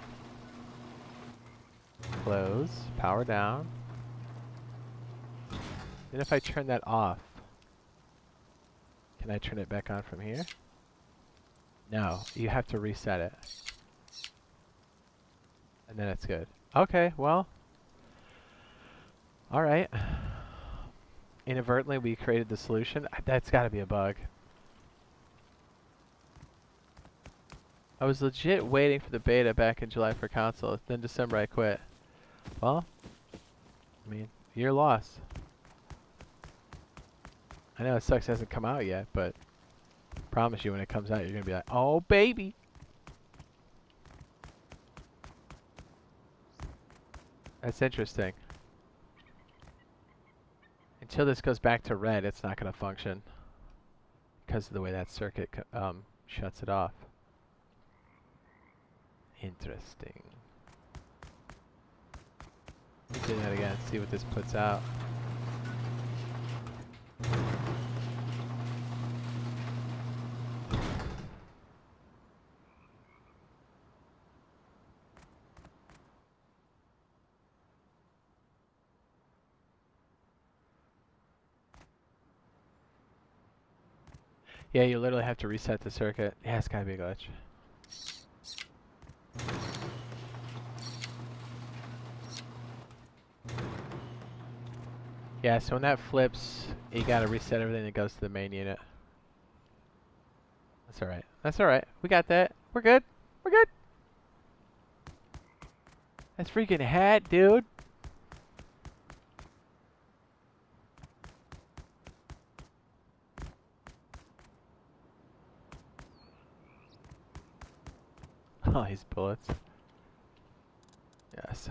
Close, power down. Then if I turn that off, Can I turn it back on from here? No, you have to reset it. And then it's good. Okay, well. Alright. Inadvertently, we created the solution. That's gotta be a bug. I was legit waiting for the beta back in July for console. Then December I quit. Well, I mean, your loss. I know it sucks it hasn't come out yet, but I promise you when it comes out, you're gonna be like, oh baby! That's interesting. Until this goes back to red, it's not gonna function. Because of the way that circuit shuts it off. Interesting. Let me do that again, see what this puts out. Yeah, you literally have to reset the circuit. Yeah, it's gotta be a glitch. Yeah, so when that flips, you gotta reset everything that goes to the main unit. That's alright. That's alright. We got that. We're good. We're good. That's freaking hat, dude. Oh, these bullets. Yes.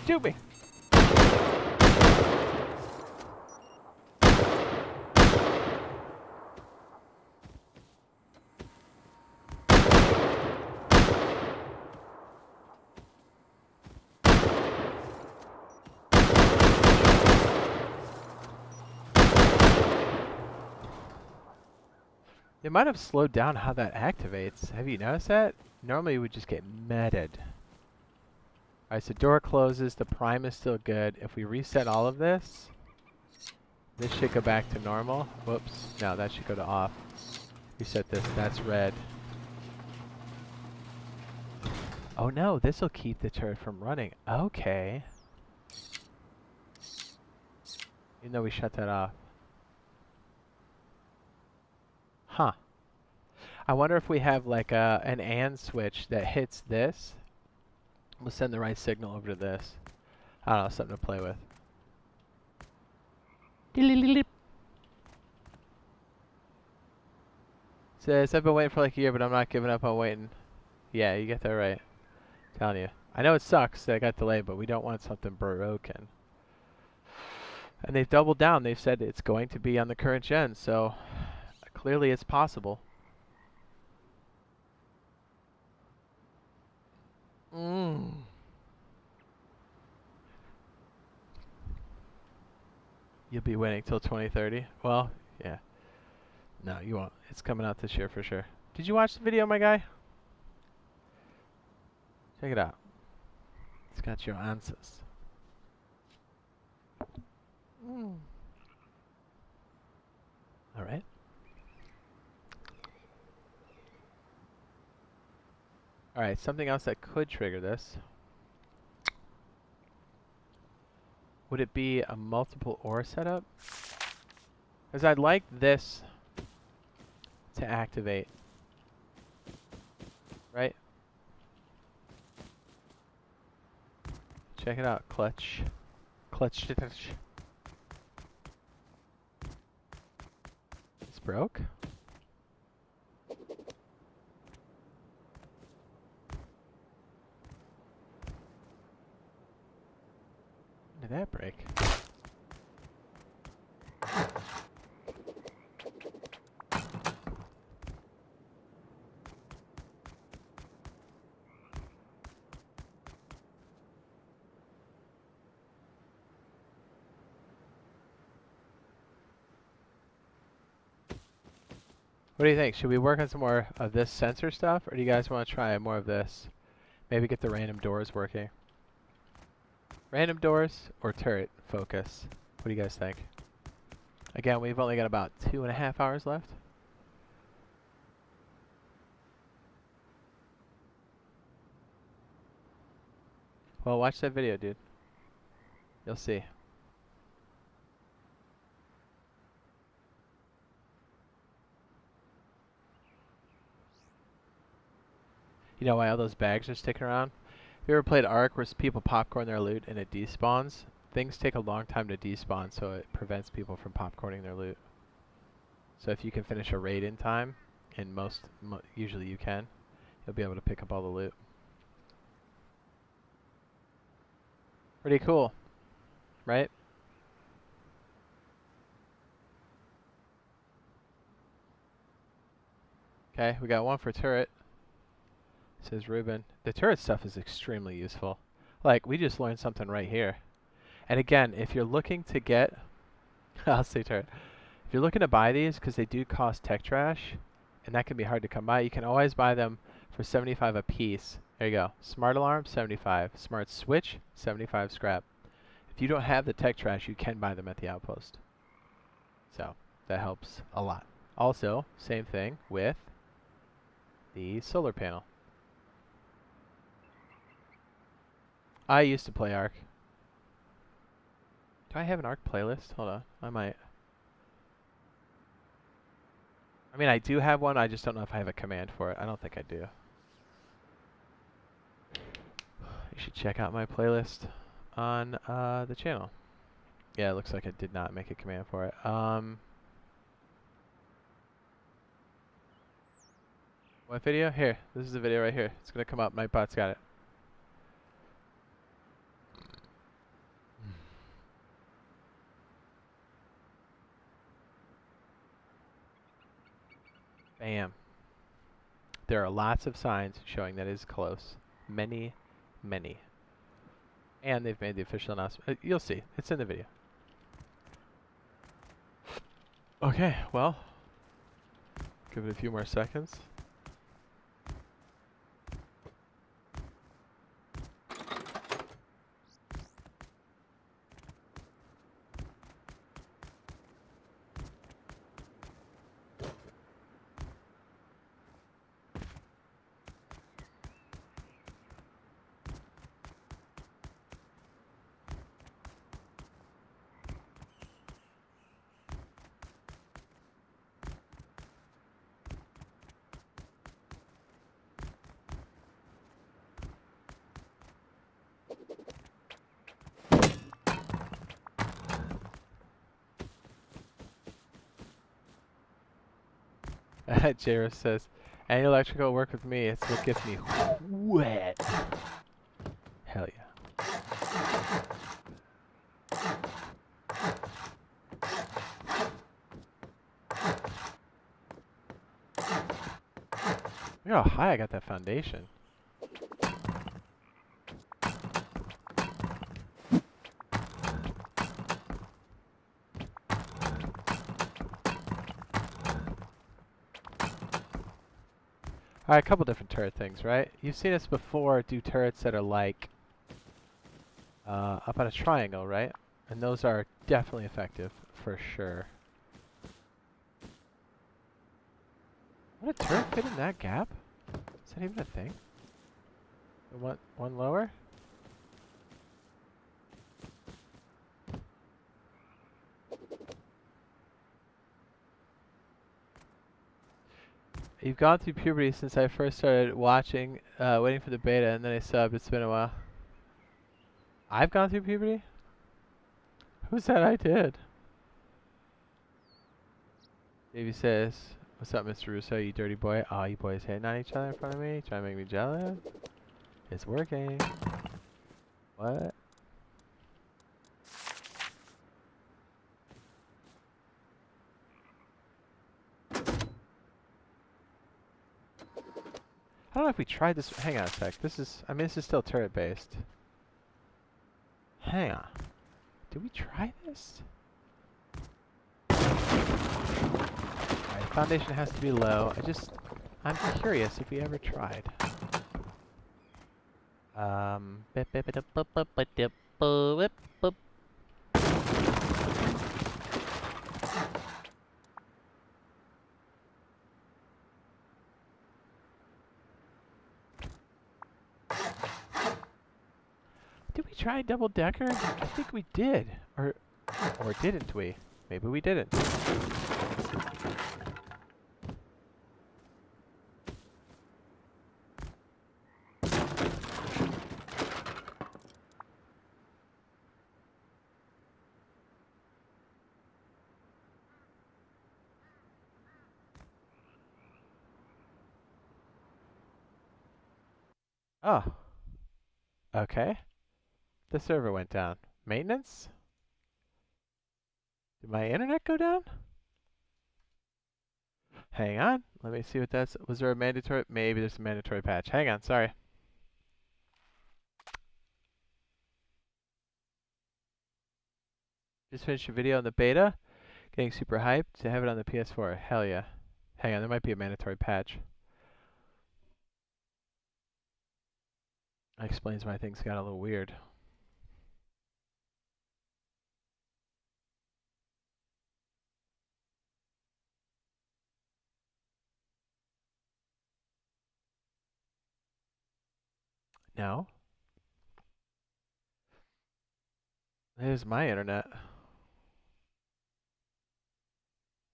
Shoot me! It might have slowed down how that activates. Have you noticed that? Normally it would just get matted. Alright, so door closes, the prime is still good. If we reset all of this, this should go back to normal. Whoops, no, that should go to off. Reset this, that's red. Oh no, this will keep the turret from running. Okay. Even though we shut that off. Huh. I wonder if we have like an AND switch that hits this. We'll send the right signal over to this. I don't know, something to play with. Says, I've been waiting for like a year, but I'm not giving up on waiting. Yeah, you get that right. I'm telling you. I know it sucks that it got delayed, but we don't want something broken. And they've doubled down. They've said it's going to be on the current gen, so clearly it's possible. You'll be waiting till 2030? Well, yeah. No, you won't. It's coming out this year for sure. Did you watch the video, my guy? Check it out. It's got your answers. Alright. Alright, something else that could trigger this. Would it be a multiple ore setup? Because I'd like this to activate. Right? Check it out, clutch. Clutch. It's broke? When did that break? What do you think? Should we work on some more of this sensor stuff, or do you guys want to try more of this? Maybe get the random doors working. Random doors or turret focus? What do you guys think? Again, we've only got about 2.5 hours left. Well, watch that video, dude. You'll see. You know why all those bags are sticking around? Have you ever played Ark where people popcorn their loot and it despawns? Things take a long time to despawn, so it prevents people from popcorning their loot. So if you can finish a raid in time, and usually you can, you'll be able to pick up all the loot. Pretty cool, right? Okay, we got one for turret. Says Ruben. The turret stuff is extremely useful. Like, we just learned something right here. And again, if you're looking to get... I'll say turret. If you're looking to buy these, because they do cost tech trash, and that can be hard to come by, you can always buy them for 75 a piece. There you go. Smart alarm, 75. Smart switch, 75 scrap. If you don't have the tech trash, you can buy them at the Outpost. So, that helps a lot. Also, same thing with the solar panel. I used to play Ark. Do I have an Ark playlist? Hold on, I might. I mean, I do have one, I just don't know if I have a command for it. I don't think I do. You should check out my playlist on the channel. Yeah, it looks like I did not make a command for it. What video? Here, this is the video right here. It's gonna come up, my bot's got it. Bam. There are lots of signs showing that it is close. Many, many. And they've made the official announcement. You'll see. It's in the video. Okay, well. Give it a few more seconds. Jairus says, any electrical work with me, it's what gets me wet. Hell yeah. Look how high I got that foundation. Alright, a couple different turret things, right? You've seen us before do turrets that are like up on a triangle, right? And those are definitely effective, for sure. Would a turret fit in that gap? Is that even a thing? One lower? You've gone through puberty since I first started watching, waiting for the beta, and then I subbed. It's been a while. I've gone through puberty? Who said I did? Davey says, what's up, Mr. Russo, you dirty boy? Oh, you boys hitting on each other in front of me? Trying to make me jealous? It's working. What? I don't know if we tried this. Hang on a sec. This is still turret based. Hang on. Did we try this? I Foundation has to be low. I'm curious if we ever tried. Did we try double decker? I think we did. Or didn't we? Maybe we didn't. Oh. Okay. The server went down. Maintenance? Did my internet go down? Hang on. Let me see what that's... Was there a mandatory... Maybe there's a mandatory patch. Hang on. Sorry. Just finished a video on the beta. Getting super hyped to have it on the PS4. Hell yeah. Hang on. There might be a mandatory patch. That explains why things got a little weird. No. There's my internet.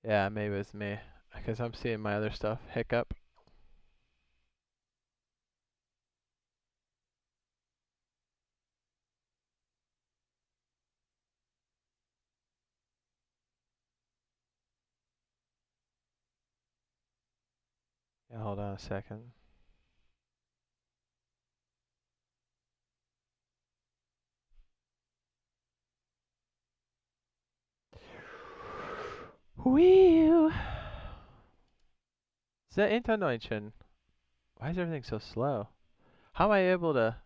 Yeah, maybe it's me. Because I'm seeing my other stuff. Hiccup. Yeah, hold on a second. Wheel. Internetzen. Why is everything so slow? How am I able to...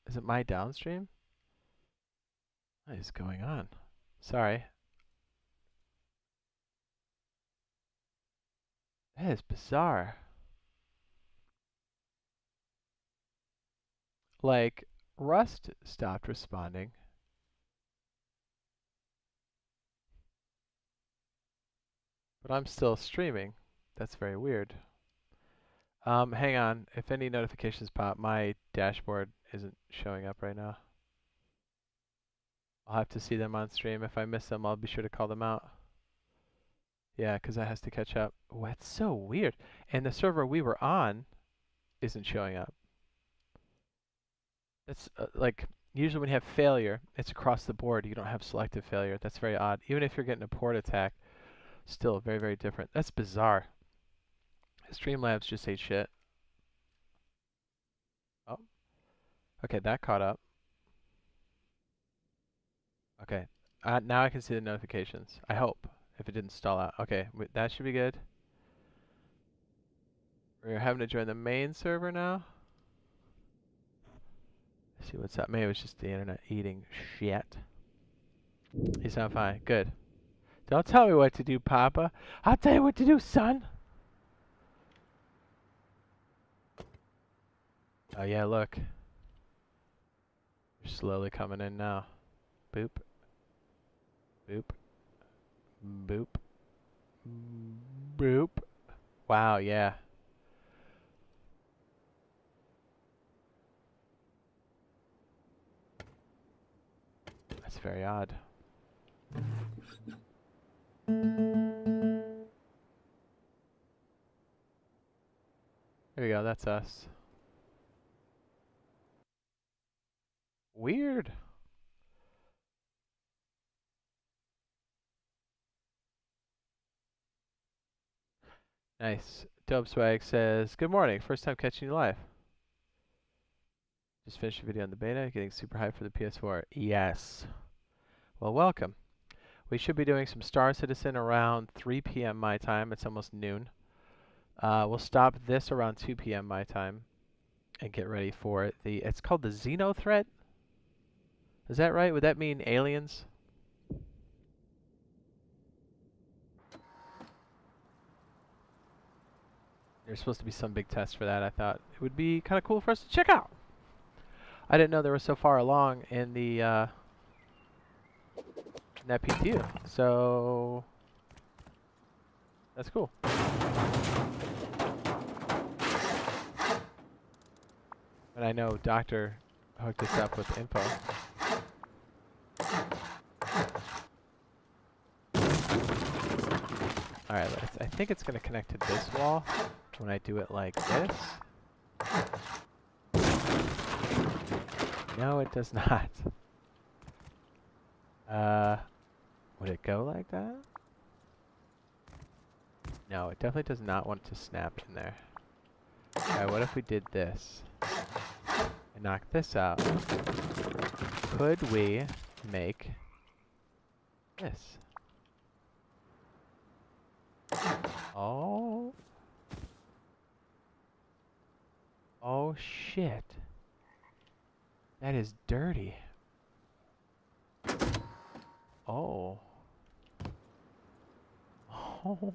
Is it my downstream? What is going on? Sorry. That is bizarre. Like, Rust stopped responding. But I'm still streaming. That's very weird. Hang on. If any notifications pop, my dashboard isn't showing up right now. I'll have to see them on stream. If I miss them, I'll be sure to call them out. Yeah, because that has to catch up. Oh, that's so weird. And the server we were on isn't showing up. That's like, usually when you have failure, it's across the board. You don't have selective failure. That's very odd. Even if you're getting a port attack, still very, very different. That's bizarre. Streamlabs just ate shit. Oh. Okay, that caught up. Okay. Now I can see the notifications. I hope. If it didn't stall out. Okay, that should be good. We're having to join the main server now. Let's see what's up. Maybe it was just the internet eating shit. You sound fine. Good. Don't tell me what to do, Papa. I'll tell you what to do, son. Oh yeah, look. You're slowly coming in now. Boop. Boop. Boop. Boop. Wow, yeah. That's very odd. There we go, that's us. Weird. Nice. Dope Swag says, good morning, first time catching you live. Just finished a video on the beta, getting super hyped for the PS4. Yes. Well, welcome. We should be doing some Star Citizen around 3 p.m. my time. It's almost noon. We'll stop this around 2 p.m. my time and get ready for it. It's called the Xeno threat. Is that right? Would that mean aliens? There's supposed to be some big test for that. I thought it would be kind of cool for us to check out. I didn't know they were so far along in the in that PTU. So that's cool. And I know Doctor hooked us up with info. Alright, I think it's going to connect to this wall when I do it like this. No, it does not. Would it go like that? No, it definitely does not want to snap in there. Alright, what if we did this? And knock this out. Could we make this? Oh. Oh shit. That is dirty. Oh. Oh.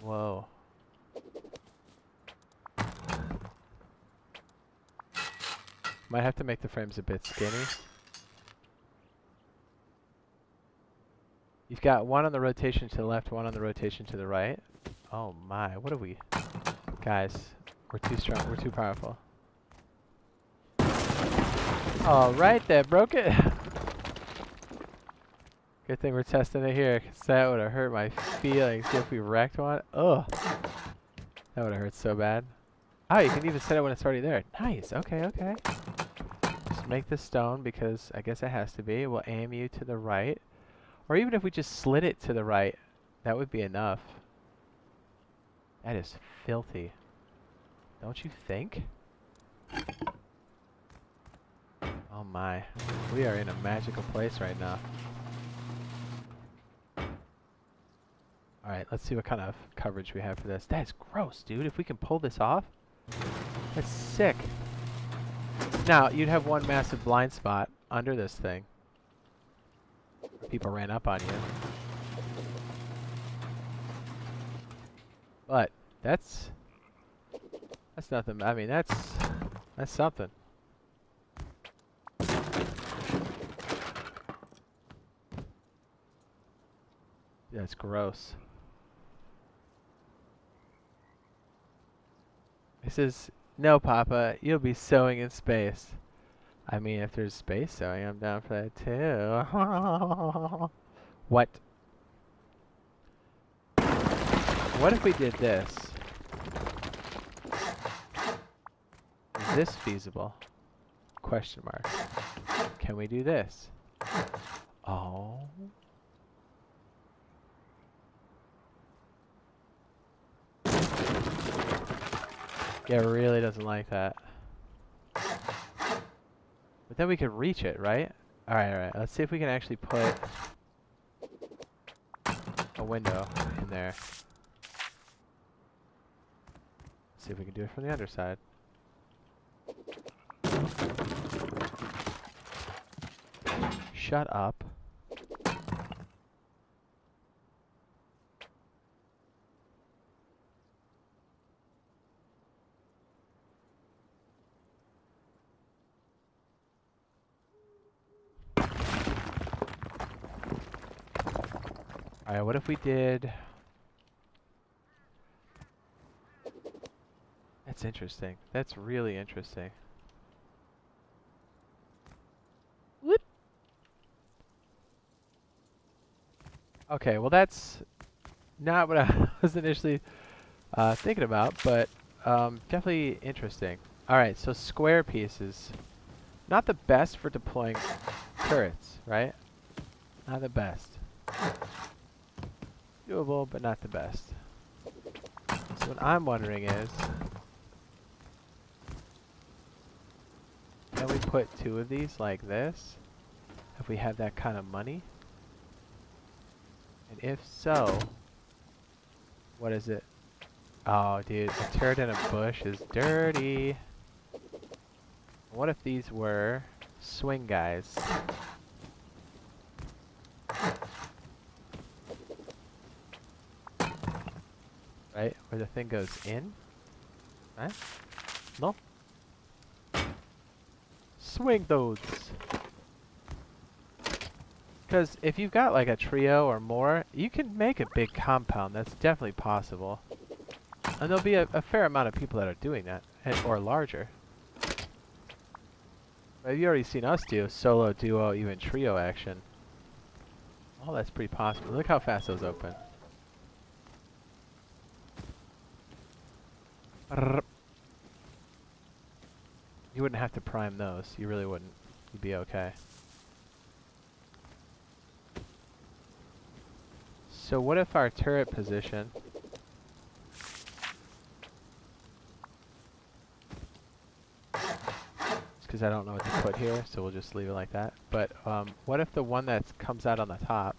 Whoa. Might have to make the frames a bit skinny. You've got one on the rotation to the left, one on the rotation to the right. Oh my, what are we? Guys, we're too strong, we're too powerful. All right, that broke it. Good thing we're testing it here, because that would have hurt my feelings. See if we wrecked one. Ugh. That would have hurt so bad. Oh, you can even set it when it's already there. Nice, okay, okay. Just make the stone, because I guess it has to be. We'll aim you to the right. Or even if we just slid it to the right, that would be enough. That is filthy. Don't you think? Oh my. We are in a magical place right now. Alright, let's see what kind of coverage we have for this. That is gross, dude. If we can pull this off, that's sick. Now, you'd have one massive blind spot under this thing. Where people ran up on you. But that's nothing. I mean, that's something. That's gross. It says, "No, Papa, you'll be sewing in space." I mean, if there's space sewing, I'm down for that too. What? What if we did this? Is this feasible? Question mark. Can we do this? Oh. Yeah, it really doesn't like that. But then we could reach it, right? Alright, alright. Let's see if we can actually put a window in there. See if we can do it from the underside. Shut up. Alright, what if we did... That's interesting. That's really interesting. Whoop. Okay, well that's not what I was initially thinking about, but definitely interesting. Alright, so square pieces. Not the best for deploying turrets, right? Not the best. Doable, but not the best. So what I'm wondering is, can we put two of these like this? If we have that kind of money? And if so, what is it? Oh, dude, a turret in a bush is dirty. What if these were swing guys? right? Where the thing goes in, right? No? Swing those! Because if you've got like a trio or more, you can make a big compound. That's definitely possible. And there'll be a fair amount of people that are doing that, or larger. But you've already seen us do solo, duo, even trio action. Oh, that's pretty possible. Look how fast those open. You wouldn't have to prime those. You really wouldn't. You'd be okay. So what if our turret position... because I don't know what to put here, so we'll just leave it like that. But what if the one that comes out on the top,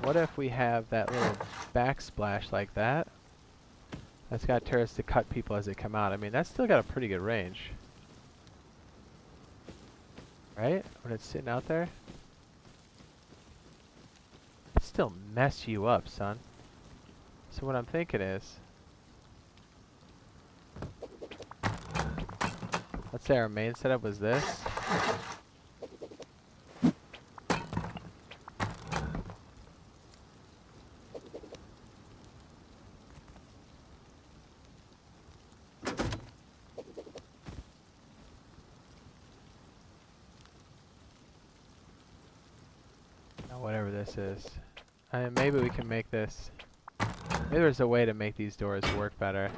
what if we have that little backsplash like that? That's got turrets to cut people as they come out. I mean, that's still got a pretty good range. Right? When it's sitting out there? It still mess you up, son. So what I'm thinking is... let's say our main setup was this. Now whatever this is. Maybe we can make this... maybe there's a way to make these doors work better.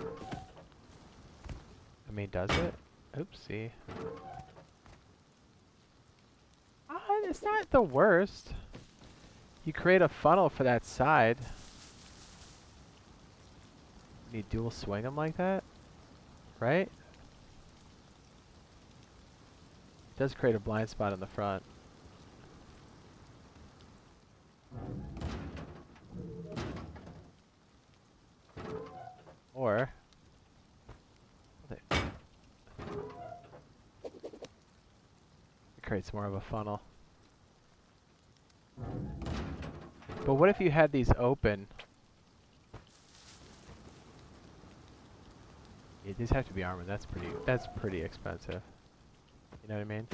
I mean, does it? Oopsie. It's not the worst. You create a funnel for that side. You dual swing them like that, right? It does create a blind spot in the front. Or it creates more of a funnel. But what if you had these open? Yeah, these have to be armored. That's pretty expensive. You know what I mean?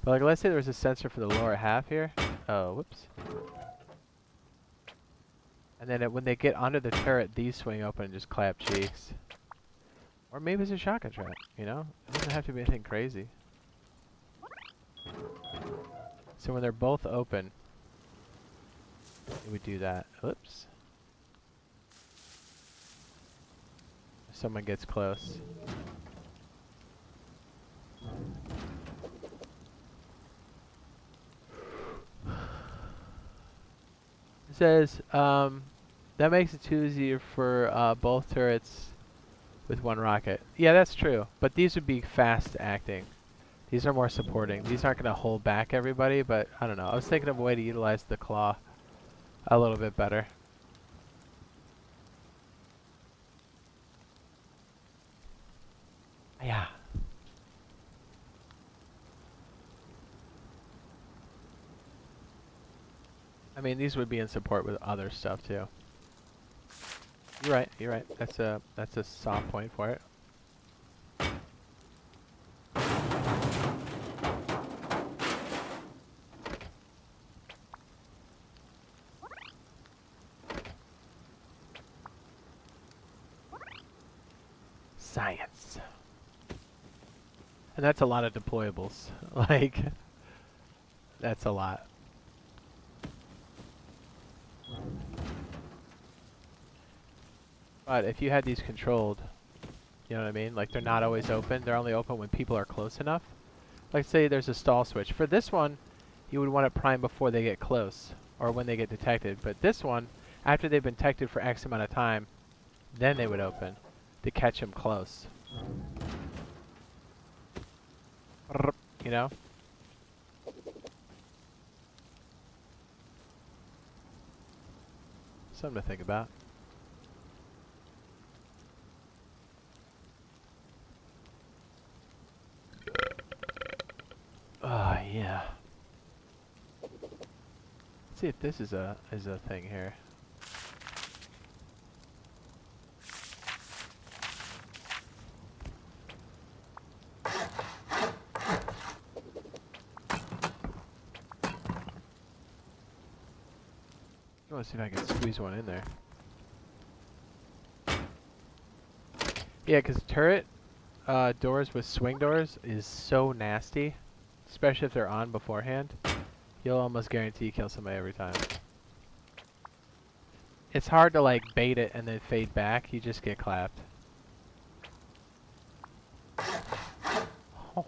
But like, let's say there was a sensor for the lower half here. Oh, whoops. And then when they get under the turret, these swing open and just clap cheeks. Or maybe it's a shotgun trap, you know? It doesn't have to be anything crazy. So when they're both open, it would do that. Oops. If someone gets close. It says, that makes it too easier for both turrets with one rocket. Yeah, that's true. But these would be fast acting. These are more supporting. These aren't going to hold back everybody, but I don't know. I was thinking of a way to utilize the claw a little bit better. Yeah. I mean, these would be in support with other stuff too. You're right. You're right. That's a soft point for it. Science. And that's a lot of deployables. Like, that's a lot. But if you had these controlled, you know what I mean? Like, they're not always open. They're only open when people are close enough. Like, say there's a stall switch. For this one, you would want it primed before they get close, or when they get detected. But this one, after they've been detected for X amount of time, then they would open to catch them close. You know? Something to think about. Oh, yeah. Let's see if this is a thing here. want to see if I can squeeze one in there. Yeah, because turret doors with swing doors is so nasty, especially if they're on beforehand. You'll almost guarantee you kill somebody every time. It's hard to like bait it and then fade back. You just get clapped. Oh.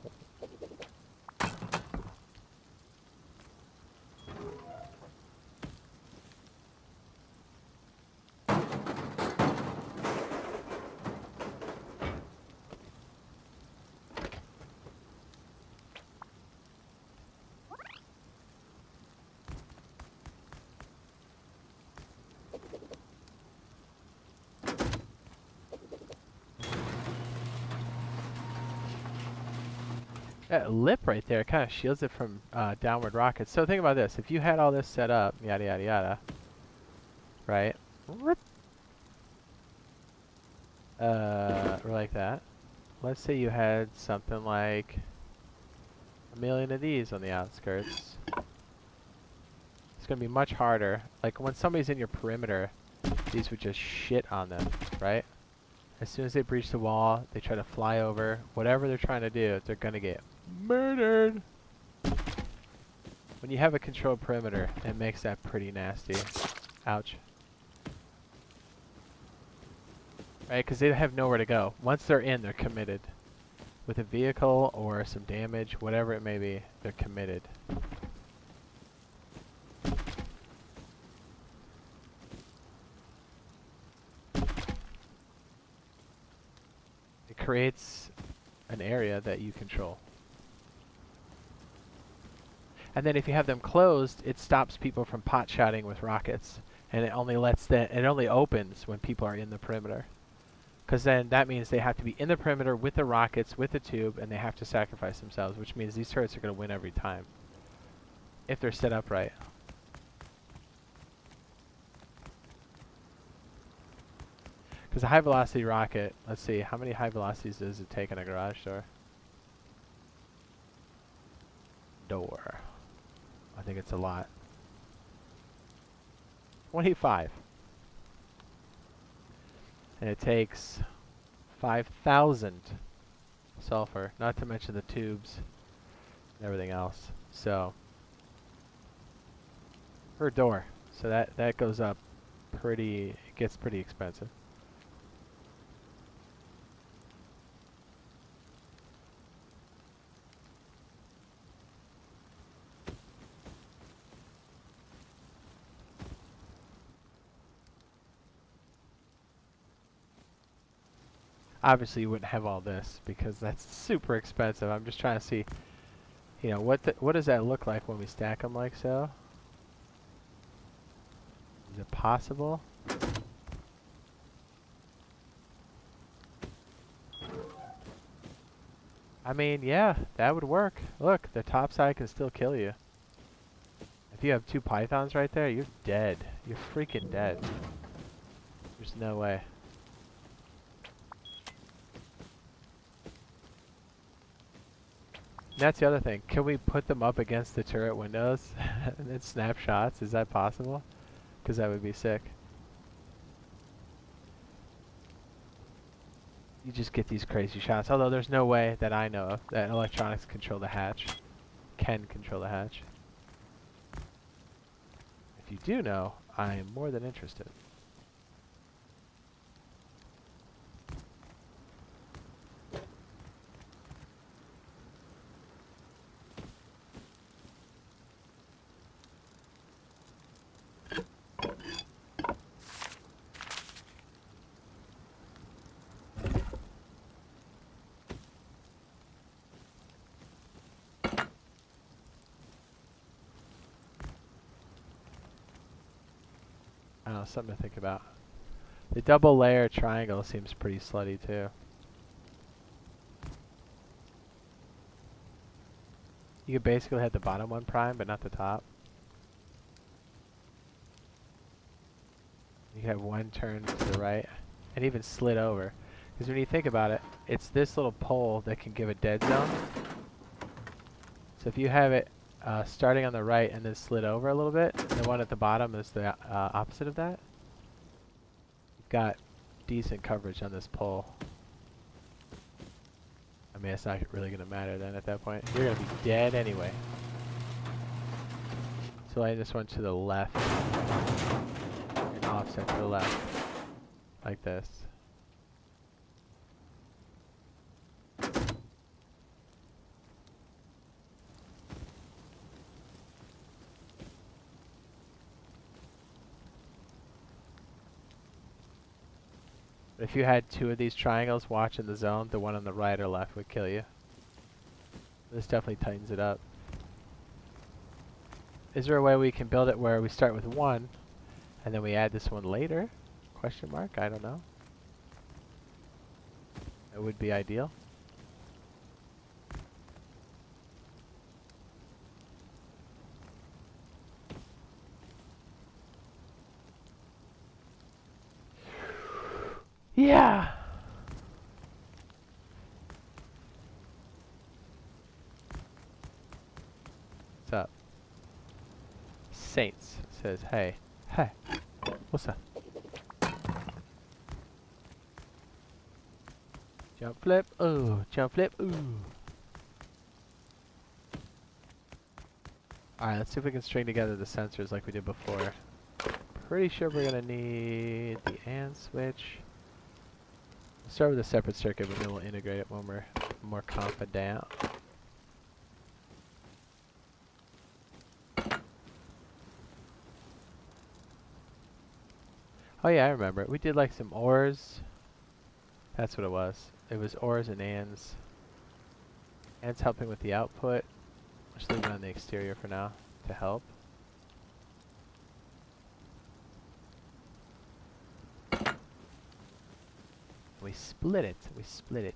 That lip right there kind of shields it from downward rockets. So think about this. If you had all this set up, yada yada yada, right? Or like that. Let's say you had something like 1,000,000 of these on the outskirts. It's going to be much harder. Like when somebody's in your perimeter, these would just shit on them, right? As soon as they breach the wall, they try to fly over. Whatever they're trying to do, they're going to get murdered. When you have a controlled perimeter, it makes that pretty nasty. Ouch. Right, because they have nowhere to go. Once they're in, they're committed. With a vehicle or some damage, whatever it may be, they're committed. It creates an area that you control. And then if you have them closed, it stops people from pot shotting with rockets. And it only it only opens when people are in the perimeter. Because then that means they have to be in the perimeter with the rockets, with the tube, and they have to sacrifice themselves, which means these turrets are going to win every time. If they're set up right. Because a high velocity rocket, let's see, how many high velocities does it take in a garage door? I think it's a lot. 25. And it takes 5,000 sulfur, not to mention the tubes and everything else. So, per door. So that goes up pretty, it gets pretty expensive. Obviously, you wouldn't have all this because that's super expensive. I'm just trying to see, you know, what does that look like when we stack them like so? Is it possible? I mean, yeah, that would work. Look, the top side can still kill you. If you have 2 pythons right there, you're dead. You're freaking dead. There's no way. That's the other thing. Can we put them up against the turret windows and then snap shots? Is that possible? Because that would be sick. You just get these crazy shots. Although there's no way that I know of that electronics control the hatch. Can control the hatch. If you do know, I am more than interested. I don't know, something to think about. The double layer triangle seems pretty slutty too. You could basically have the bottom one prime, but not the top. You could have one turn to the right, and even slid over. Because when you think about it, it's this little pole that can give a dead zone. So if you have it starting on the right and then slid over a little bit. And the one at the bottom is the opposite of that. You've got decent coverage on this pole. I mean, it's not really going to matter then at that point. You're going to be dead anyway. So lay this one to the left and offset to the left, like this. If you had two of these triangles watching the zone, the one on the right or left would kill you. This definitely tightens it up. Is there a way we can build it where we start with one and then we add this one later? Question mark? I don't know. That would be ideal. Yeah! What's up? Saints says, hey. Hey. What's up? Jump flip. Ooh. Jump flip. Ooh. Alright, let's see if we can string together the sensors like we did before. Pretty sure we're gonna need the AND switch. We'll start with a separate circuit, but then we'll integrate it when we're more confident. Oh yeah, I remember it. We did like some ORs. That's what it was. It was ORs and ANDs. ANDs helping with the output. Just leave it on the exterior for now to help. We split it. We split it.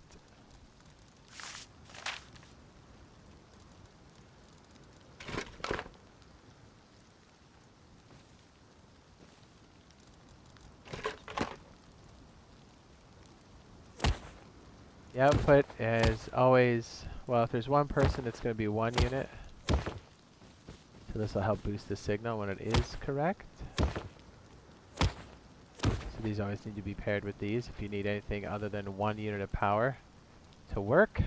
The output is always, well, if there's one person, it's going to be one unit. So this will help boost the signal when it is correct. So these always need to be paired with these if you need anything other than 1 unit of power to work.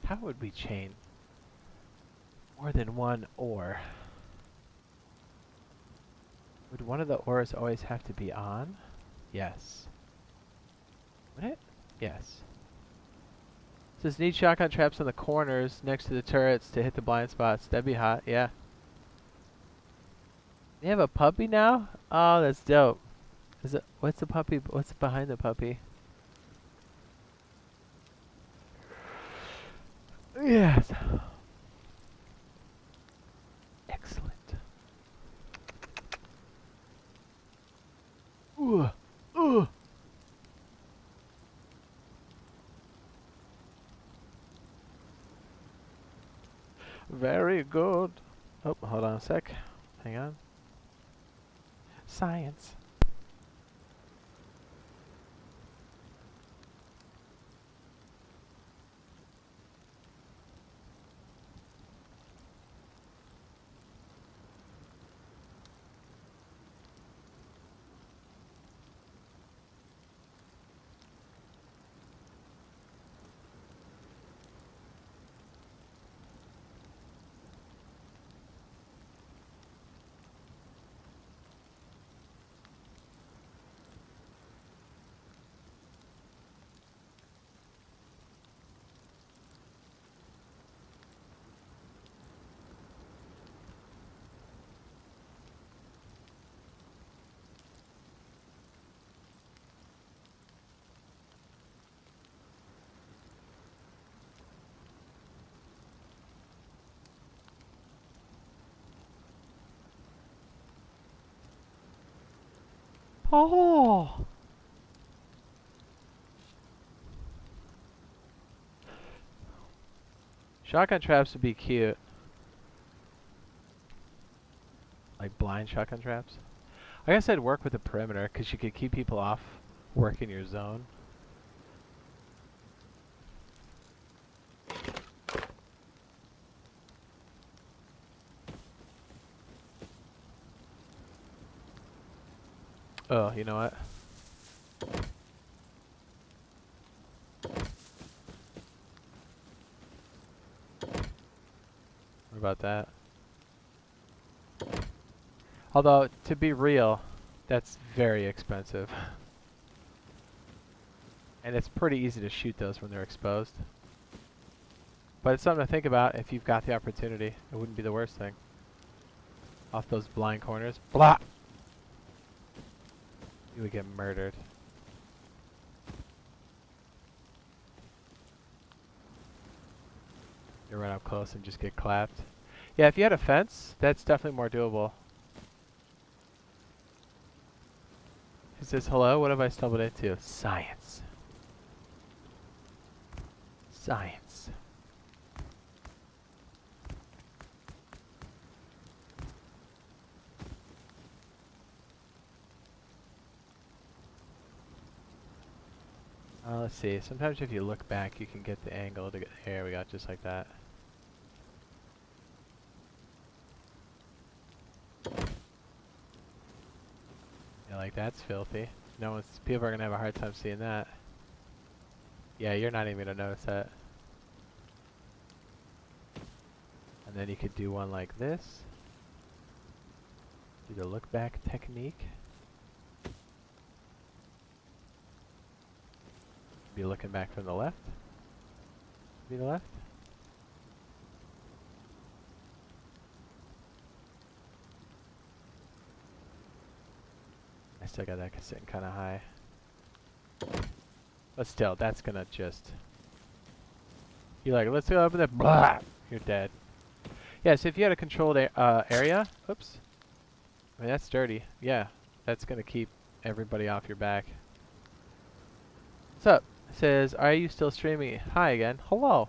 How would we chain more than one OR? Would one of the ORs always have to be on? Yes. Would it? Yes. Says need shotgun traps on the corners next to the turrets to hit the blind spots. That'd be hot, yeah. They have a puppy now? Oh, that's dope. Is it? What's the puppy? What's behind the puppy? Yes. Excellent. Ooh. Ooh. Very good. Oh, hold on a sec. Hang on. Science. Oh. Shotgun traps would be cute. Like blind shotgun traps. I guess I'd work with the perimeter because you could keep people off work in your zone. Oh, you know what? What about that? Although, to be real, that's very expensive. And it's pretty easy to shoot those when they're exposed. But it's something to think about if you've got the opportunity. It wouldn't be the worst thing. Off those blind corners. Blah! You would get murdered. You run up close and just get clapped. Yeah, if you had a fence, that's definitely more doable. He says, hello, what have I stumbled into? Science. Science. Let's see. Sometimes if you look back, you can get the angle to get. Here we go, just like that. Yeah, like that's filthy. No one's. People are gonna have a hard time seeing that. Yeah, you're not even gonna notice that. And then you could do one like this. Do the look back technique. Be looking back from the left. Be the left. I still got that sitting kind of high. But still, that's gonna just... You're like, let's go over there. Blah! You're dead. Yeah, so if you had a controlled area... Oops. I mean, that's dirty. Yeah, that's gonna keep everybody off your back. What's up? It says, are you still streaming? Hi again. Hello.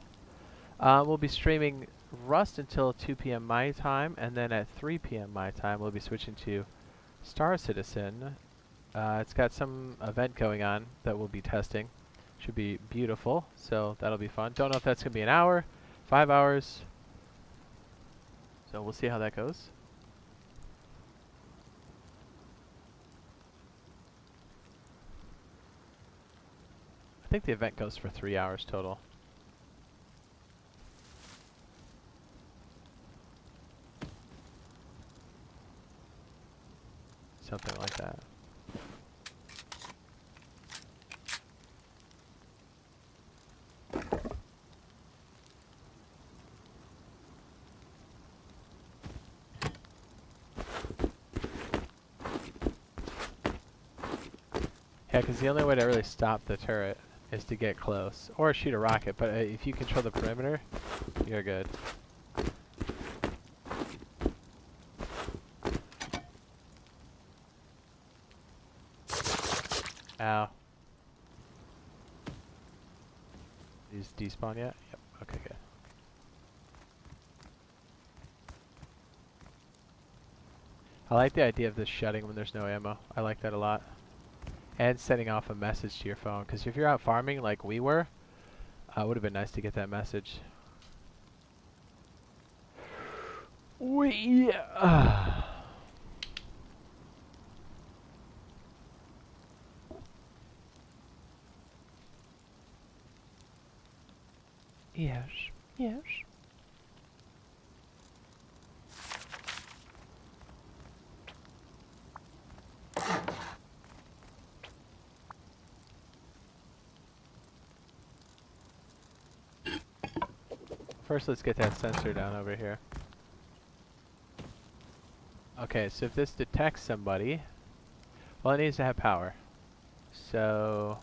We'll be streaming Rust until 2 p.m. my time, and then at 3 p.m. my time, we'll be switching to Star Citizen. It's got some event going on that we'll be testing. Should be beautiful, so that'll be fun. Don't know if that's going to be an hour, 5 hours. So we'll see how that goes. I think the event goes for 3 hours total. Something like that. Yeah, because the only way to really stop the turret is to get close. Or shoot a rocket, but if you control the perimeter, you're good. Ow. Is despawn yet? Yep. Okay, good. I like the idea of this shutting when there's no ammo. I like that a lot. And sending off a message to your phone, because if you're out farming like we were, it would have been nice to get that message. Yes, yes. First, let's get that sensor down over here. Okay, so if this detects somebody, well, it needs to have power. So...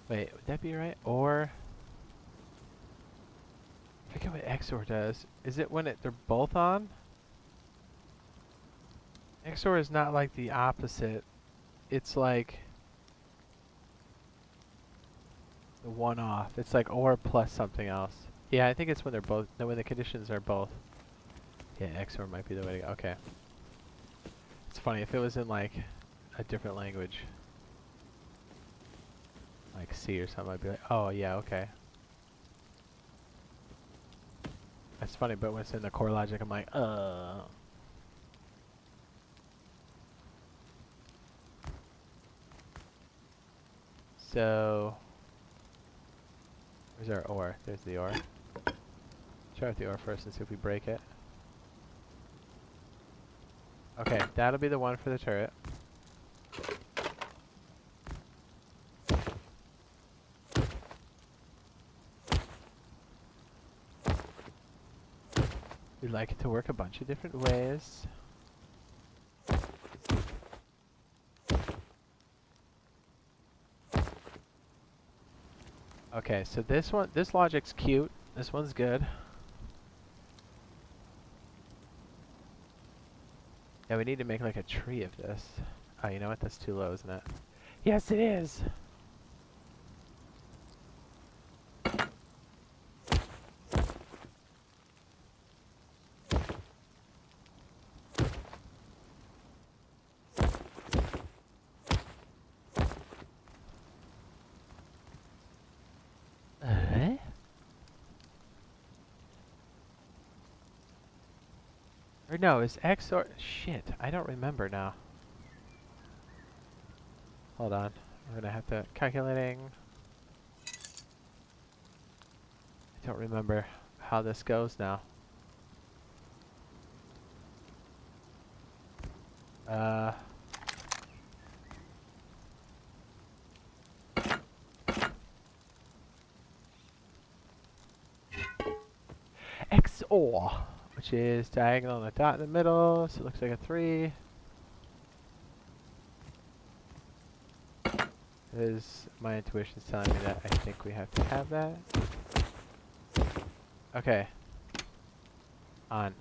Wait, would that be right? Or... I forget what XOR does. Is it when they're both on? XOR is not like the opposite it's like the one off. It's like or plus something else. Yeah, I think it's when they're both. No, when the conditions are both. Yeah, XOR might be the way to go. Okay. It's funny if it was in like a different language, like C or something. I'd be like, oh yeah, okay. That's funny, but when it's in the core logic, I'm like, So, where's our ore? There's the ore. Try with the ore first and see if we break it. Okay, that'll be the one for the turret. We like it to work a bunch of different ways. Okay, so this logic's cute. This one's good. Yeah, we need to make like a tree of this. Oh, you know what? That's too low, isn't it? Yes, it is! Or no, is X or... Shit, I don't remember now. Hold on. I'm gonna have to... Calculating. I don't remember how this goes now. XOR, which is diagonal and a dot in the middle, so it looks like a 3. My intuition's telling me that I think we have to have that. Okay. On.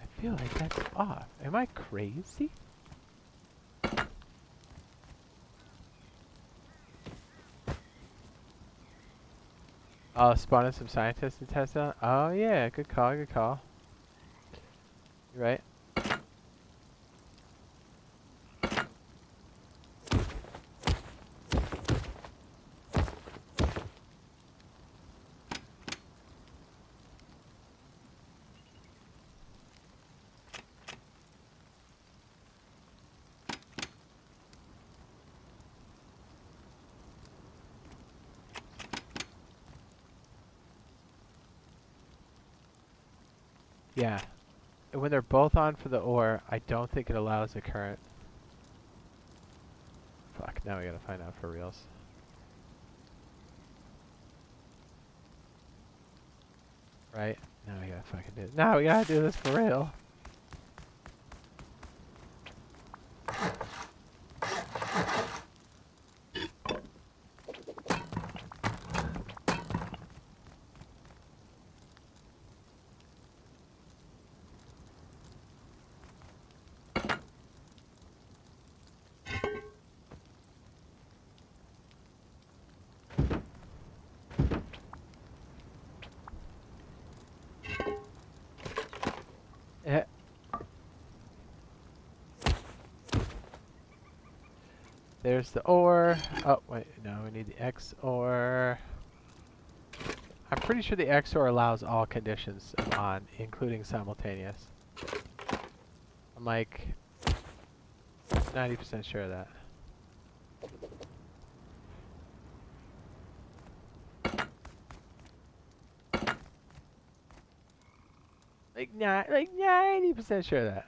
I feel like that's off. Am I crazy? Oh, spawning some scientists to test out? Oh yeah, good call, good call. You're right. Yeah. And when they're both on for the ore, I don't think it allows a current. Fuck, now we gotta find out for reals. Right? Now we gotta fucking do it. Now we gotta do this for real. Yeah. There's the ore. Oh, wait, no, we need the XOR. I'm pretty sure the XOR allows all conditions of on, including simultaneous. I'm like 90% sure of that. Like 90% sure of that.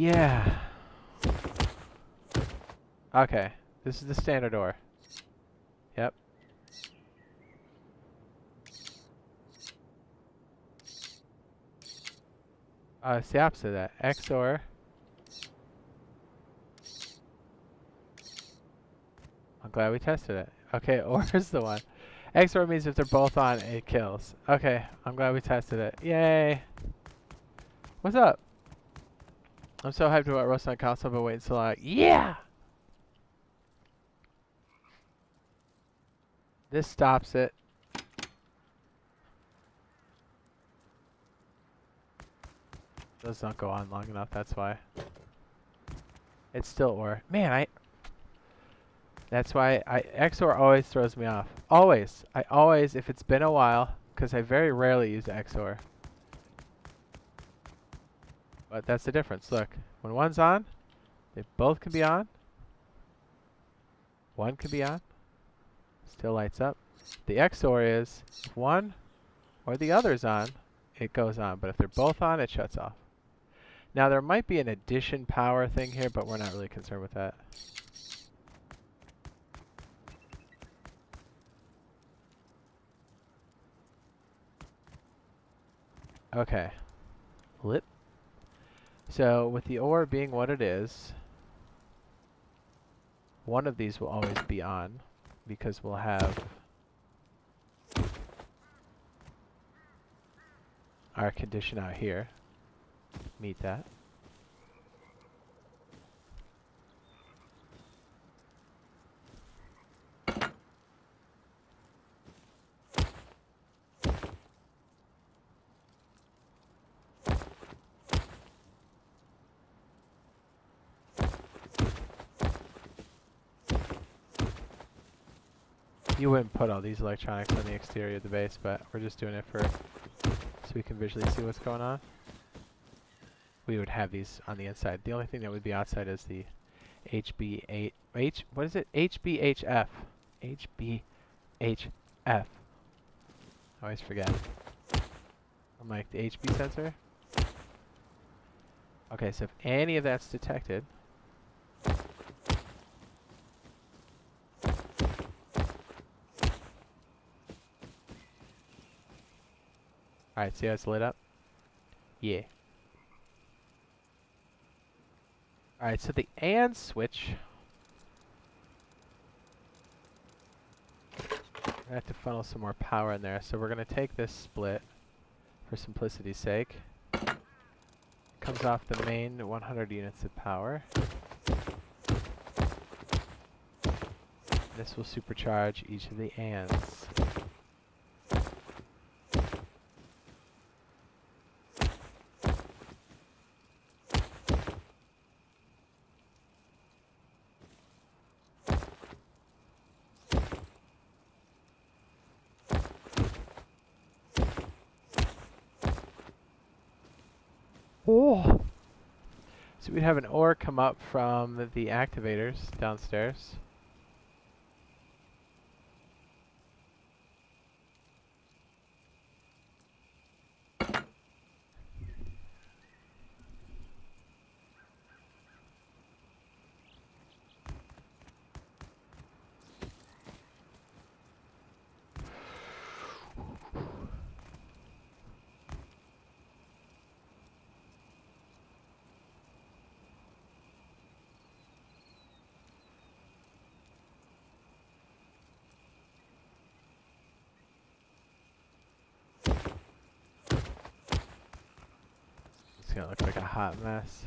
Yeah. Okay. This is the standard ore. Yep. It's the opposite of that. XOR. I'm glad we tested it. Okay, ore is the one. XOR means if they're both on, it kills. Okay, I'm glad we tested it. Yay! What's up? I'm so hyped about roasting on console, but waiting so long. Yeah! This stops it. Those don't go on long enough, that's why. It's still ore. Man, that's why XOR always throws me off. Always. If it's been a while, because I very rarely use XOR. But that's the difference. Look, when one's on, they both can be on. One can be on. Still lights up. The XOR is, if one or the other's on, it goes on. But if they're both on, it shuts off. Now, there might be an addition power thing here, but we're not really concerned with that. Okay. Lit. So, with the ore being what it is, one of these will always be on, because we'll have our condition out here. Meet that. You wouldn't put all these electronics on the exterior of the base, but we're just doing it so we can visually see what's going on. We would have these on the inside. The only thing that would be outside is the what is it? HBHF. HBHF. I always forget. I'm like, the HB sensor? Okay, so if any of that's detected, alright, see how it's lit up? Yeah. Alright, so the AND switch, I have to funnel some more power in there, so we're going to take this split for simplicity's sake. Comes off the main 100 units of power. This will supercharge each of the ANDs. Oh! So we'd have an ore come up from the activators downstairs. It's gonna look like a hot mess.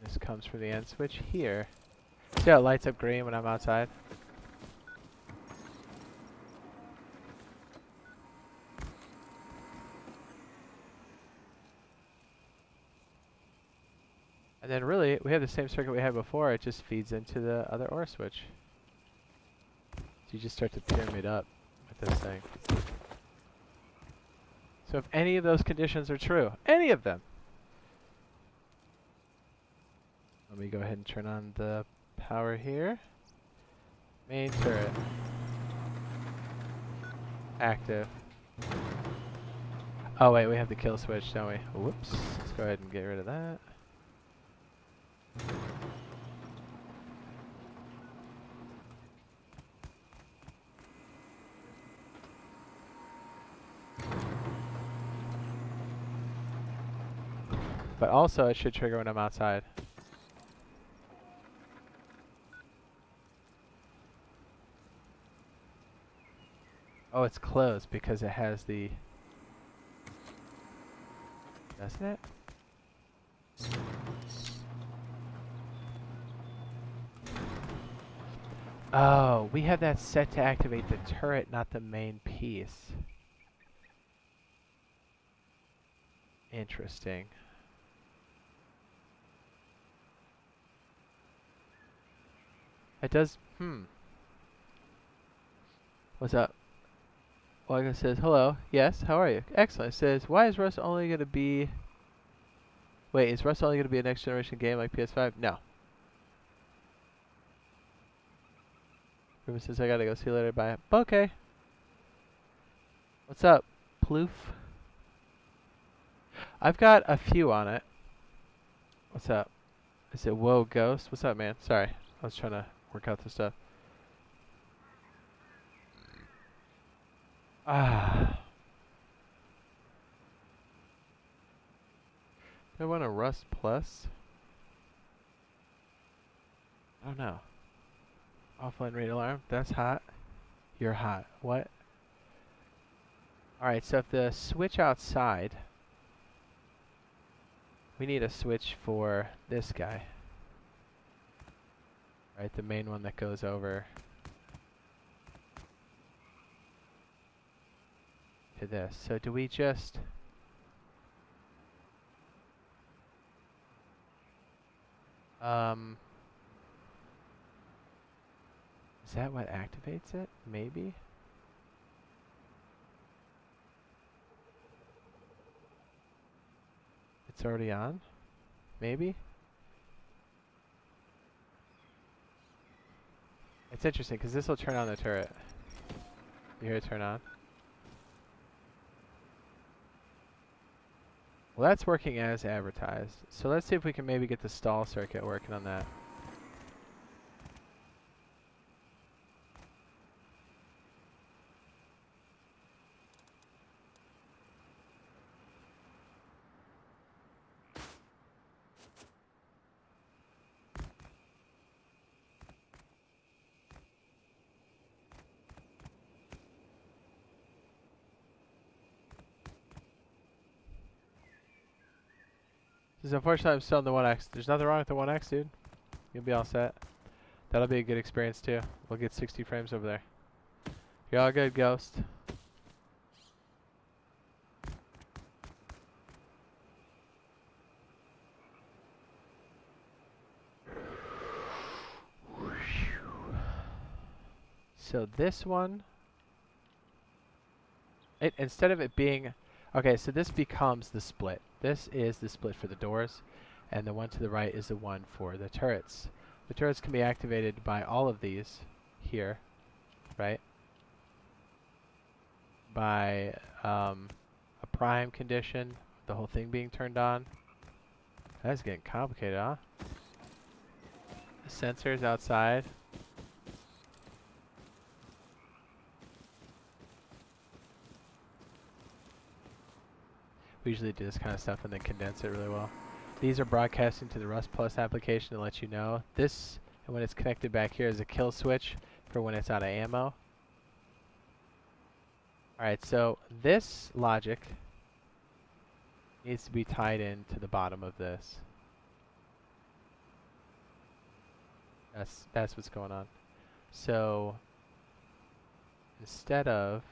This comes from the end switch here. See how it lights up green when I'm outside? And then really, we have the same circuit we had before, it just feeds into the other ore switch. So you just start to pyramid up with this thing. So if any of those conditions are true, any of them, let me go ahead and turn on the Power here. Main turret. Active. Oh wait, we have the kill switch, don't we? Whoops. Let's go ahead and get rid of that. But also it should trigger when I'm outside. Oh, it's closed because it has the... Doesn't it? Oh, we have that set to activate the turret, not the main piece. Interesting. It does... What's up? Olga says, hello. Yes, how are you? Excellent. It says, why is Rust only going to be... Wait, is Rust only going to be a next generation game like PS5? No. Ruben says, I gotta go. See you later. Bye. Okay. What's up, Ploof? I've got a few on it. What's up? Is it Whoa Ghost? What's up, man? Sorry. I was trying to work out this stuff. Ah. Do I want a Rust Plus? I don't know. Offline rate alarm. That's hot. You're hot. What? Alright, so if the switch outside... We need a switch for this guy. Right, the main one that goes over to this. So do we just... Is that what activates it? Maybe? It's already on? Maybe? It's interesting because this will turn on the turret. You hear it turn on? Well, that's working as advertised. So let's see if we can maybe get the stall circuit working on that. Unfortunately, I'm still on the 1X. There's nothing wrong with the 1X, dude. You'll be all set. That'll be a good experience, too. We'll get 60 frames over there. You're all good, Ghost. So this one... instead of it being... Okay, so this becomes the split. This is the split for the doors, and the one to the right is the one for the turrets. The turrets can be activated by all of these here, right? By a prime condition, the whole thing being turned on. That's getting complicated, huh? The sensors outside. We usually do this kind of stuff and then condense it really well. These are broadcasting to the Rust Plus application to let you know. This, and when it's connected back here, is a kill switch for when it's out of ammo. Alright, so this logic needs to be tied in to the bottom of this. That's what's going on. So, instead of...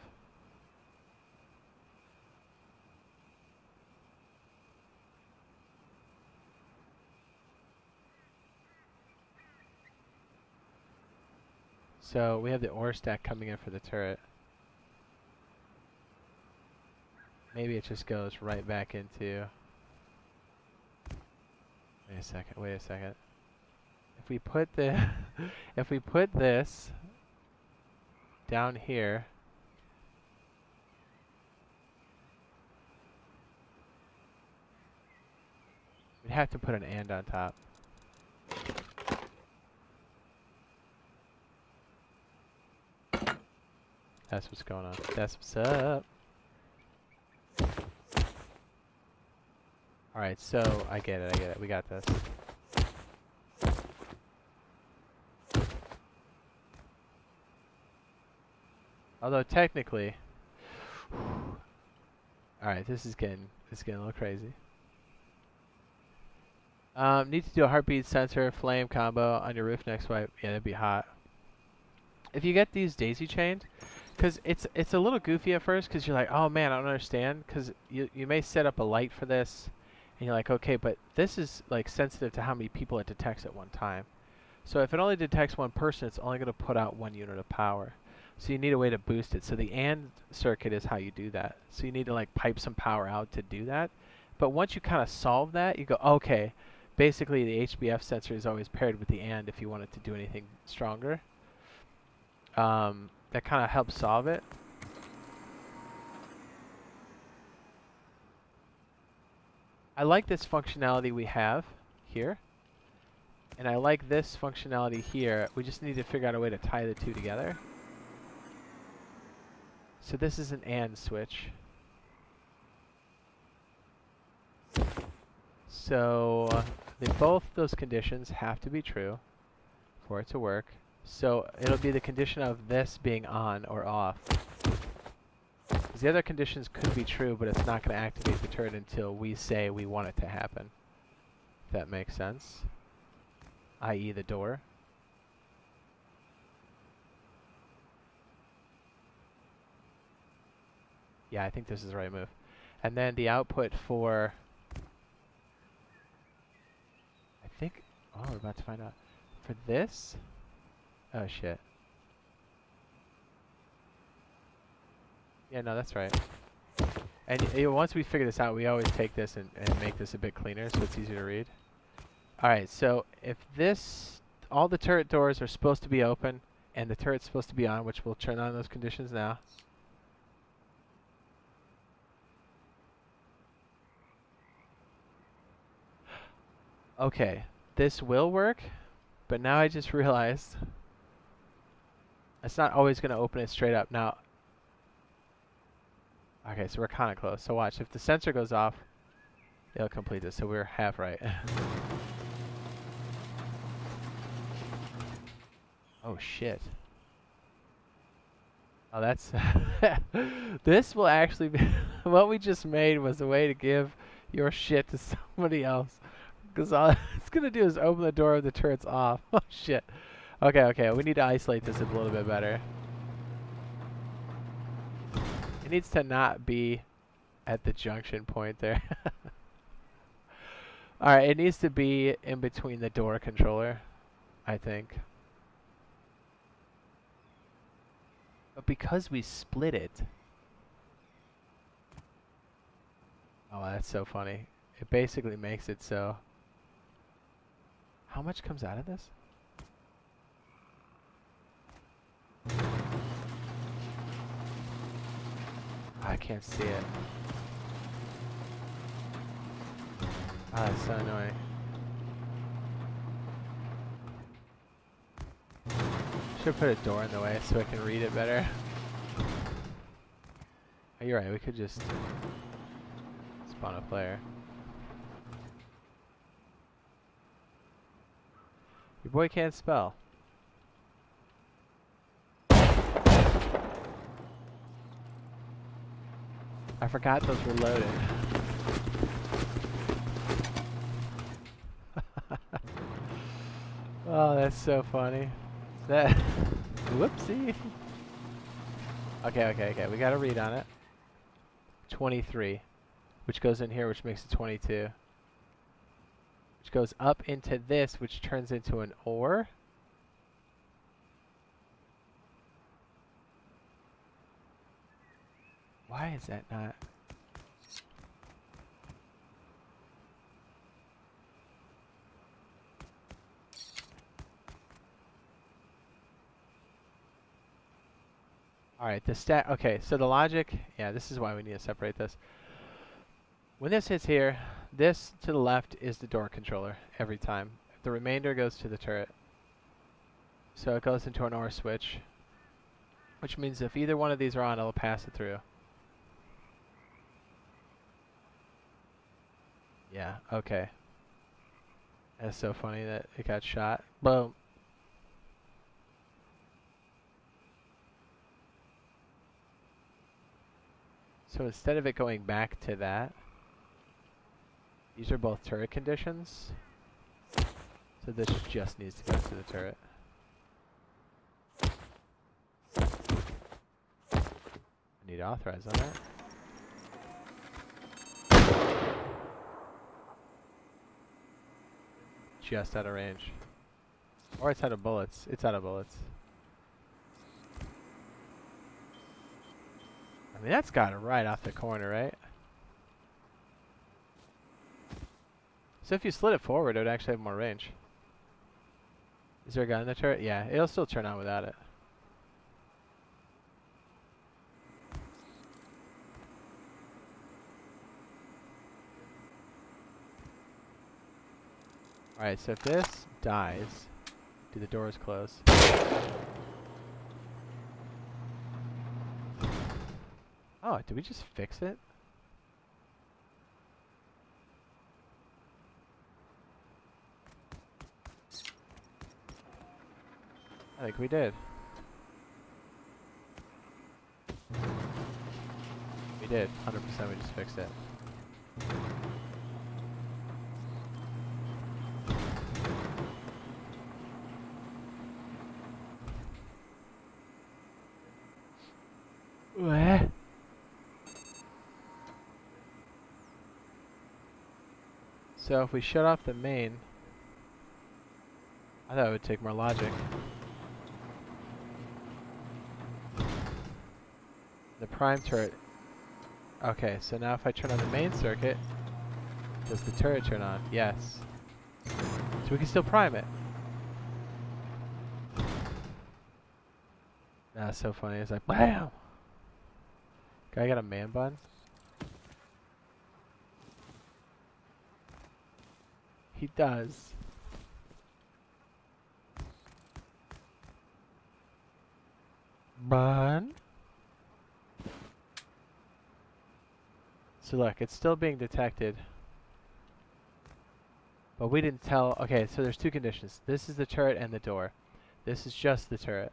So we have the ore stack coming in for the turret. Maybe it just goes right back into... Wait a second. if we put the if we put this down here, we'd have to put an and on top. That's what's going on. That's what's up. Alright, so I get it. We got this. Although technically, alright, this is getting a little crazy. Need to do a heartbeat sensor flame combo on your roof next wipe. Yeah, that'd be hot. If you get these daisy chained, because it's a little goofy at first, because you're like, oh man, I don't understand, because you may set up a light for this, and you're like, okay, but this is like sensitive to how many people it detects at one time. So if it only detects one person, it's only going to put out 1 unit of power. So you need a way to boost it. So the AND circuit is how you do that. So you need to like pipe some power out to do that. But once you kind of solve that, you go, okay, basically the HBF sensor is always paired with the AND if you want it to do anything stronger. That kind of helps solve it. I like this functionality we have here. And I like this functionality here. We just need to figure out a way to tie the two together. So this is an AND switch. So both those conditions have to be true for it to work. So it'll be the condition of this being on or off. 'Cause the other conditions could be true, but it's not going to activate the turret until we say we want it to happen. If that makes sense. I.e. the door. Yeah, I think this is the right move. And then the output for... I think... Oh, we're about to find out. For this... Oh, shit. Yeah, no, that's right. And once we figure this out, we always take this and make this a bit cleaner so it's easier to read. Alright, so if this... All the turret doors are supposed to be open, and the turret's supposed to be on, which we'll turn on those conditions now. Okay, this will work, but now I just realized it's not always going to open it straight up. Now, okay, so we're kind of close. So watch, if the sensor goes off, it'll complete this, so we're half right. Oh, shit. Oh, that's... This will actually be... What we just made was a way to give your shit to somebody else. Because all it's going to do is open the door of the turret's off. Oh, shit. Okay, okay. We need to isolate this a little bit better. It needs to not be at the junction point there. Alright, it needs to be in between the door controller, I think. But because we split it... Oh, that's so funny. It basically makes it so... How much comes out of this? I can't see it. Ah, that's so annoying. Should put a door in the way so I can read it better. Oh, you're right, we could just spawn a player. Your boy can't spell. I forgot those were loaded. Oh, that's so funny. That whoopsie. Okay. We got a read on it. 23, which goes in here, which makes it 22. Which goes up into this, which turns into an OR. Why is that not? Alright, the stat. Okay, so the logic. Yeah, this is why we need to separate this. When this hits here, this to the left is the door controller every time. The remainder goes to the turret. So it goes into an OR switch, which means if either one of these are on, it'll pass it through. Yeah, okay. That's so funny that it got shot. Boom. So instead of it going back to that, these are both turret conditions. So this just needs to go to the turret. I need to authorize on that. Just out of range. Or it's out of bullets. It's out of bullets. I mean, that's got it right off the corner, right? So if you slid it forward, it would actually have more range. Is there a gun in the turret? Yeah, it'll still turn on without it. Alright, so if this dies, do the doors close? Oh, did we just fix it? I think we did. We did. 100% we just fixed it. What? So if we shut off the main, I thought it would take more logic. The prime turret. Okay, so now if I turn on the main circuit, does the turret turn on? Yes. So we can still prime it. That's so funny. It's like, BAM! Guy got a man bun? He does. Bun? So look, it's still being detected. But we didn't tell. Okay, so there's two conditions. This is the turret and the door. This is just the turret.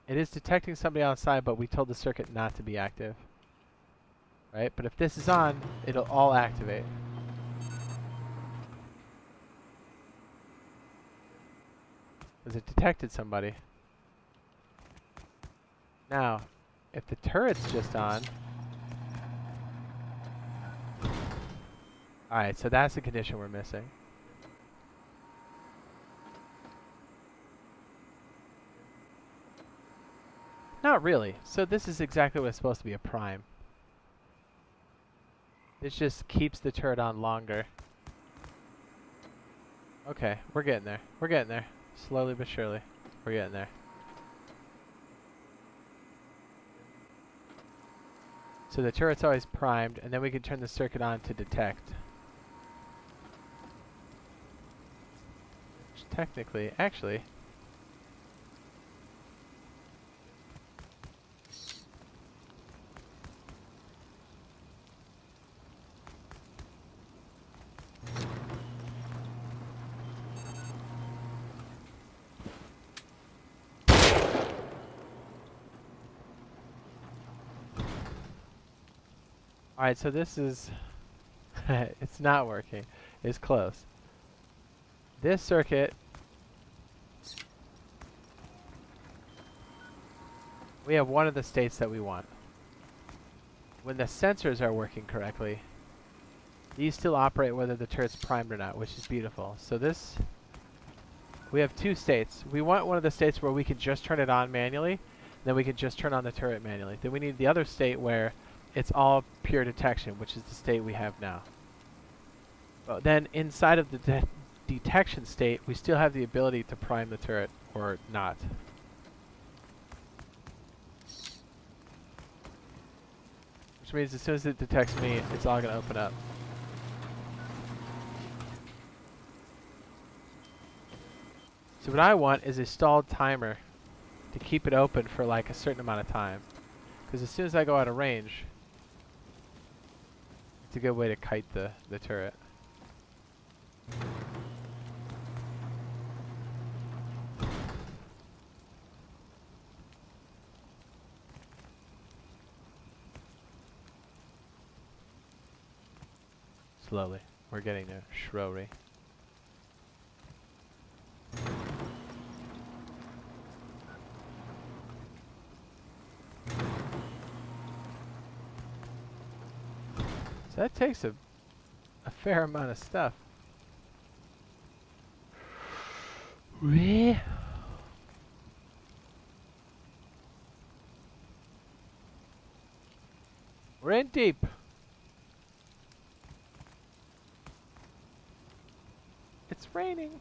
It is detecting somebody outside, but we told the circuit not to be active. Right? But if this is on, it'll all activate. Because it detected somebody. Now, if the turret's just on... Alright, so that's the condition we're missing. Not really. So this is exactly what's supposed to be a prime. It just keeps the turret on longer. Okay, we're getting there. We're getting there. Slowly but surely. We're getting there. So the turret's always primed, and then we can turn the circuit on to detect. Which technically, actually... Alright, so this is... it's not working. It's close. This circuit... we have one of the states that we want. When the sensors are working correctly, these still operate whether the turret's primed or not, which is beautiful. So this... we have two states. We want one of the states where we can just turn it on manually, then we can just turn on the turret manually. Then we need the other state where it's all pure detection, which is the state we have now. But then inside of the detection state, we still have the ability to prime the turret or not. which means as soon as it detects me, it's all gonna open up. So what I want is a stalled timer to keep it open for like a certain amount of time. Because as soon as I go out of range, it's a good way to kite the turret. Slowly. We're getting there. Slowly. So that takes a fair amount of stuff. We're in deep. It's raining.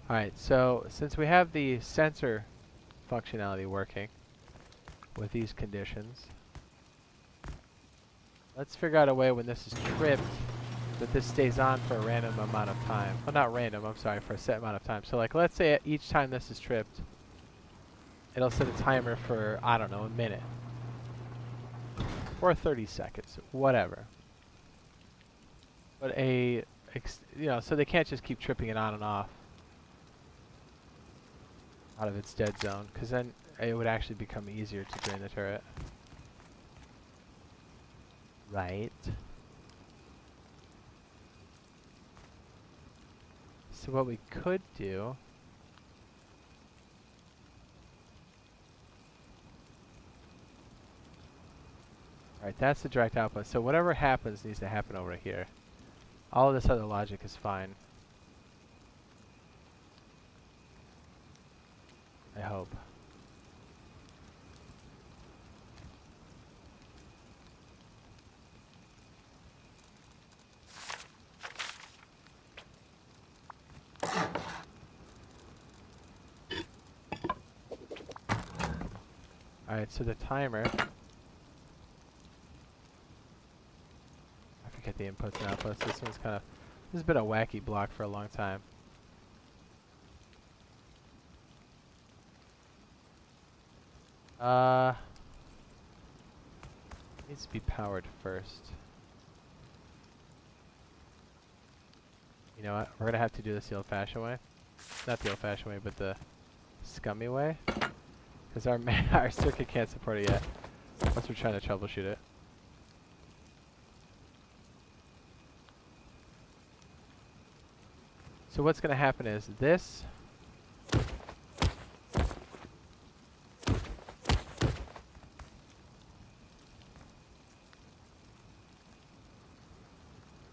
Alright, so since we have the sensor functionality working with these conditions, let's figure out a way when this is tripped that this stays on for a random amount of time. Well, not random, I'm sorry, for a set amount of time. So like, let's say each time this is tripped, it'll set a timer for, I don't know, a minute. Or 30 seconds, whatever. But you know, so they can't just keep tripping it on and off out of its dead zone, because then it would actually become easier to drain the turret. Right. So what we could do Alright, that's the direct output. So whatever happens needs to happen over here. All of this other logic is fine. I hope. Alright, so the timer. I forget the inputs and outputs. This one's kind of. This has been a wacky block for a long time. Needs to be powered first. You know what? We're gonna have to do this the old-fashioned way. Not the old-fashioned way, but the scummy way. Because our circuit can't support it yet. Once we're trying to troubleshoot it. So what's gonna happen is this.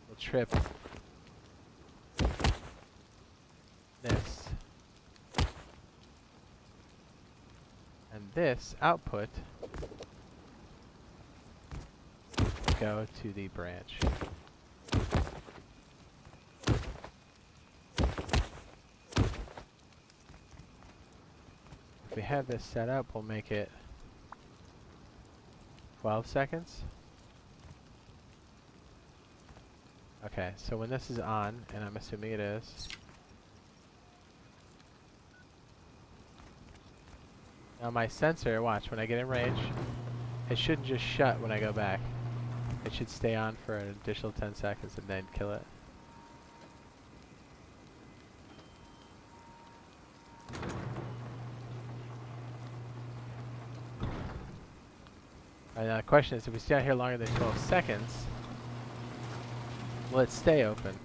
Will trip this. And this output go to the branch. If we have this set up, we'll make it 12 seconds. Okay, so when this is on, and I'm assuming it is, now my sensor, watch, when I get in range, it shouldn't just shut when I go back. It should stay on for an additional 10 seconds and then kill it. Alright, now the question is, if we stay out here longer than 12 seconds, will it stay open?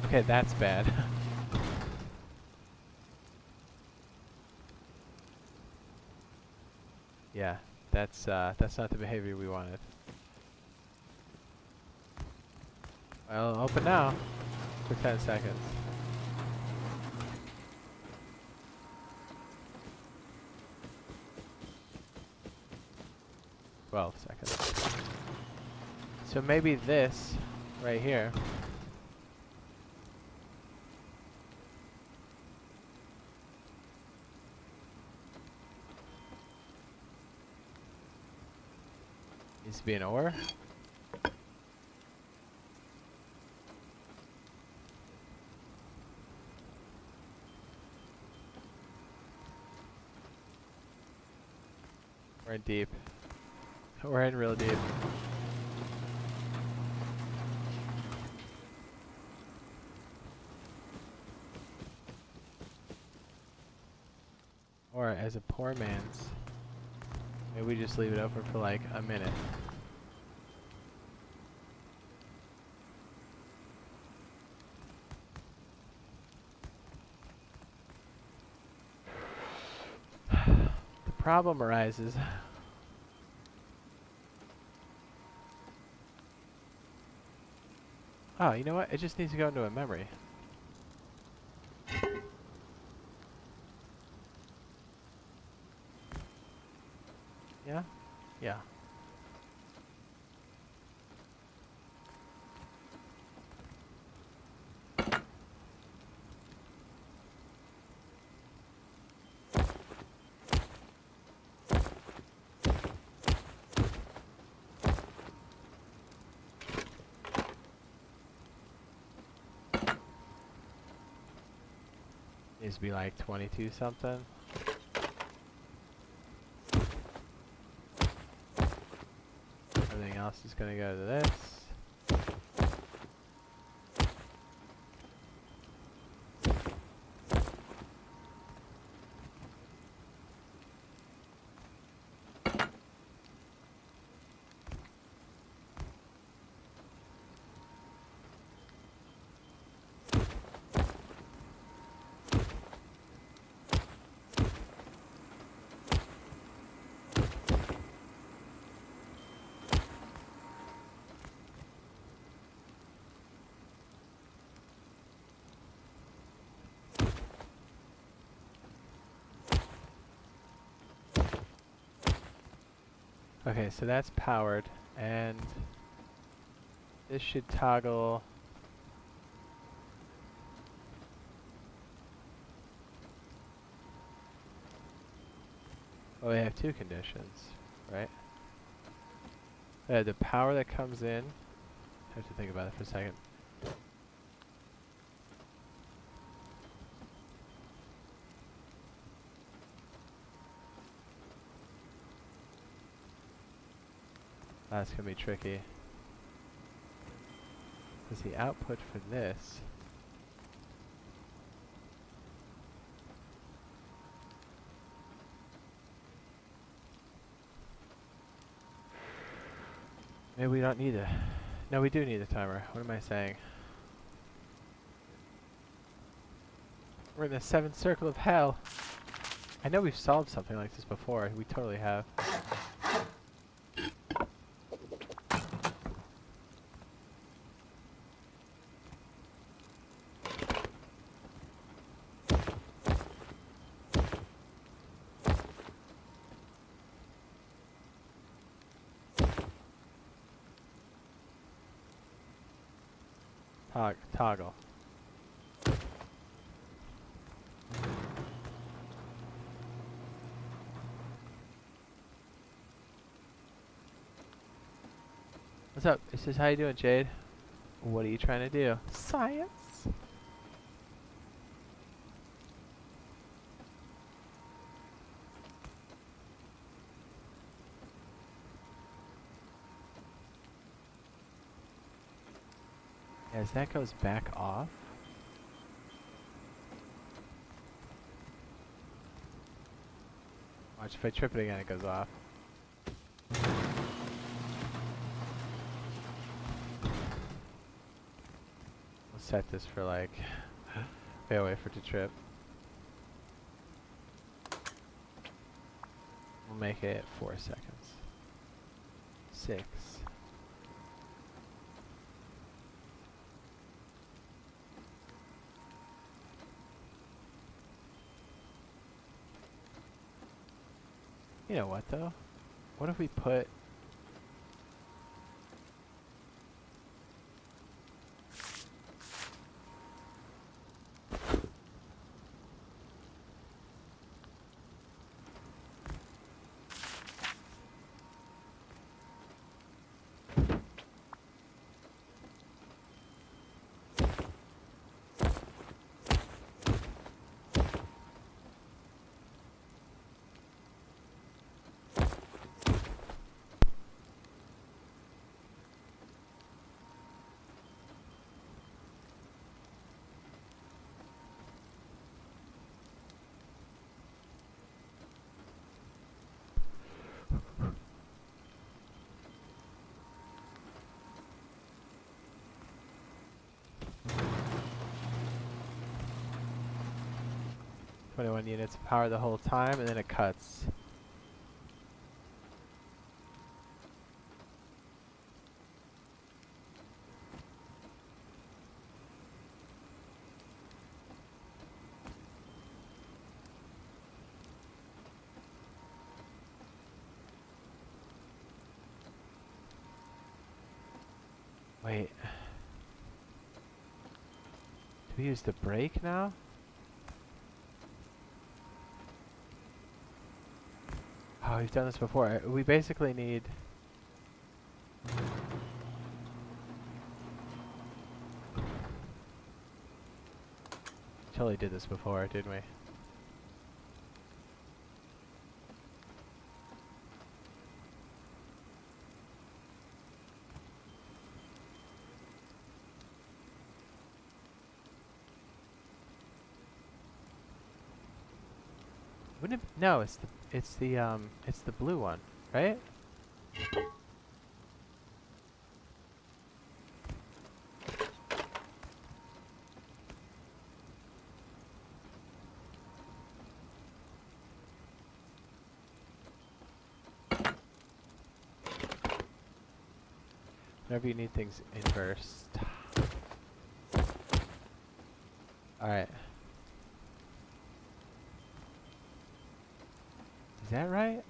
Okay, that's bad. Yeah, that's not the behavior we wanted. Well, open now for 10 seconds. 12 seconds. So maybe this right here. Needs to be an ore. We're in deep. We're in real deep. Or as a poor man's, maybe we just leave it open for like a minute. The problem arises. Oh, you know what? It just needs to go into a memory. Yeah? Yeah. Needs to be like 22 something. Everything else is gonna go to this. Okay, so that's powered, and this should toggle. Oh, we have two conditions, right? The power that comes in. I have to think about it for a second. That's gonna be tricky. Because the output for this. Maybe we don't need a. No, we do need a timer. What am I saying? We're in the seventh circle of hell. I know we've solved something like this before. We totally have. Toggle. What's up? It says, how you doing, Jade? What are you trying to do? Science? As that goes back off. Watch, if I trip it again, it goes off. We'll set this for like, wait, wait for it to trip. We'll make it 4 seconds. 6. You know what though? What if we put 21 units of power the whole time, and then it cuts. Wait. Do we use the brake now? Oh, we've done this before. We basically need... Totally did this before, didn't we? Wouldn't it? No, it's the blue one, right? Whenever you need things inversed. Alright. Is that right?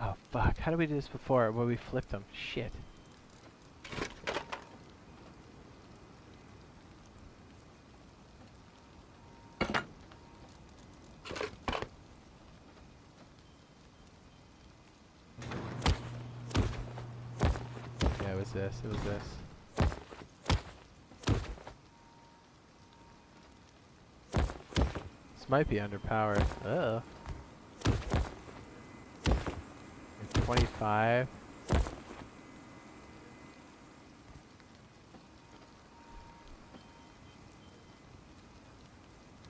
Oh fuck, how did we do this before where we flipped them? Shit. Yeah, it was this, it was this. This might be underpowered. Uh-oh. 25.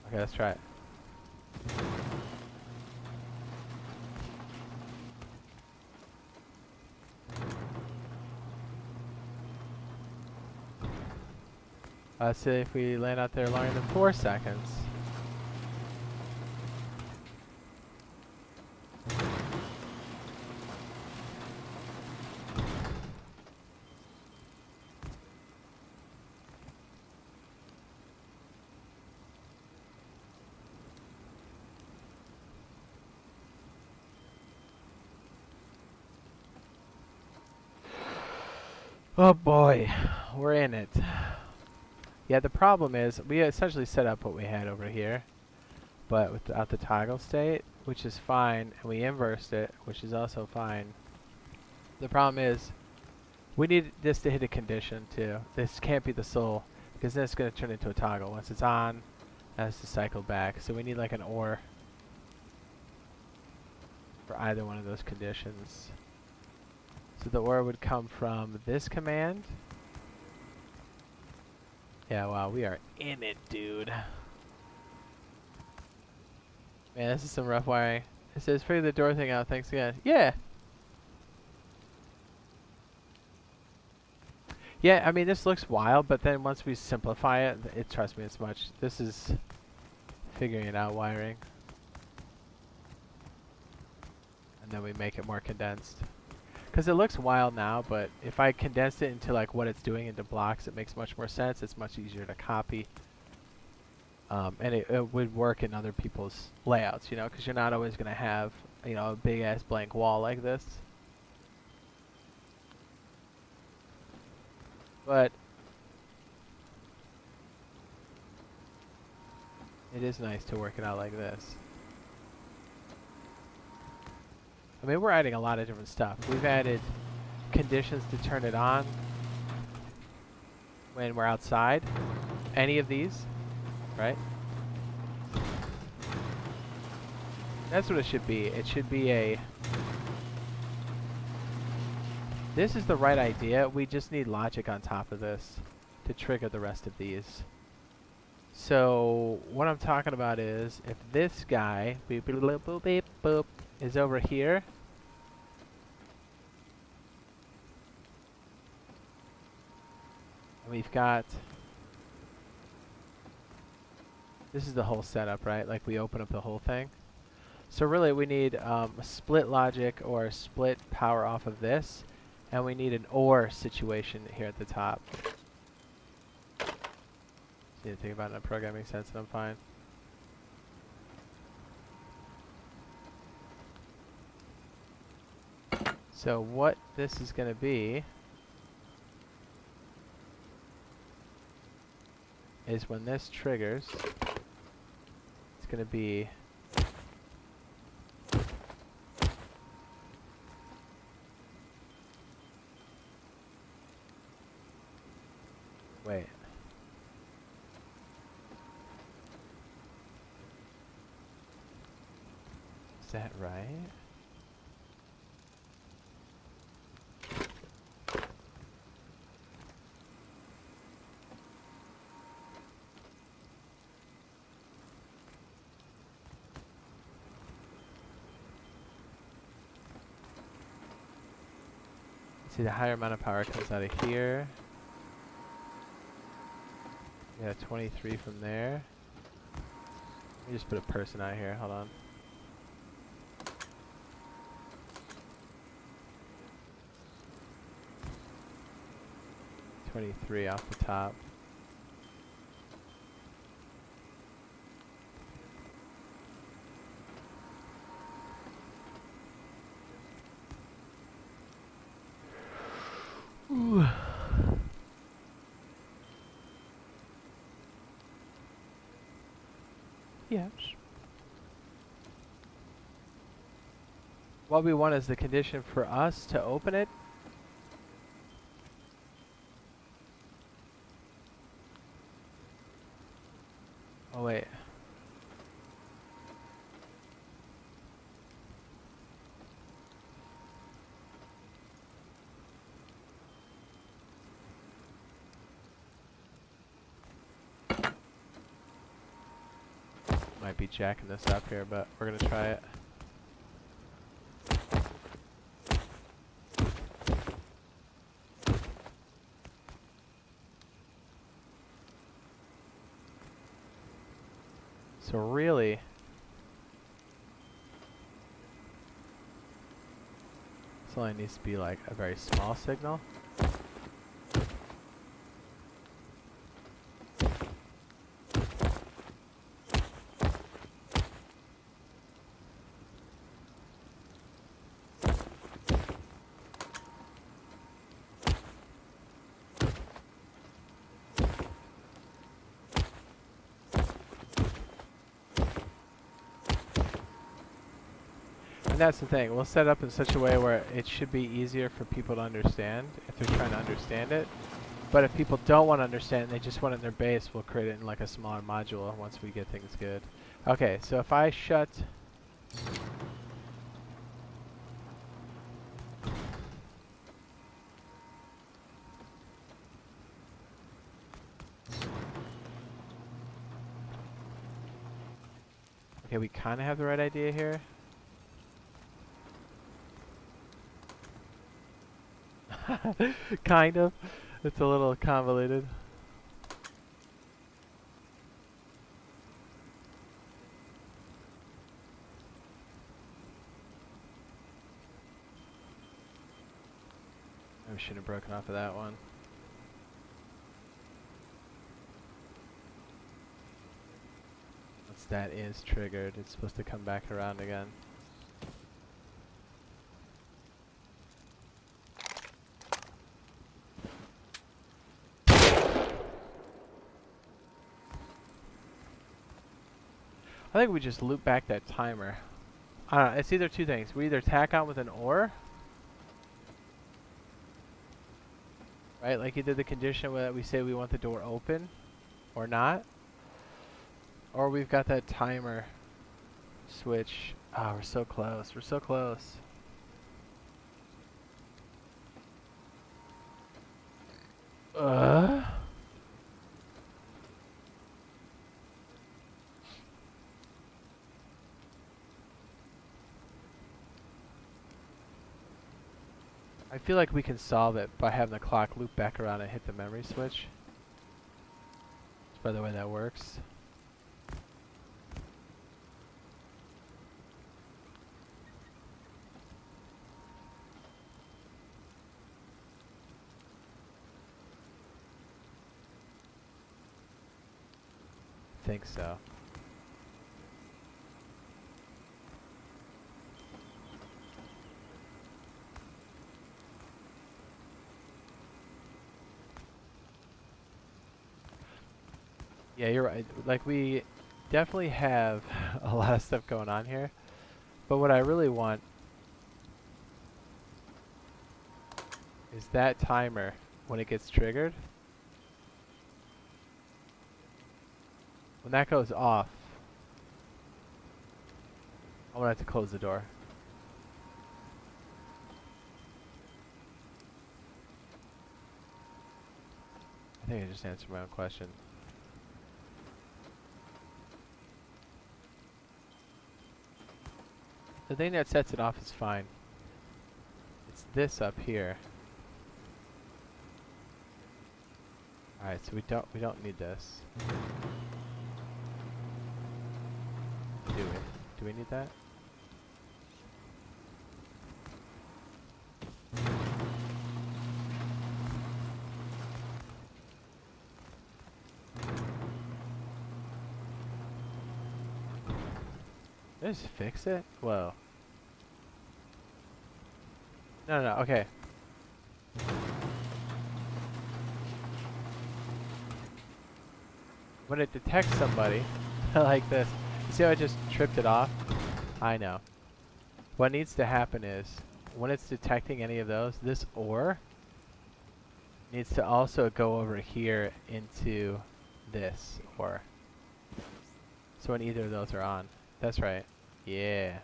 Okay, let's try it. Let's see if we land out there longer than 4 seconds. Oh boy, we're in it. Yeah, the problem is we essentially set up what we had over here, but without the toggle state, which is fine, and we inversed it, which is also fine. The problem is we need this to hit a condition too. This can't be the sole, because then it's going to turn into a toggle. Once it's on, it has to cycle back. So we need like an OR for either one of those conditions. So the OR would come from this command. Yeah, wow, we are in it, dude. Man, this is some rough wiring. It says figure the door thing out, thanks again. Yeah! Yeah, I mean, this looks wild, but then once we simplify it, trust me, it's much. This is figuring it out wiring. And then we make it more condensed. Because it looks wild now, but if I condensed it into like what it's doing into blocks, it makes much more sense. It's much easier to copy. And it would work in other people's layouts, you know, because you're not always going to have, you know, a big ass blank wall like this. But it is nice to work it out like this. I mean, we're adding a lot of different stuff. We've added conditions to turn it on when we're outside. Any of these, right? That's what it should be. It should be a... This is the right idea. We just need logic on top of this to trigger the rest of these. So what I'm talking about is if this guy beep, beep, boop, boop, beep, boop, is over here, and we've got, this is the whole setup, right? Like we open up the whole thing. So really we need a split logic or a split power off of this, and we need an OR situation here at the top. Need to think about it in a programming sense, and I'm fine. So what this is going to be is when this triggers, it's going to be wait. Is that right? See, the higher amount of power comes out of here. We got 23 from there. Let me just put a person out here. Hold on. $23 off the top. Ooh. Yes. What we want is the condition for us to open it. Oh wait. Might be jacking this up here, but we're gonna try it. So really, this only needs to be like a very small signal. And that's the thing, we'll set up in such a way where it should be easier for people to understand if they're trying to understand it. But if people don't want to understand and they just want it in their base, we'll create it in like a smaller module once we get things good. Okay, so if I shut... Okay, we kind of have the right idea here. Kind of. It's a little convoluted. I should have broken off of that one. Once that is triggered, it's supposed to come back around again. I think we just loop back that timer. I don't know, it's either two things. We either tack on with an OR, right? Like either the condition where we say we want the door open or not, or we've got that timer switch Ah, we're so close. We're so close. Uh. I feel like we can solve it by having the clock loop back around and hit the memory switch. That's by the way that works. I think so. Yeah, you're right. Like, we definitely have a lot of stuff going on here. But what I really want is that timer when it gets triggered. When that goes off, I'm gonna have to close the door. I think I just answered my own question. The thing that sets it off is fine. It's this up here. Alright, so we don't need this. Do we? Do we need that? Did I just fix it? Whoa. No, no, no, okay. When it detects somebody, like this, you see how I just tripped it off? I know. What needs to happen is, when it's detecting any of those, this ore needs to also go over here into this ore. So when either of those are on. That's right. Yeah.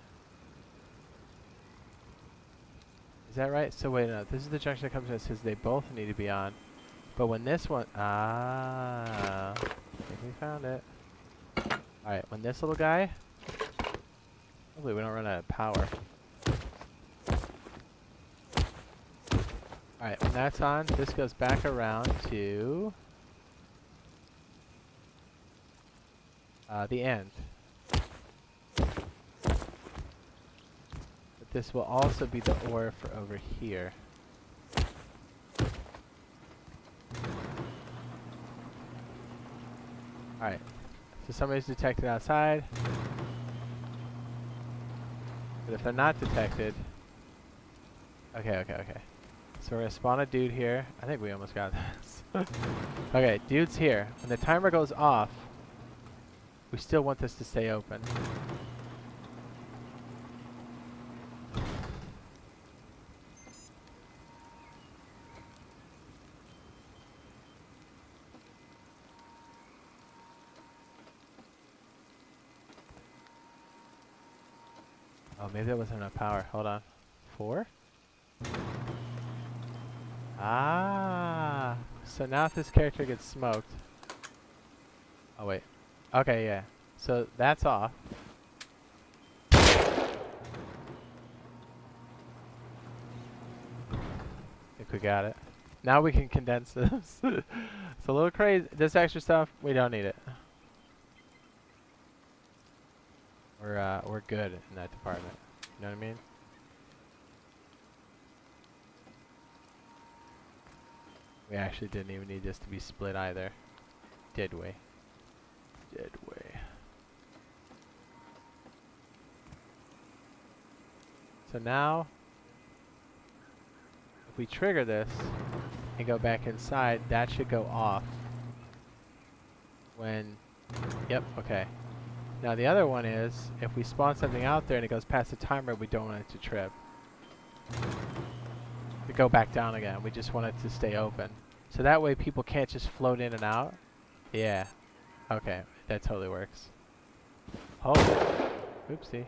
Is that right? So wait, no, this is the junction that comes in that says they both need to be on. But when this one, I think we found it. Alright, when this little guy, hopefully we don't run out of power. Alright, when that's on, this goes back around to the end. But this will also be the ore for over here. Alright, so somebody's detected outside. But if they're not detected... Okay, okay, okay. So we're gonna spawn a dude here. I think we almost got this. Okay, dude's here. When the timer goes off, we still want this to stay open. Oh, maybe that wasn't enough power. Hold on. 4? Ah! So now if this character gets smoked... Oh, wait. Okay, yeah. So that's off. I think we got it. Now we can condense this. It's a little crazy. This extra stuff, we don't need it. We're good in that department. You know what I mean? We actually didn't even need this to be split either. Did we? Did we? So now, if we trigger this and go back inside, that should go off. When, yep, okay. Now the other one is, if we spawn something out there and it goes past the timer, we don't want it to trip. To go back down again, we just want it to stay open. So that way people can't just float in and out. Yeah. Okay, that totally works. Oh, oopsie.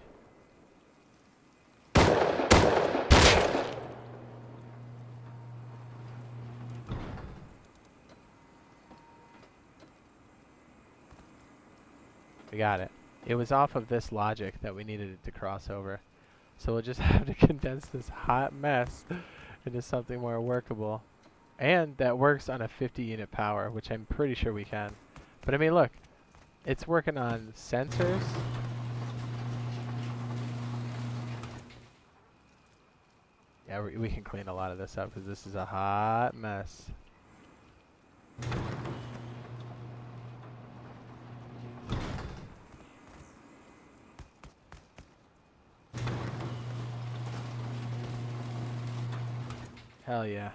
We got it. It was off of this logic that we needed it to cross over. So we'll just have to condense this hot mess into something more workable. And that works on a 50 unit power, which I'm pretty sure we can. But I mean, look, it's working on sensors. Yeah, we can clean a lot of this up because this is a hot mess. Hell yeah.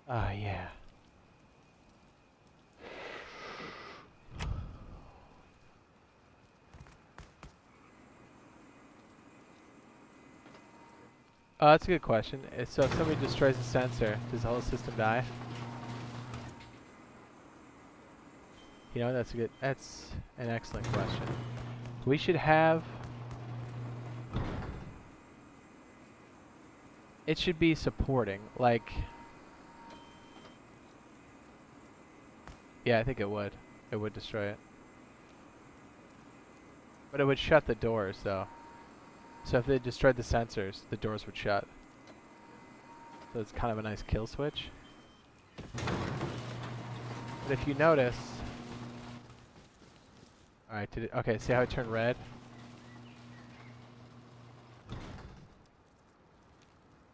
Oh yeah. Oh, that's a good question. So if somebody destroys a sensor, does the whole system die? You know, that's an excellent question. We should have... It should be supporting, like... Yeah, I think it would. It would destroy it. But it would shut the doors, though. So if they destroyed the sensors, the doors would shut. So it's kind of a nice kill switch. But if you notice... Alright, okay, see how it turned red?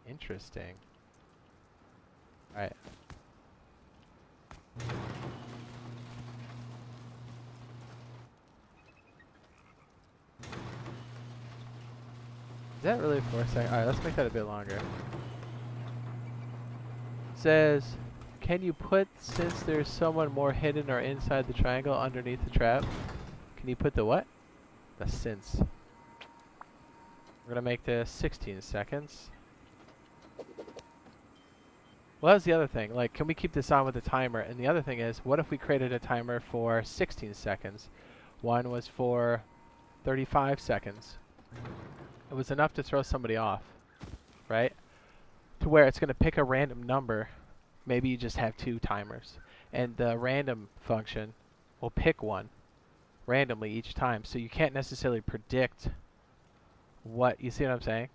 Interesting. Alright. Is that really 4 seconds? Alright, let's make that a bit longer. Says, can you put, since there's someone more hidden or inside the triangle underneath the trap, can you put the what? The since. We're gonna make this 16 seconds. Well, that's the other thing. Like, can we keep this on with a timer? And the other thing is, what if we created a timer for 16 seconds? One was for 35 seconds. It was enough to throw somebody off, right? To where it's going to pick a random number. Maybe you just have 2 timers. And the random function will pick one randomly each time. So you can't necessarily predict what, you see what I'm saying?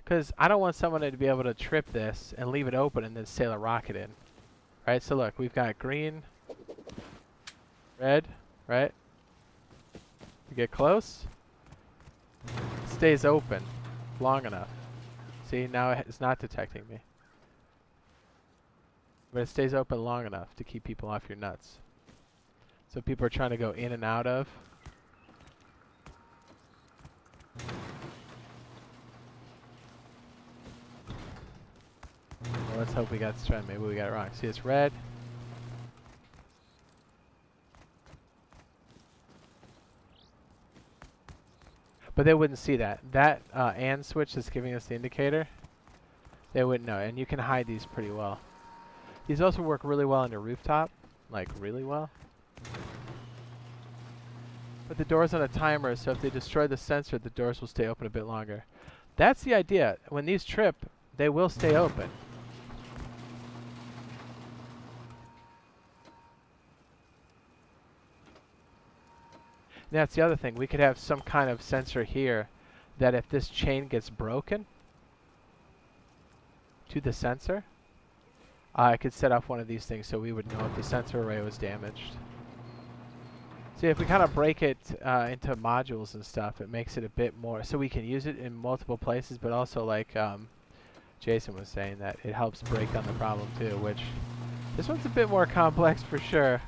Because I don't want someone to be able to trip this and leave it open and then sail a rocket in. Right, so look, we've got green, red, right? We get close. It stays open long enough. See, now it's not detecting me. But it stays open long enough to keep people off your nuts. So people are trying to go in and out of. Well, let's hope we got this right. Maybe we got it wrong. See, it's red. But they wouldn't see that. That AND switch that's giving us the indicator, they wouldn't know. And you can hide these pretty well. These also work really well on your rooftop. Like, really well. But the door's on a timer, so if they destroy the sensor, the doors will stay open a bit longer. That's the idea. When these trip, they will stay open. And that's the other thing. We could have some kind of sensor here that if this chain gets broken to the sensor, I could set off one of these things so we would know if the sensor array was damaged. See, if we kind of break it into modules and stuff, it makes it a bit more, so we can use it in multiple places, but also like Jason was saying, that it helps break down the problem too, which this one's a bit more complex for sure.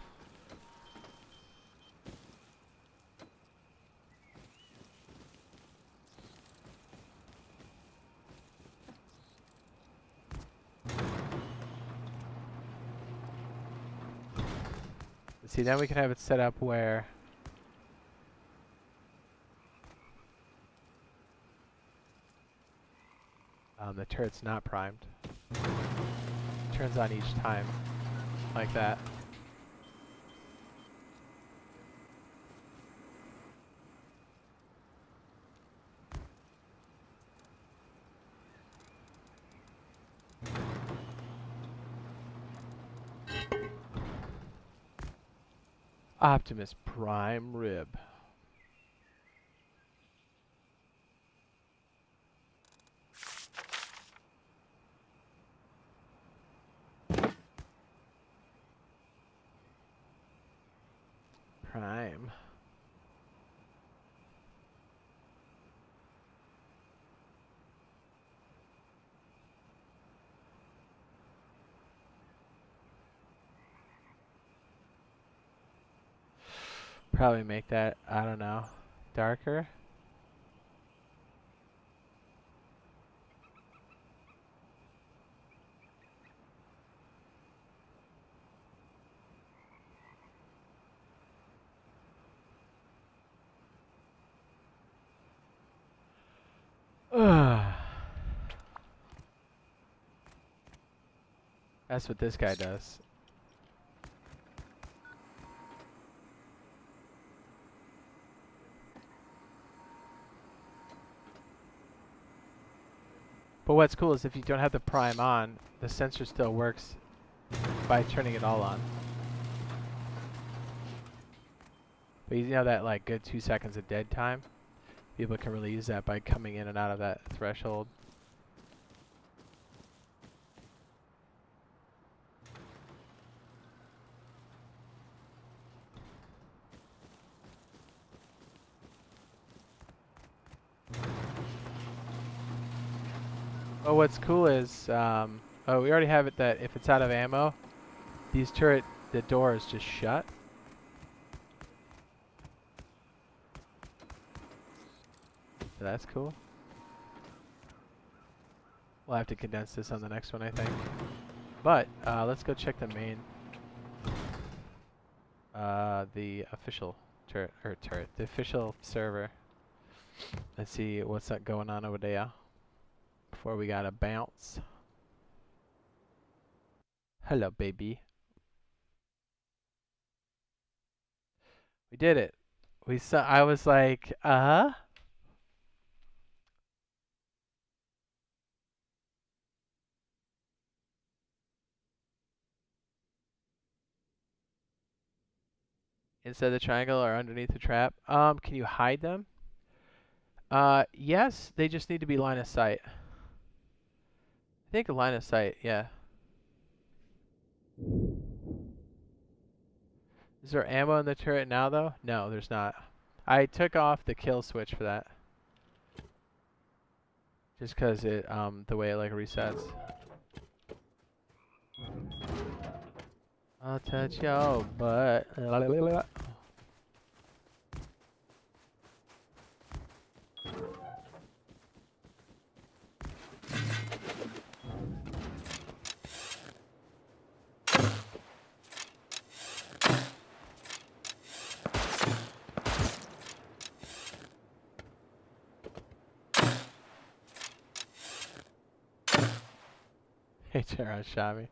See, then we can have it set up where the turret's not primed. Turns on each time, like that. Optimus Prime Rib. Prime. Probably make that, I don't know, darker. That's what this guy does. But what's cool is if you don't have the prime on, the sensor still works by turning it all on. But you know that like good 2 seconds of dead time? People can really use that by coming in and out of that threshold. Oh, what's cool is, oh, we already have it that if it's out of ammo, these the door is just shut. So that's cool. We'll have to condense this on the next one, I think. But, let's go check the main, the official the official server. Let's see what's going on over there before we gotta bounce. Hello, baby. We did it. We saw. I was like, inside the triangle or underneath the trap. Can you hide them? Yes. They just need to be line of sight. I think line of sight. Yeah. Is there ammo in the turret now, though? No, there's not. I took off the kill switch for that. Just because it, the way it like resets. I'll touch your butt. Hey, Jaron shot me.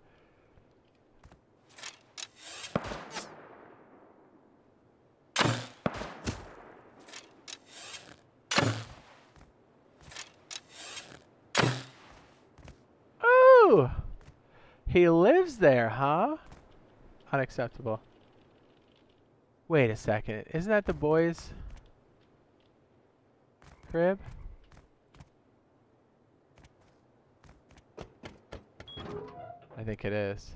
Ooh! He lives there, huh? Unacceptable. Wait a second. Isn't that the boys' crib? I think it is.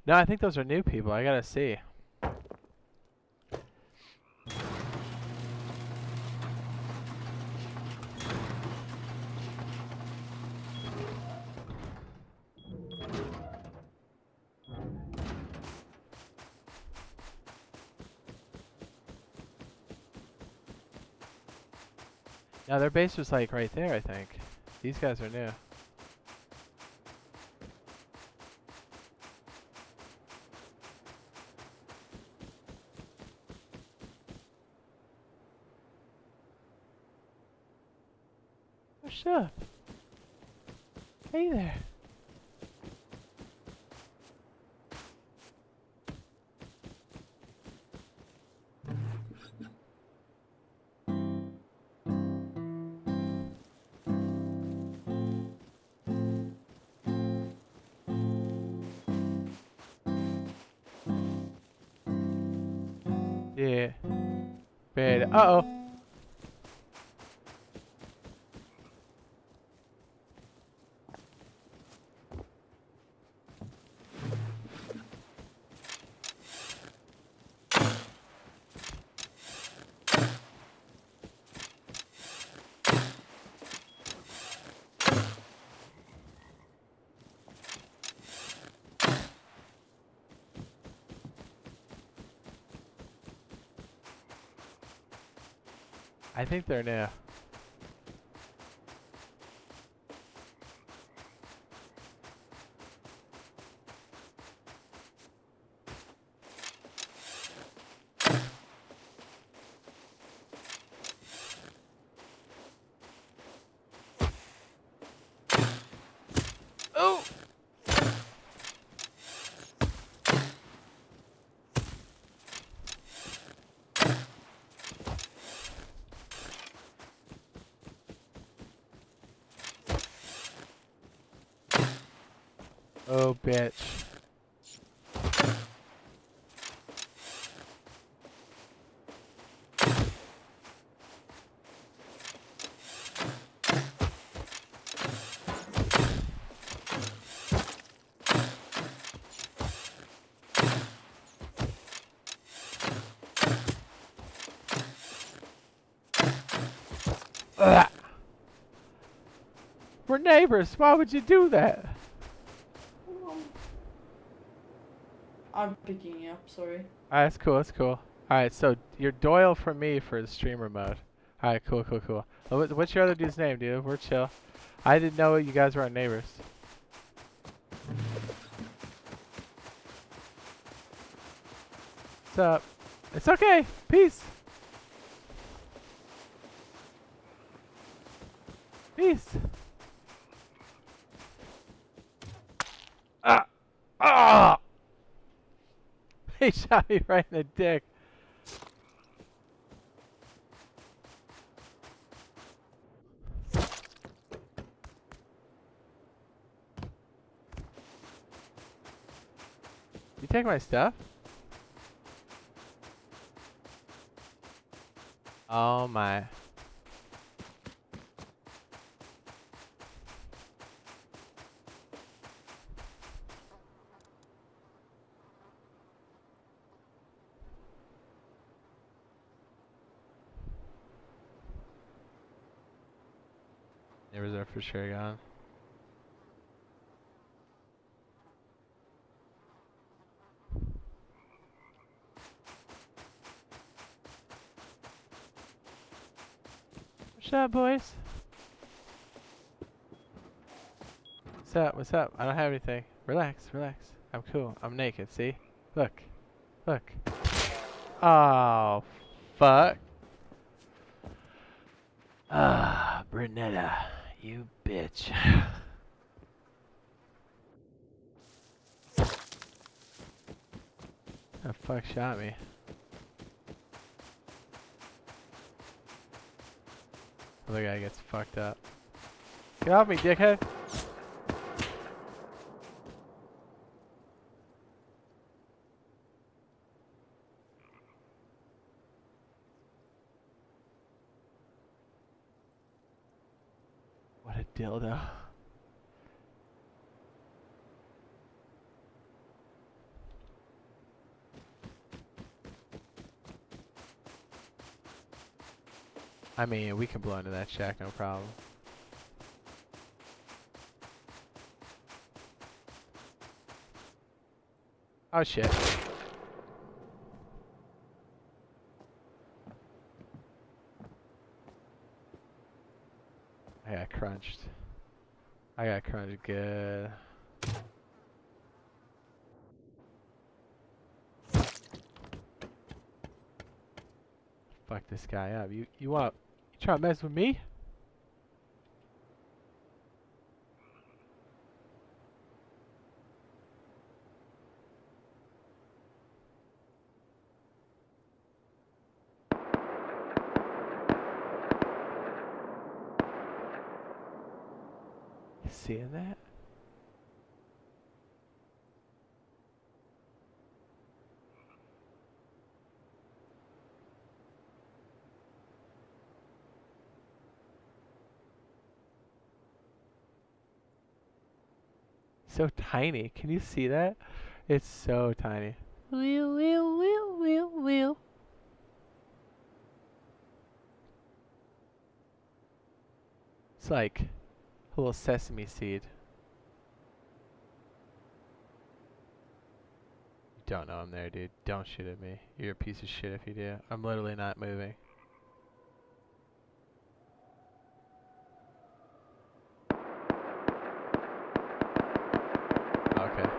No, I think those are new people. I gotta see. No, their base was like right there, I think. These guys are new. What's up? Hey there. Yeah. Bad. Uh-oh. I think they're new. Oh! Oh, bitch. Ugh. We're neighbors. Why would you do that? I'm picking you up, sorry. Alright, that's cool, that's cool. Alright, so you're Doyle from me for the streamer mode. Alright, cool, cool, cool. What's your other dude's name, dude? We're chill. I didn't know you guys were our neighbors. What's up? It's okay. Peace. Peace. Ah! Ah! He shot me right in the dick. You take my stuff? Oh my. Neighbors are for sure gone. What's up, boys? What's up? What's up? I don't have anything. Relax, relax. I'm cool. I'm naked, see? Look. Look. Oh, fuck. Ah, Brunetta, you bitch. The fuck shot me? Other guy gets fucked up. Get off me, dickhead! What a dildo. I mean, we can blow into that shack, no problem. Oh shit. crunched. I got crunched good. Fuck this guy up. You trying to mess with me? Seeing that? So tiny. Can you see that? It's so tiny. Wheel. It's like a little sesame seed. You don't know I'm there, dude. Don't shoot at me. You're a piece of shit if you do. I'm literally not moving. Okay.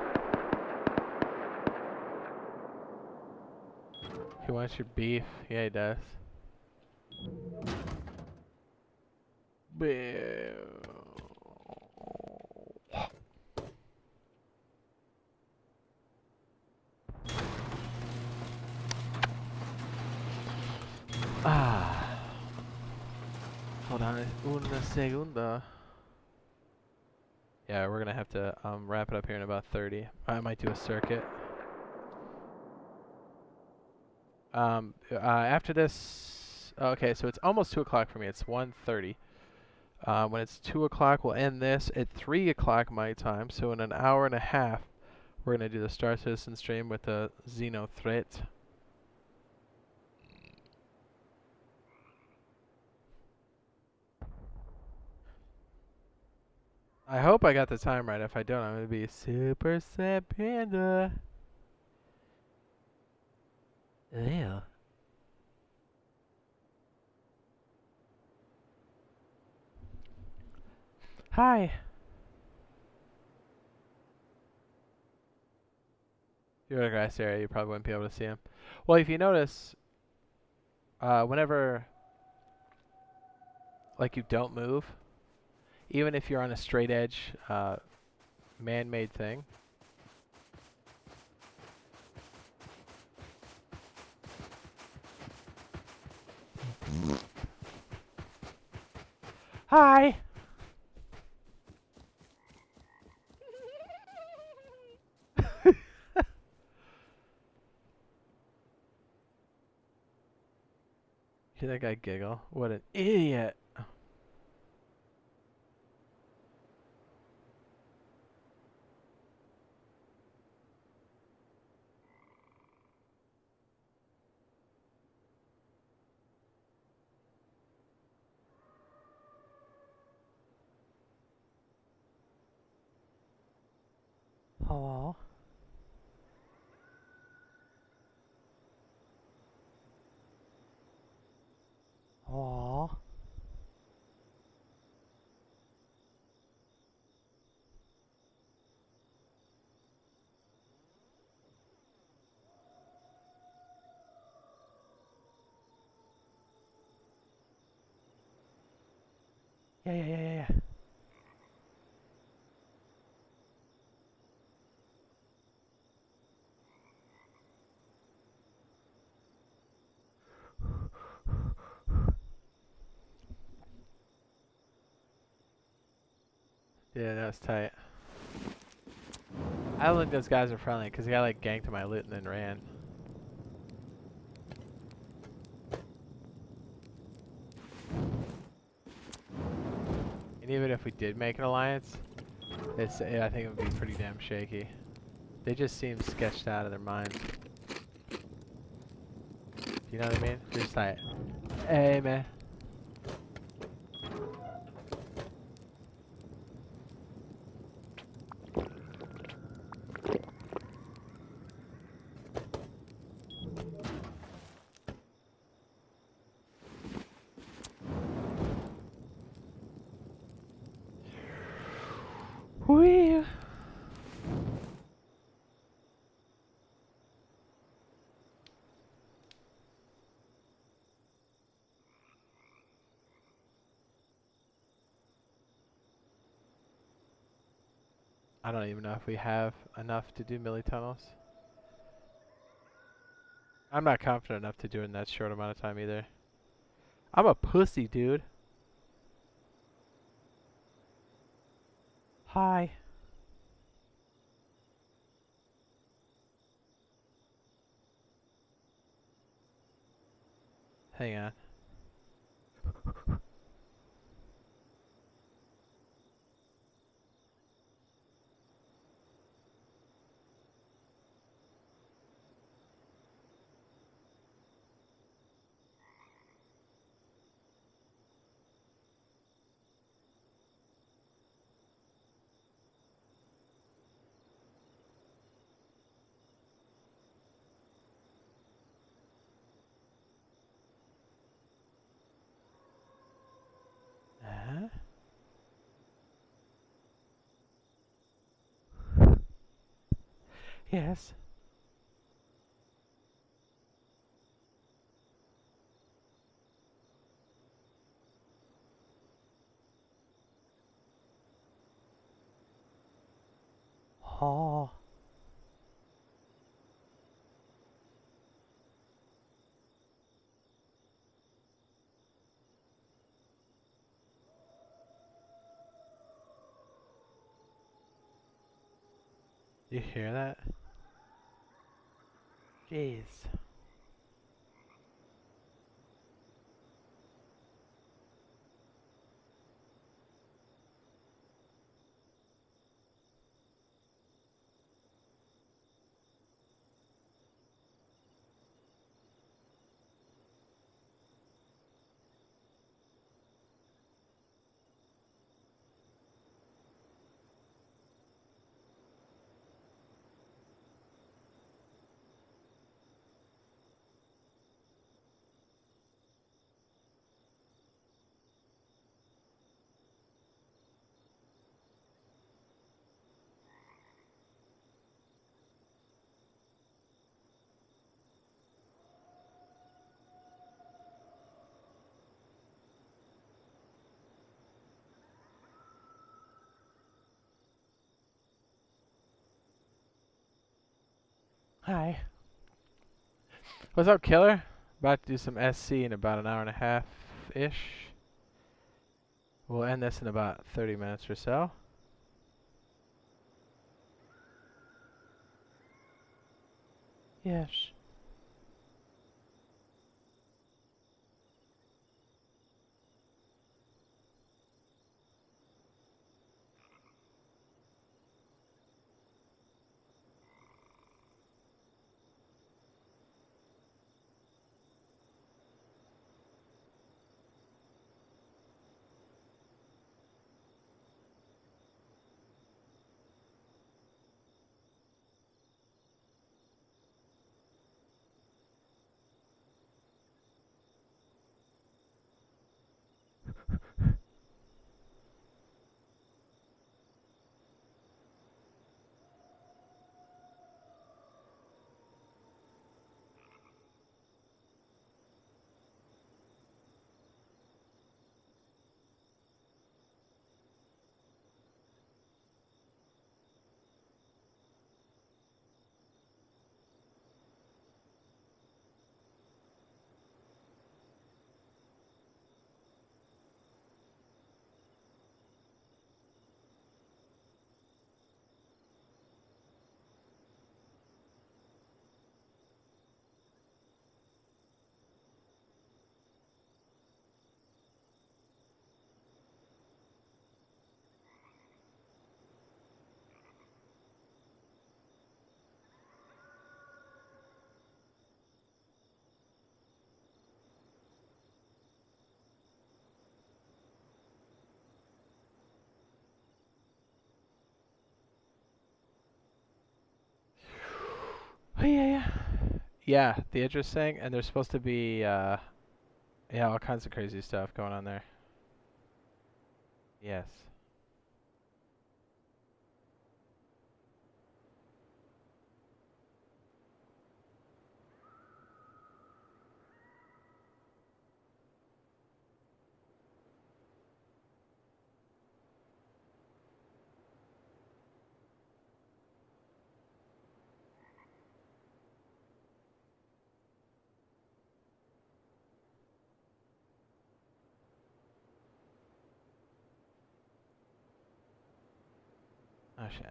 He wants your beef. Yeah, he does. Ah. Hold on una segunda. Yeah, we're gonna have to wrap it up here in about 30. I might do a circuit. After this, okay, so it's almost 2 o'clock for me. It's 1:30. When it's 2 o'clock, we'll end this at 3 o'clock my time. So in an hour and a half, we're gonna do the Star Citizen stream with the Xeno threat. I hope I got the time right. If I don't, I'm gonna be super sad panda. Yeah. Hi. You're in a grass area. You probably wouldn't be able to see him. Well, if you notice, whenever like you don't move, even if you're on a straight edge, man-made thing. Hi. Hear that guy giggle? What an idiot. Hello? Hello? Yeah. Yeah, that's tight. I don't think those guys are friendly because the guy like ganked my loot and then ran. And even if we did make an alliance, I think it would be pretty damn shaky. They just seem sketched out of their minds. You know what I mean? Just like, hey man. I don't even know if we have enough to do melee tunnels. I'm not confident enough to do it in that short amount of time either. I'm a pussy, dude. Hi. Hang on. Huh? Yes. Oh. You hear that? Jeez. Hi. What's up, killer? About to do some SC in about an hour and a half-ish. We'll end this in about 30 minutes or so. Yes. Oh, yeah. Yeah, the interesting, and there's supposed to be, yeah, all kinds of crazy stuff going on there. Yes. shit.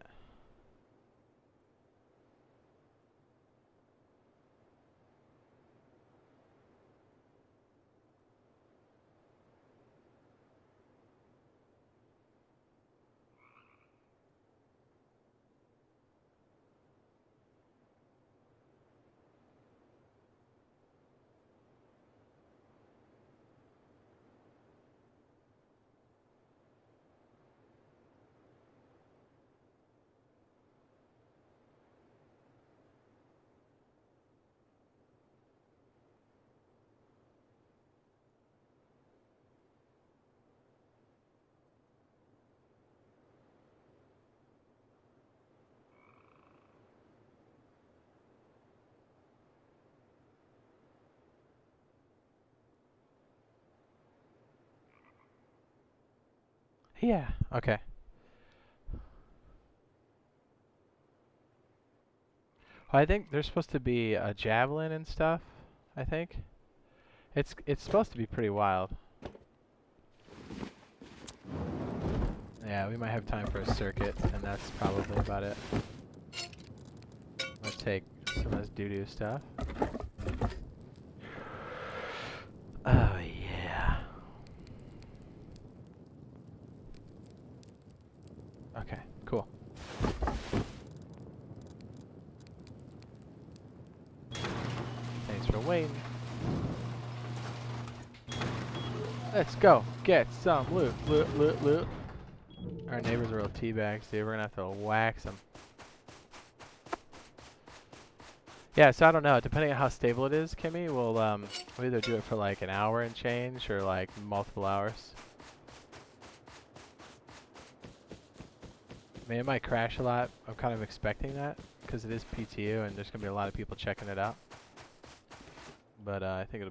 Yeah, okay. Well, I think there's supposed to be a javelin and stuff, I think. It's supposed to be pretty wild. Yeah, we might have time for a circuit, and that's probably about it. Let's take some of this doo-doo stuff. Oh, yeah. Okay, cool. Thanks for waiting. Let's go get some loot, loot, loot, loot. Our neighbors are real teabags, dude. We're gonna have to wax them. Yeah, so I don't know. Depending on how stable it is, Kimmy, we'll either do it for like an hour and change or like multiple hours. I mean, it might crash a lot. I'm kind of expecting that because it is PTU and there's gonna be a lot of people checking it out. But I think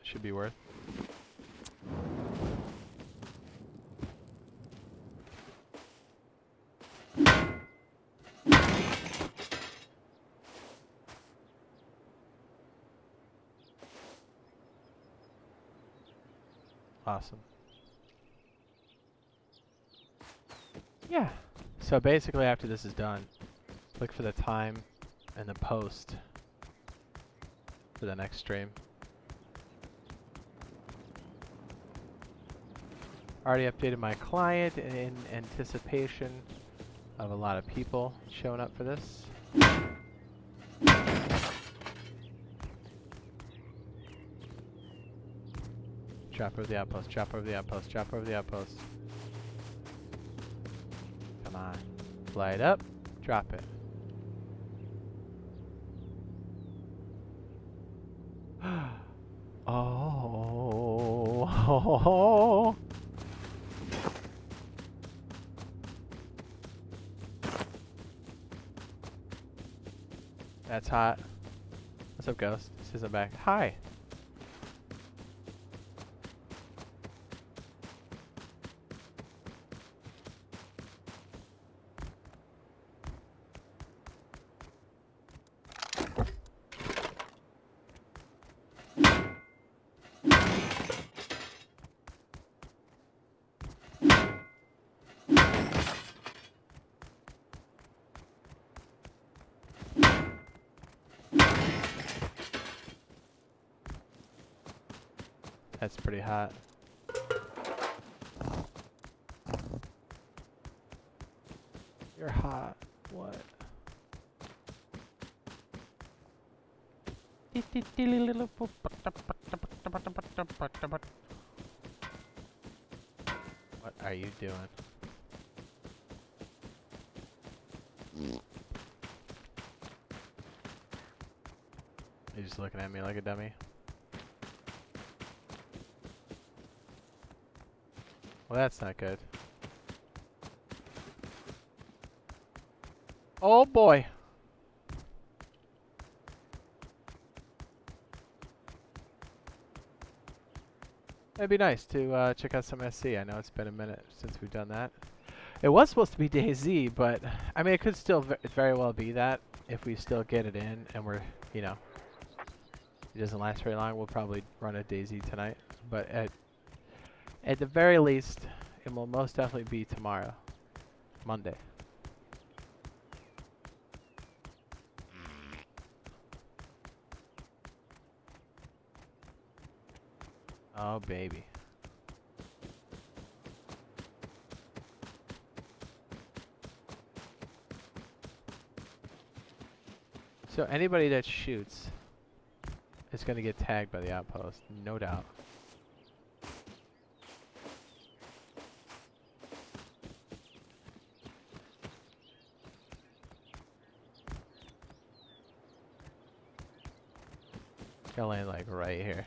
should be worth. Awesome. Yeah. So basically after this is done, look for the time and the post for the next stream. Already updated my client in anticipation of a lot of people showing up for this. Drop over the outpost, drop over the outpost, drop over the outpost. Come on. Fly it up, drop it. Oh. That's hot. What's up, Ghost? Says I'm back. Hi. That's pretty hot. You're hot. What? What are you doing? You're just looking at me like a dummy. Well, that's not good. Oh boy. It'd be nice to check out some SC. I know it's been a minute since we've done that. It was supposed to be DayZ, but I mean, it could still very well be that if we still get it in and we're, you know, it doesn't last very long. We'll probably run a DayZ tonight, but at the very least, it will most definitely be tomorrow, Monday. Oh, baby. So anybody that shoots is going to get tagged by the outpost, no doubt. Gonna land like right here.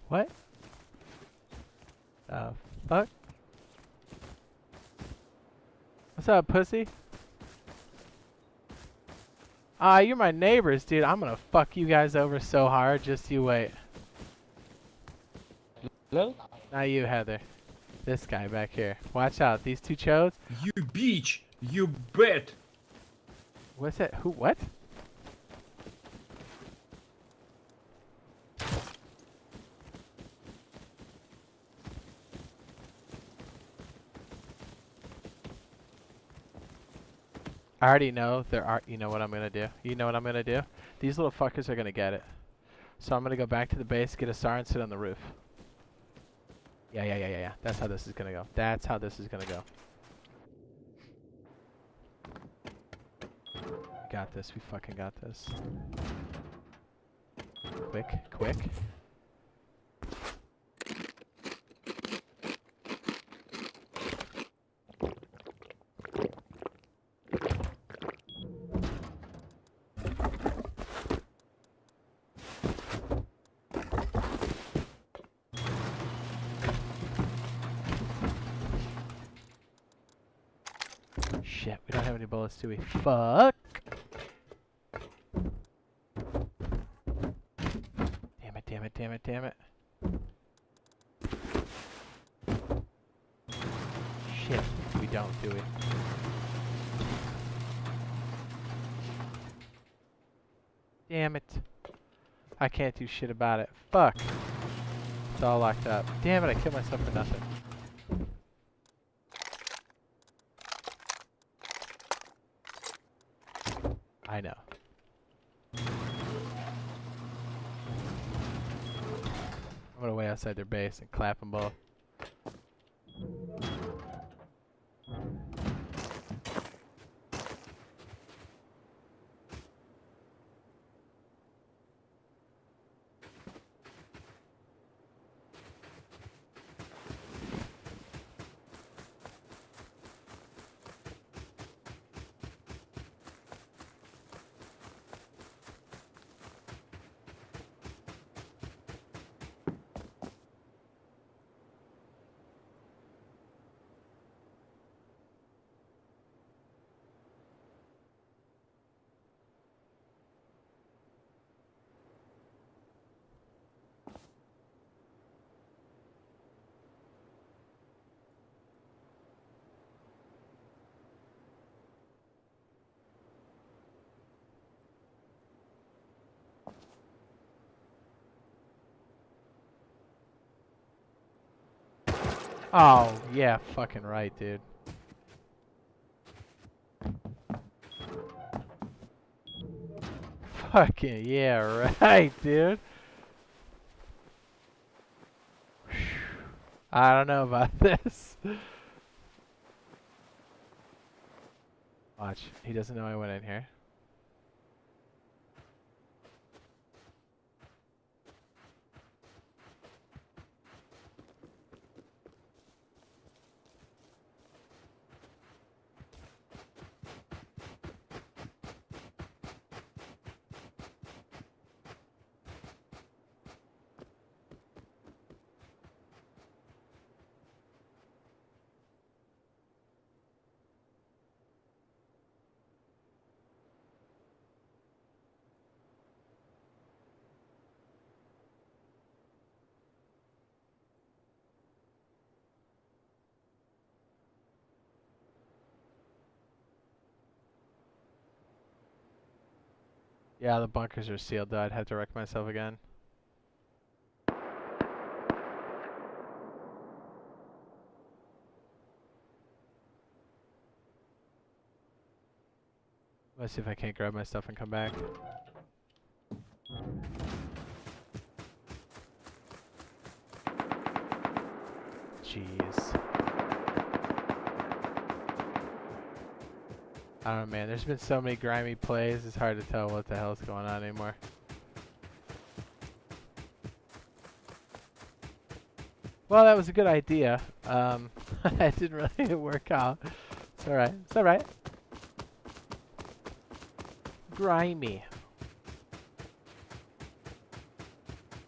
What? Fuck? What's up, pussy? Ah, you're my neighbors, dude. I'm gonna fuck you guys over so hard. Just you wait. Hello? Not you, Heather. This guy back here. Watch out. These two chodes. You bitch! You bet! What's that? Who? What? I already know there are. You know what I'm gonna do? You know what I'm gonna do? These little fuckers are gonna get it. So I'm gonna go back to the base, get a SAR, and sit on the roof. Yeah. That's how this is gonna go. That's how this is gonna go. We got this. We fucking got this. Quick, quick. Shit, we don't have any bullets, do we? Fuck! Damn it. Shit, we don't, do we? Damn it. I can't do shit about it. Fuck. It's all locked up. Damn it, I killed myself for nothing. I know. I'm gonna wait outside their base and clap them both. Oh, yeah, fucking right, dude. Fucking yeah, right, dude. I don't know about this. Watch, he doesn't know I went in here. Yeah, the bunkers are sealed though. I'd have to wreck myself again. Let's see if I can't grab my stuff and come back. Jeez. I don't know, man. There's been so many grimy plays, it's hard to tell what the hell's going on anymore. Well, that was a good idea. It didn't really work out. It's alright. It's alright. Grimy.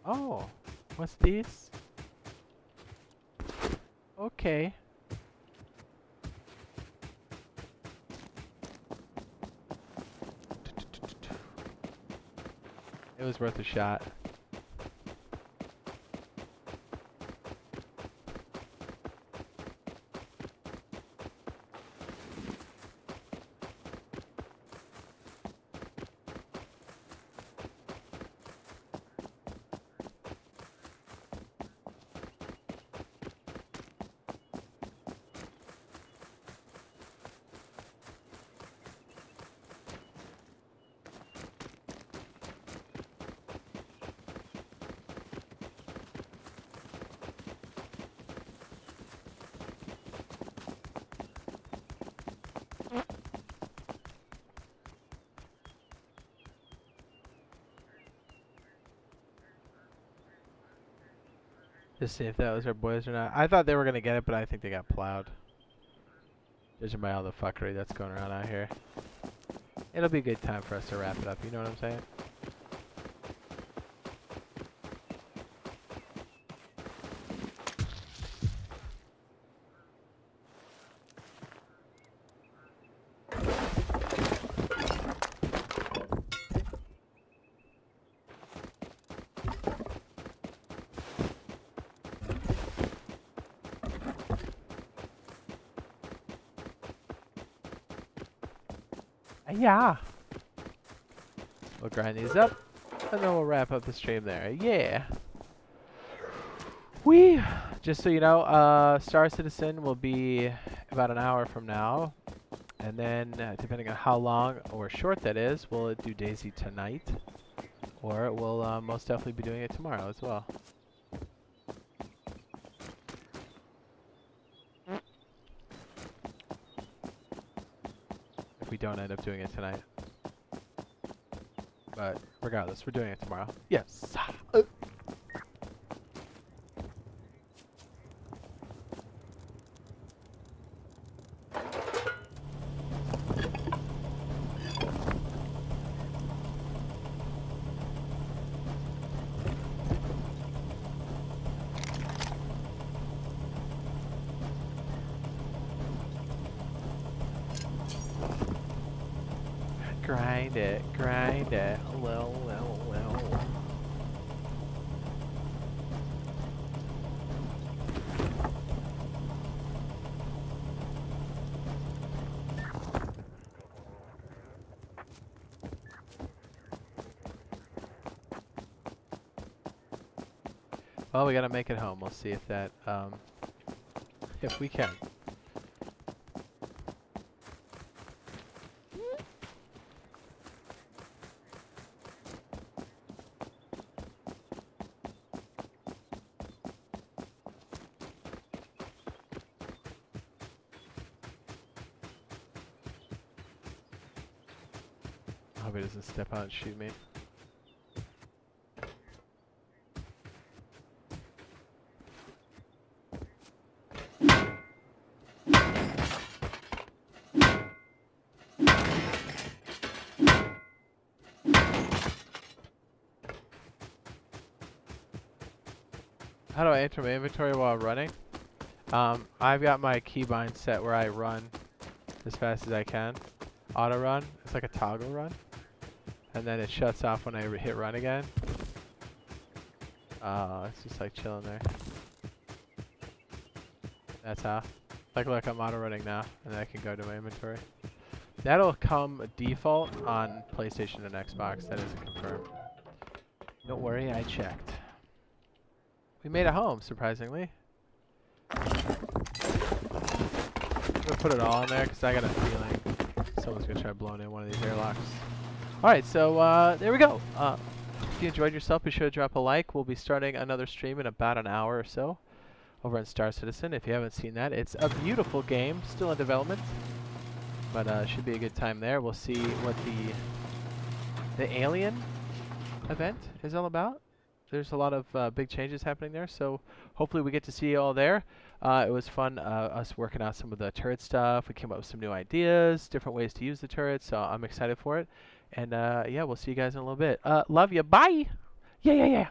Oh, what's this? Okay. It was worth a shot. Just see if that was our boys or not. I thought they were gonna get it, but I think they got plowed. Judging by all the fuckery that's going around out here. It'll be a good time for us to wrap it up, you know what I'm saying? Yeah. We'll grind these up, and then we'll wrap up the stream there. Yeah. Whee! Just so you know, Star Citizen will be about an hour from now. And then, depending on how long or short that is, we'll do DayZ tonight. Or we'll most definitely be doing it tomorrow as well. If we don't end up doing it tonight. But regardless, we're doing it tomorrow. Yes! Grind it. Well. Well, we gotta make it home. We'll see if that, if we can. I hope he doesn't step out and shoot me. How do I enter my inventory while running? I've got my keybind set where I run as fast as I can. Auto run. It's like a toggle run. And then it shuts off when I hit run again. It's just like chilling there. That's how. Like, look, I'm auto running now, and then I can go to my inventory. That'll come default on PlayStation and Xbox. That isn't confirmed. Don't worry, I checked. We made a home, surprisingly. I'm gonna put it all in there because I got a feeling someone's gonna try blowing in one of these airlocks. Alright, so there we go. If you enjoyed yourself, be sure to drop a like. We'll be starting another stream in about an hour or so over on Star Citizen. If you haven't seen that, it's a beautiful game, still in development, but should be a good time there. We'll see what the alien event is all about. There's a lot of big changes happening there, so hopefully we get to see you all there. It was fun us working out some of the turret stuff. We came up with some new ideas, different ways to use the turrets, so I'm excited for it. And yeah, we'll see you guys in a little bit. Love you. Bye. Yeah.